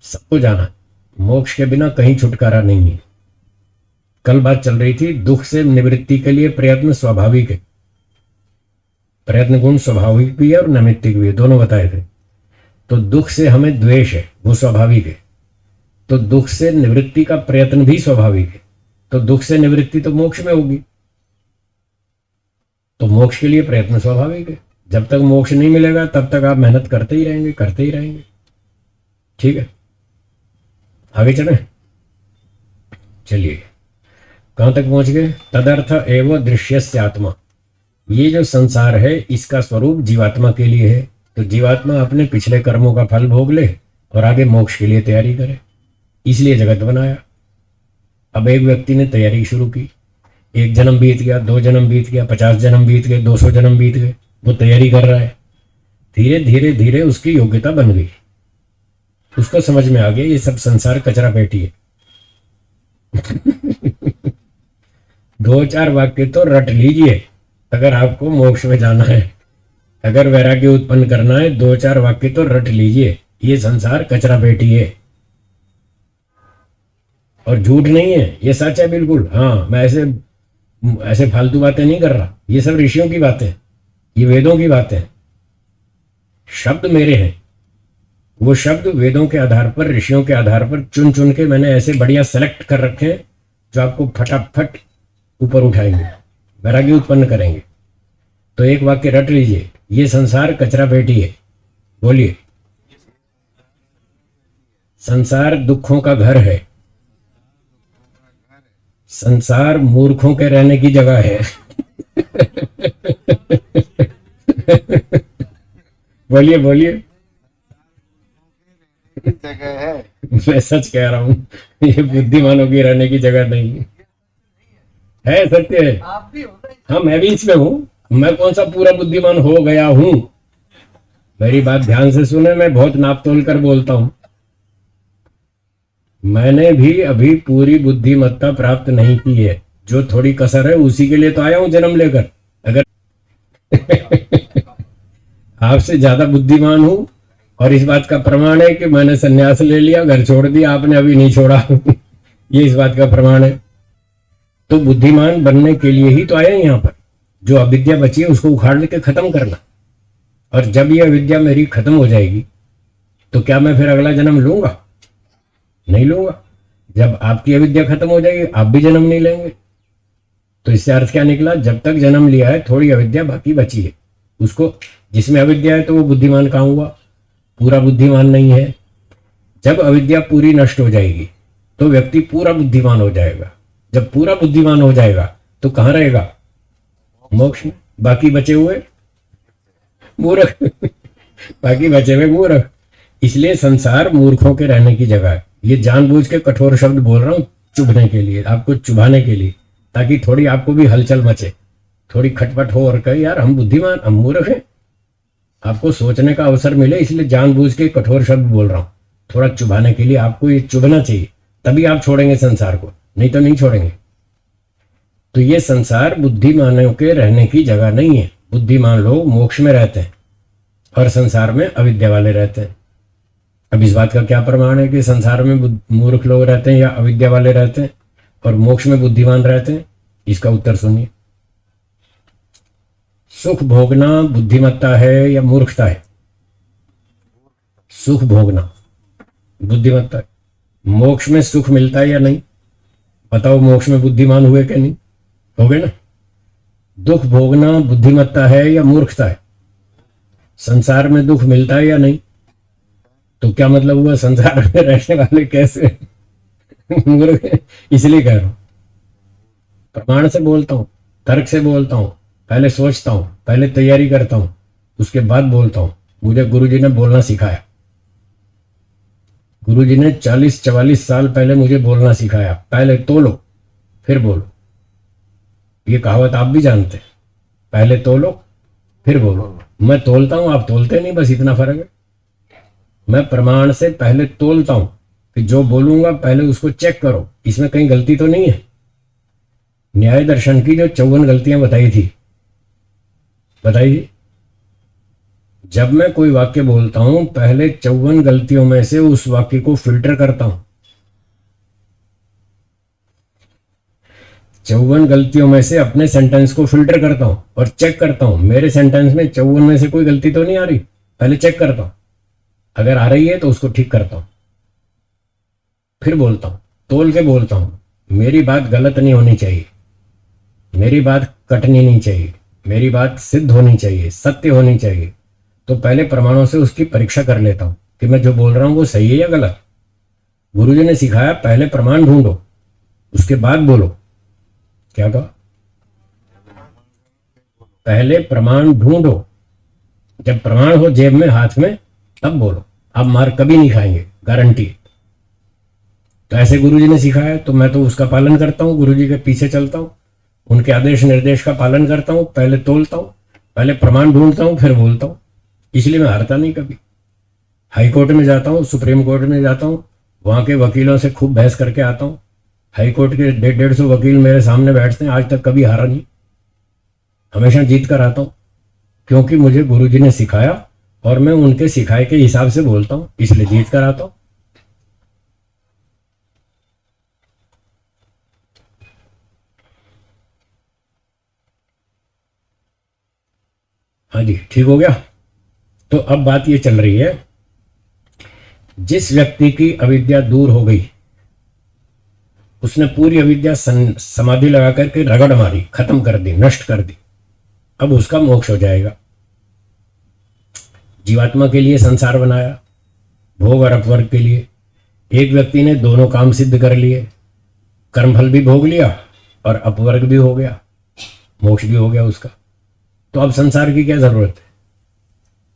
सबको जाना है, मोक्ष के बिना कहीं छुटकारा नहीं है। कल बात चल रही थी दुख से निवृत्ति के लिए प्रयत्न स्वाभाविक है, प्रयत्न गुण स्वाभाविक भी है और नैमित्तिक भी है, दोनों बताए थे। तो दुख से हमें द्वेष है, वो स्वाभाविक है, तो दुख से निवृत्ति का प्रयत्न भी स्वाभाविक है। तो दुख से निवृत्ति तो मोक्ष में होगी, तो मोक्ष के लिए प्रयत्न स्वाभाविक है। जब तक मोक्ष नहीं मिलेगा तब तक आप मेहनत करते ही रहेंगे, करते ही रहेंगे। ठीक है, आगे चलें। चलिए कहां तक पहुंच गए? तदर्थ एवं दृश्यस्य आत्मा, ये जो संसार है इसका स्वरूप जीवात्मा के लिए है। तो जीवात्मा अपने पिछले कर्मों का फल भोग ले और आगे मोक्ष के लिए तैयारी करे, इसलिए जगत बनाया। अब एक व्यक्ति ने तैयारी शुरू की, 1 जन्म बीत गया, 2 जन्म बीत गया, 50 जन्म बीत गए, 200 जन्म बीत गए, वो तैयारी कर रहा है। धीरे धीरे धीरे उसकी योग्यता बन गई, उसको समझ में आ गया ये सब संसार कचरा पेटी है। 2-4 वाक्य तो रट लीजिए अगर आपको मोक्ष में जाना है, अगर वैराग्य उत्पन्न करना है, 2-4 वाक्य तो रट लीजिए, ये संसार कचरा पेटी है। और झूठ नहीं है, ये सच है बिल्कुल। हाँ, मैं ऐसे फालतू बातें नहीं कर रहा, ये सब ऋषियों की बातें, ये वेदों की बातें। शब्द मेरे हैं, वो शब्द वेदों के आधार पर, ऋषियों के आधार पर चुन चुन के मैंने ऐसे बढ़िया सेलेक्ट कर रखे हैं जो आपको फटाफट ऊपर उठाएंगे, वैराग्य उत्पन्न करेंगे। तो एक वाक्य रट लीजिए, ये संसार कचरा पेटी है। बोलिए। संसार दुखों का घर है, संसार मूर्खों के रहने की जगह है। बोलिए बोलिए। जगह है। मैं सच कह रहा हूं, ये बुद्धिमानों की रहने की जगह नहीं है, सत्य है। आप भी हो हाँ, मैं भी इसमें हूँ। मैं कौन सा पूरा बुद्धिमान हो गया हूँ? मेरी बात ध्यान से सुने, मैं बहुत नाप तोल कर बोलता हूँ। मैंने भी अभी पूरी बुद्धिमत्ता प्राप्त नहीं की है, जो थोड़ी कसर है उसी के लिए तो आया हूं जन्म लेकर। अगर आपसे ज्यादा बुद्धिमान हूं, और इस बात का प्रमाण है कि मैंने संन्यास ले लिया, घर छोड़ दिया, आपने अभी नहीं छोड़ा। ये इस बात का प्रमाण है। तो बुद्धिमान बनने के लिए ही तो आए हैं यहाँ पर। जो अविद्या बची है उसको उखाड़ के खत्म करना। और जब ये अविद्या मेरी खत्म हो जाएगी तो क्या मैं फिर अगला जन्म लूंगा? नहीं लूंगा। जब आपकी अविद्या खत्म हो जाएगी आप भी जन्म नहीं लेंगे। तो इससे अर्थ क्या निकला? जब तक जन्म लिया है थोड़ी अविद्या बाकी बची है, उसको, जिसमें अविद्या है तो वो बुद्धिमान कहाँ हुआ? पूरा बुद्धिमान नहीं है। जब अविद्या पूरी नष्ट हो जाएगी तो व्यक्ति पूरा बुद्धिमान हो जाएगा। जब पूरा बुद्धिमान हो जाएगा तो कहाँ रहेगा? मोक्ष में। बाकी बचे हुए मूर्ख। बाकी बचे हुए मूर्ख। इसलिए संसार मूर्खों के रहने की जगह है। ये जानबूझ के कठोर शब्द बोल रहा हूं, चुभने के लिए, आपको चुभाने के लिए, ताकि थोड़ी आपको भी हलचल मचे, थोड़ी खटपट हो और कहे यार हम बुद्धिमान, हम मूर्ख हैं। आपको सोचने का अवसर मिले, इसलिए जानबूझ के कठोर शब्द बोल रहा हूं, थोड़ा चुभाने के लिए। आपको ये चुभना चाहिए, तभी आप छोड़ेंगे संसार को, नहीं तो नहीं छोड़ेंगे। तो ये संसार बुद्धिमानों के रहने की जगह नहीं है। बुद्धिमान लोग मोक्ष में रहते हैं और संसार में अविद्या वाले रहते हैं। अब इस बात का क्या प्रमाण है कि संसार में मूर्ख लोग रहते हैं या अविद्या वाले रहते हैं और मोक्ष में बुद्धिमान रहते हैं? इसका उत्तर सुनिए। सुख भोगना बुद्धिमत्ता है या मूर्खता है? सुख भोगना बुद्धिमत्ता है। मोक्ष में सुख मिलता है या नहीं? बताओ, मोक्ष में बुद्धिमान हुए कि नहीं? हो गए ना। दुख भोगना बुद्धिमत्ता है या मूर्खता है? संसार में दुख मिलता है या नहीं? तो क्या मतलब हुआ? संसार में रहने वाले कैसे मूर्ख हैं? इसलिए कह रहा हूं, प्रमाण से बोलता हूं, तर्क से बोलता हूं, पहले सोचता हूं, पहले तैयारी करता हूं, उसके बाद बोलता हूं। मुझे गुरुजी ने बोलना सिखाया। गुरुजी ने 40-44 साल पहले मुझे बोलना सिखाया। पहले तोलो फिर बोलो। ये कहावत आप भी जानते हैं, पहले तोलो फिर बोलो। मैं तोलता हूं, आप तोलते नहीं, बस इतना फर्क है। मैं प्रमाण से पहले तोलता हूं कि जो बोलूंगा पहले उसको चेक करो, इसमें कहीं गलती तो नहीं है। न्याय दर्शन की जो 54 गलतियां बताई थी, बताइए। जब मैं कोई वाक्य बोलता हूं पहले 54 गलतियों में से उस वाक्य को फिल्टर करता हूं। 54 गलतियों में से अपने सेंटेंस को फिल्टर करता हूं और चेक करता हूं मेरे सेंटेंस में 54 में से कोई गलती तो नहीं आ रही। पहले चेक करता हूं, अगर आ रही है तो उसको ठीक करता हूं, फिर बोलता हूं, तोल के बोलता हूं। मेरी बात गलत नहीं होनी चाहिए, मेरी बात कटनी नहीं चाहिए, मेरी बात सिद्ध होनी चाहिए, सत्य होनी चाहिए। तो पहले प्रमाणों से उसकी परीक्षा कर लेता हूं कि मैं जो बोल रहा हूं वो सही है या गलत। गुरुजी ने सिखाया पहले प्रमाण ढूंढो, उसके बाद बोलो। क्या कहा? पहले प्रमाण ढूंढो, जब प्रमाण हो जेब में, हाथ में, तब बोलो। आप मार कभी नहीं खाएंगे, गारंटी। तो ऐसे गुरुजी ने सिखाया, तो मैं तो उसका पालन करता हूं, गुरुजी के पीछे चलता हूं, उनके आदेश निर्देश का पालन करता हूं। पहले तोलता हूं, पहले प्रमाण ढूंढता हूं, फिर बोलता हूं। इसलिए मैं हारता नहीं कभी। हाई कोर्ट में जाता हूं, सुप्रीम कोर्ट में जाता हूं, वहां के वकीलों से खूब बहस करके आता हूं। हाई कोर्ट के 150 वकील मेरे सामने बैठते हैं, आज तक कभी हारा नहीं, हमेशा जीत कर आता हूं, क्योंकि मुझे गुरुजी ने सिखाया और मैं उनके सिखाए के हिसाब से बोलता हूं, इसलिए जीत कर आता हूं। हाँ जी, ठीक हो गया। तो अब बात ये चल रही है, जिस व्यक्ति की अविद्या दूर हो गई, उसने पूरी अविद्या समाधि लगा करके रगड़ मारी, खत्म कर दी, नष्ट कर दी, अब उसका मोक्ष हो जाएगा। जीवात्मा के लिए संसार बनाया, भोग और अपवर्ग के लिए, एक व्यक्ति ने दोनों काम सिद्ध कर लिए, कर्मफल भी भोग लिया और अपवर्ग भी हो गया, मोक्ष भी हो गया उसका। तो अब संसार की क्या जरूरत है?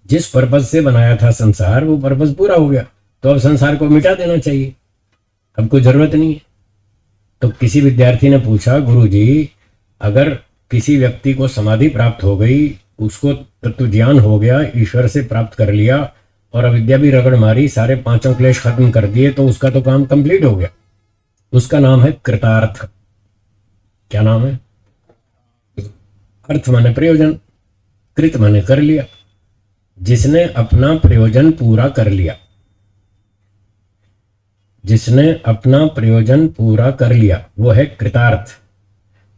जिस पर्पज से बनाया था संसार वो पर्पज पूरा हो गया, तो अब संसार को मिटा देना चाहिए, अब कोई जरूरत नहीं है। तो किसी विद्यार्थी ने पूछा, गुरुजी अगर किसी व्यक्ति को समाधि प्राप्त हो गई, उसको तत्व ज्ञान हो गया, ईश्वर से प्राप्त कर लिया और अविद्या भी रगड़ मारी, सारे पांचों क्लेश खत्म कर दिए, तो उसका तो काम कंप्लीट हो गया। उसका नाम है कृतार्थ। क्या नाम है? अर्थ माने प्रयोजन, कृत माने कर लिया। जिसने अपना प्रयोजन पूरा कर लिया, जिसने अपना प्रयोजन पूरा कर लिया वो है कृतार्थ।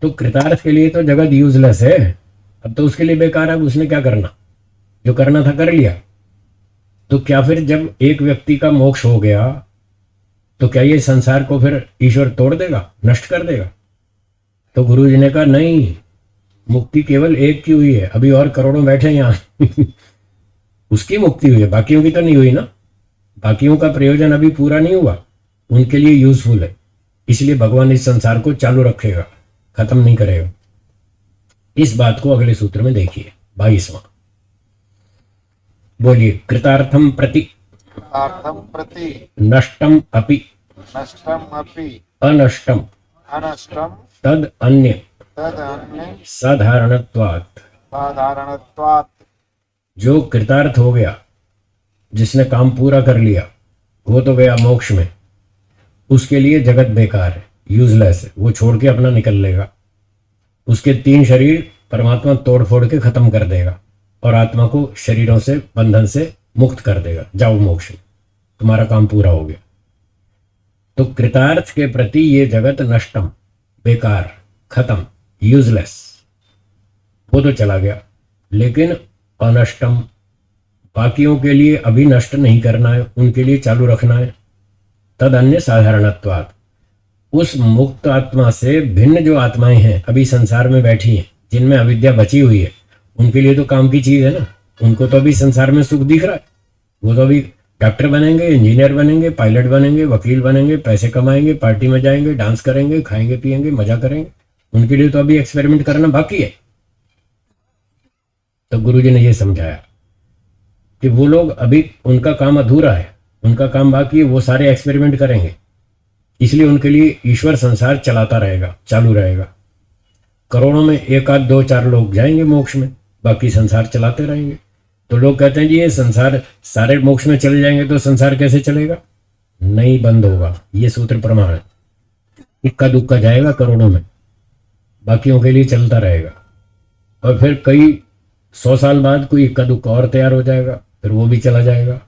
तो कृतार्थ के लिए तो जगत यूजलेस है, अब तो उसके लिए बेकार है, उसने क्या करना, जो करना था कर लिया। तो क्या फिर जब एक व्यक्ति का मोक्ष हो गया तो क्या ये संसार को फिर ईश्वर तोड़ देगा, नष्ट कर देगा? तो गुरु जी ने कहा नहीं, मुक्ति केवल एक की हुई है, अभी और करोड़ों बैठे हैं यहाँ उसकी मुक्ति हुई है, बाकियों की तो नहीं हुई ना। बाकियों का प्रयोजन अभी पूरा नहीं हुआ, उनके लिए यूजफुल है, इसलिए भगवान इस संसार को चालू रखेगा, खत्म नहीं करेगा। इस बात को अगले सूत्र में देखिए, 22वां। बोलिए, कृतार्थम प्रति अर्थम प्रति नष्टम अपि नष्टम अपि अनष्टम अनष्टम तद अन्य तद अन्य साधारणत्वात्। साधारणत्वात्। जो कृतार्थ हो गया, जिसने काम पूरा कर लिया, वो तो गया मोक्ष में, उसके लिए जगत बेकार है, यूजलेस है, वो छोड़ के अपना निकल लेगा। उसके 3 शरीर परमात्मा तोड़ फोड़ के खत्म कर देगा और आत्मा को शरीरों से, बंधन से मुक्त कर देगा। जाओ मोक्ष में, तुम्हारा काम पूरा हो गया। तो कृतार्थ के प्रति ये जगत नष्टम, बेकार, खत्म, यूजलेस, वो तो चला गया। लेकिन अनष्टम, बाकियों के लिए अभी नष्ट नहीं करना है, उनके लिए चालू रखना है। तद अन्य साधारणत्वात्, उस मुक्त आत्मा से भिन्न जो आत्माएं हैं अभी संसार में बैठी हैं, जिनमें अविद्या बची हुई है, उनके लिए तो काम की चीज है ना। उनको तो अभी संसार में सुख दिख रहा है, वो तो अभी डॉक्टर बनेंगे, इंजीनियर बनेंगे, पायलट बनेंगे, वकील बनेंगे, पैसे कमाएंगे, पार्टी में जाएंगे, डांस करेंगे, खाएंगे पिएंगे, मजा करेंगे। उनके लिए तो अभी एक्सपेरिमेंट करना बाकी है। तो गुरुजी ने यह समझाया कि वो लोग अभी, उनका काम अधूरा है, उनका काम बाकी है, वो सारे एक्सपेरिमेंट करेंगे, इसलिए उनके लिए ईश्वर संसार चलाता रहेगा, चालू रहेगा। करोड़ों में 1 आध 2 4 लोग जाएंगे मोक्ष में, बाकी संसार चलाते रहेंगे। तो लोग कहते हैं जी ये संसार, सारे मोक्ष में चले जाएंगे तो संसार कैसे चलेगा? नहीं, बंद होगा। ये सूत्र प्रमाण है। इक्का दुक्का जाएगा करोड़ों में, बाकियों के लिए चलता रहेगा। और फिर कई 100 साल बाद कोई इक्का दुक्का और तैयार हो जाएगा, फिर वो भी चला जाएगा।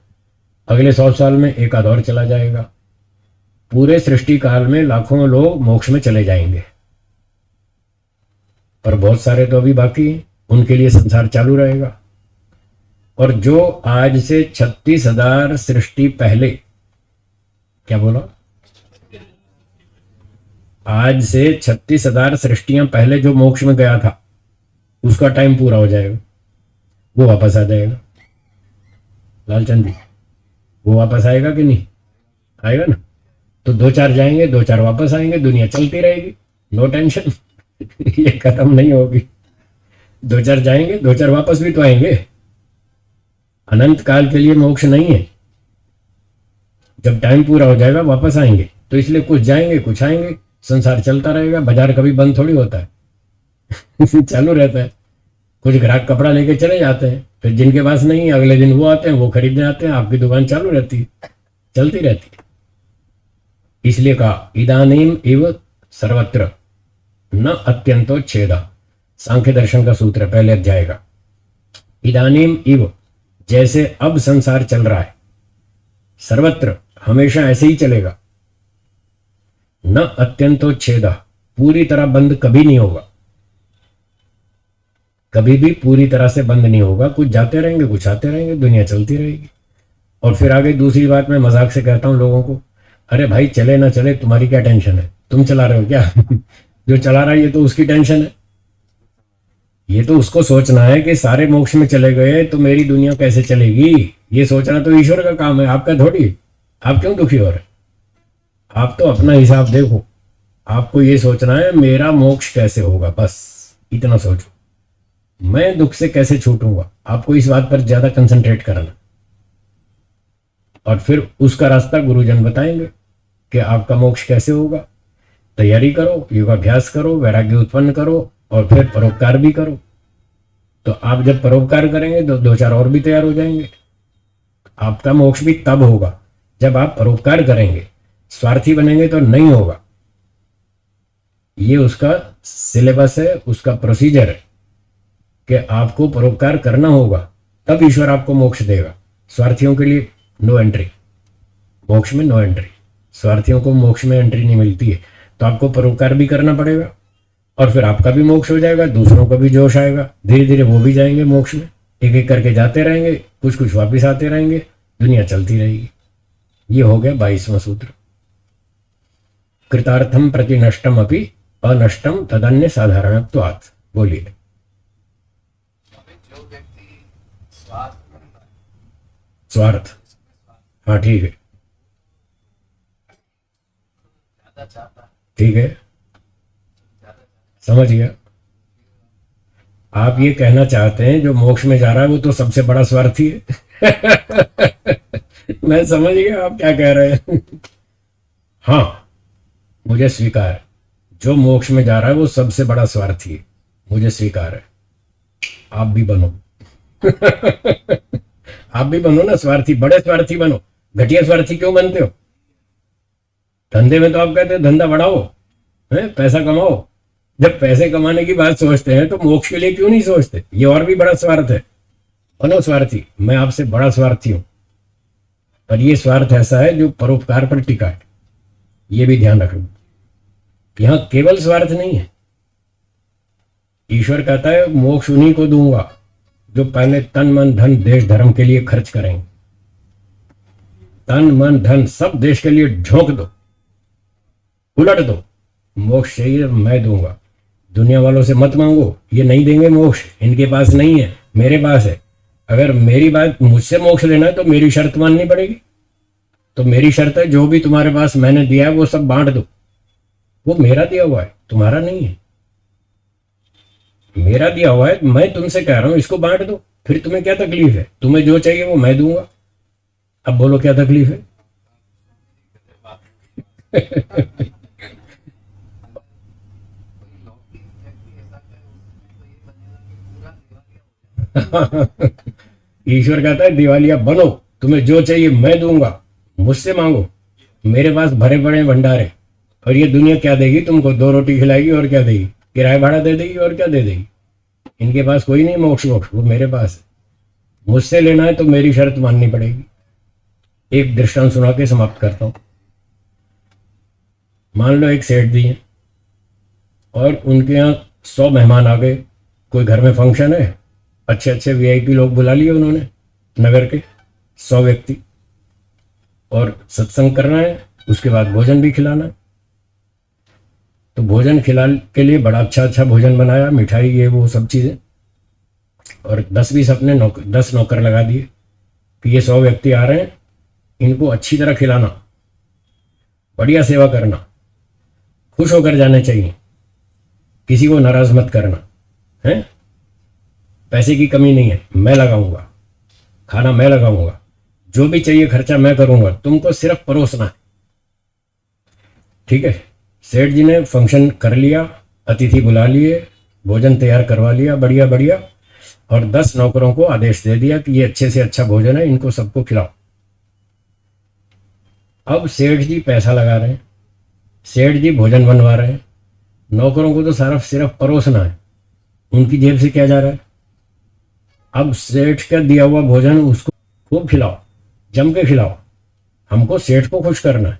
अगले 100 साल में 1 आध और चला जाएगा। पूरे सृष्टि काल में लाखों लोग मोक्ष में चले जाएंगे, पर बहुत सारे तो अभी बाकी हैं, उनके लिए संसार चालू रहेगा। और जो आज से 36,000 सृष्टि पहले, क्या बोला? आज से 36,000 सृष्टियां पहले जो मोक्ष में गया था, उसका टाइम पूरा हो जाएगा, वो वापस आ जाएगा। लालचंद जी, वो वापस आएगा कि नहीं आएगा ना? तो 2 4 जाएंगे, 2 4 वापस आएंगे, दुनिया चलती रहेगी, नो टेंशन ये खत्म नहीं होगी। 2 4 जाएंगे, 2 4 वापस भी तो आएंगे। अनंत काल के लिए मोक्ष नहीं है, जब टाइम पूरा हो जाएगा वापस आएंगे। तो इसलिए कुछ जाएंगे, कुछ आएंगे, संसार चलता रहेगा। बाजार कभी बंद थोड़ी होता है चालू रहता है। कुछ ग्राहक कपड़ा लेके चले जाते हैं, फिर जिनके पास नहीं, अगले दिन वो आते हैं, वो खरीदने आते हैं, आपकी दुकान चालू रहती है, चलती रहती है। इसलिए कहा इदानीम इव सर्वत्र न अत्यंतो छेदा, सांख्य दर्शन का सूत्र है, पहले अध्याय का। इदानीम इव, जैसे अब संसार चल रहा है, सर्वत्र, हमेशा ऐसे ही चलेगा। न अत्यंतो छेदा, पूरी तरह बंद कभी नहीं होगा, कभी भी पूरी तरह से बंद नहीं होगा। कुछ जाते रहेंगे, कुछ आते रहेंगे, दुनिया चलती रहेगी। और फिर आगे दूसरी बात, मैं मजाक से कहता हूं लोगों को, अरे भाई चले ना चले, तुम्हारी क्या टेंशन है? तुम चला रहे हो क्या जो चला रहा है ये तो उसकी टेंशन है। ये तो उसको सोचना है कि सारे मोक्ष में चले गए तो मेरी दुनिया कैसे चलेगी। ये सोचना तो ईश्वर का काम है, आपका थोड़ी। आप क्यों दुखी हो रहे? आप तो अपना हिसाब देखो, आपको ये सोचना है मेरा मोक्ष कैसे होगा, बस इतना सोचो। मैं दुख से कैसे छूटूंगा, आपको इस बात पर ज्यादा कंसंट्रेट करना, और फिर उसका रास्ता गुरुजन बताएंगे कि आपका मोक्ष कैसे होगा। तैयारी करो, योगाभ्यास करो, वैराग्य उत्पन्न करो, और फिर परोपकार भी करो। तो आप जब परोपकार करेंगे तो दो चार और भी तैयार हो जाएंगे। आपका मोक्ष भी तब होगा जब आप परोपकार करेंगे। स्वार्थी बनेंगे तो नहीं होगा। ये उसका सिलेबस है, उसका प्रोसीजर है कि आपको परोपकार करना होगा, तब ईश्वर आपको मोक्ष देगा। स्वार्थियों के लिए नो एंट्री, मोक्ष में नो एंट्री। स्वार्थियों को मोक्ष में एंट्री नहीं मिलती है। तो आपको परोपकार भी करना पड़ेगा, और फिर आपका भी मोक्ष हो जाएगा, दूसरों का भी जोश आएगा, धीरे धीरे वो भी जाएंगे मोक्ष में। एक एक करके जाते रहेंगे, कुछ कुछ वापिस आते रहेंगे, दुनिया चलती रहेगी। ये हो गया 22वां सूत्र। कृतार्थम प्रति नष्टम अपि अनष्टम तदन्य साधारणत्वात्। बोलिए। अभी जो व्यक्ति स्वार्थ करता है, स्वार्थ, हाँ ठीक है, ज्यादा चाहता है, ठीक है, ज्यादा समझ गया। आप ये कहना चाहते हैं जो मोक्ष में जा रहा है वो तो सबसे बड़ा स्वार्थी है। मैं समझ गया आप क्या कह रहे हैं। हाँ, मुझे स्वीकार है, जो मोक्ष में जा रहा है वो सबसे बड़ा स्वार्थी है, मुझे स्वीकार है। आप भी बनो। आप भी बनो ना स्वार्थी, बड़े स्वार्थी बनो। घटिया स्वार्थी क्यों बनते हो? धंधे में तो आप कहते हो धंधा बढ़ाओ, है पैसा कमाओ। जब पैसे कमाने की बात सोचते हैं तो मोक्ष के लिए क्यों नहीं सोचते? ये और भी बड़ा स्वार्थ है। बनो स्वार्थी। मैं आपसे बड़ा स्वार्थी हूं, पर ये स्वार्थ ऐसा है जो परोपकार पर टिका है। ये भी ध्यान रखना। यहां केवल स्वार्थ नहीं है। ईश्वर कहता है मोक्ष उन्हीं को दूंगा जो पहले तन मन धन देश धर्म के लिए खर्च करेंगे। तन मन धन सब देश के लिए झोंक दो, उलट दो। मोक्ष चाहिए मैं दूंगा। दुनिया वालों से मत मांगो, ये नहीं देंगे मोक्ष, इनके पास नहीं है, मेरे पास है। अगर मेरी बात, मुझसे मोक्ष लेना है तो मेरी शर्त माननी पड़ेगी। तो मेरी शर्त है जो भी तुम्हारे पास मैंने दिया है वो सब बांट दो। वो मेरा दिया हुआ है, तुम्हारा नहीं है। मेरा दिया हुआ है, मैं तुमसे कह रहा हूं इसको बांट दो। फिर तुम्हें क्या तकलीफ है? तुम्हें जो चाहिए वो मैं दूंगा। अब बोलो क्या तकलीफ है? कोई लौकिक व्यक्ति ऐसा करे उसमें तो ये बनेगा कि पूरा दिवालिया हो जाए। ईश्वर कहता है दिवालिया बनो, तुम्हें जो चाहिए मैं दूंगा, मुझसे मांगो। मेरे पास भरे पड़े भंडारे। और ये दुनिया क्या देगी तुमको? 2 रोटी खिलाएगी और क्या देगी? किराया भाड़ा दे देगी और क्या दे देगी? इनके पास कोई नहीं मोक्ष वोक्ष, वो मेरे पास है। मुझसे लेना है तो मेरी शर्त माननी पड़ेगी। एक दृष्टांत सुना के समाप्त करता हूं। मान लो एक सेठ जी हैं और उनके यहाँ 100 मेहमान आ गए। कोई घर में फंक्शन है, अच्छे अच्छे वीआईपी लोग बुला लिए उन्होंने, नगर के 100 व्यक्ति, और सत्संग करना है, उसके बाद भोजन भी खिलाना है। तो भोजन खिला के लिए बड़ा अच्छा अच्छा भोजन बनाया, मिठाई ये वो सब चीज़ें, और 10-20 अपने 10 नौकर लगा दिए कि ये 100 व्यक्ति आ रहे हैं, इनको अच्छी तरह खिलाना, बढ़िया सेवा करना, खुश होकर जाने चाहिए, किसी को नाराज मत करना है। पैसे की कमी नहीं है, मैं लगाऊंगा, खाना मैं लगाऊंगा, जो भी चाहिए खर्चा मैं करूंगा, तुमको सिर्फ परोसना है। ठीक है। सेठ जी ने फंक्शन कर लिया, अतिथि बुला लिए, भोजन तैयार करवा लिया बढ़िया बढ़िया, और 10 नौकरों को आदेश दे दिया कि ये अच्छे से अच्छा भोजन है, इनको सबको खिलाओ। अब सेठ जी पैसा लगा रहे हैं, सेठ जी भोजन बनवा रहे हैं, नौकरों को तो सिर्फ परोसना है, उनकी जेब से क्या जा रहा है? अब सेठ का दिया हुआ भोजन उसको खूब खिलाओ, जम के खिलाओ। हमको सेठ को खुश करना है।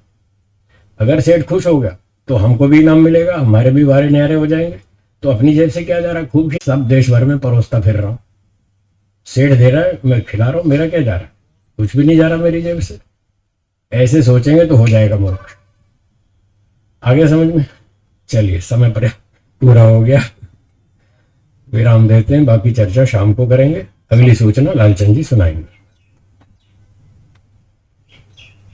अगर सेठ खुश हो गया तो हमको भी इनाम मिलेगा, हमारे भी वारे न्यारे हो जाएंगे। तो अपनी जेब से क्या जा रहा है? खूब सब देश भर में परोसता फिर रहा हूँ। सेठ दे रहा है, मैं खिला रहा हूँ, मेरा क्या जा रहा है? कुछ भी नहीं जा रहा मेरी जेब से। ऐसे सोचेंगे तो हो जाएगा मोक्ष। आगे समझ में? चलिए, समय पर पूरा हो गया, विराम देते हैं। बाकी चर्चा शाम को करेंगे। अगली सूचना लालचंद जी सुनाएंगे।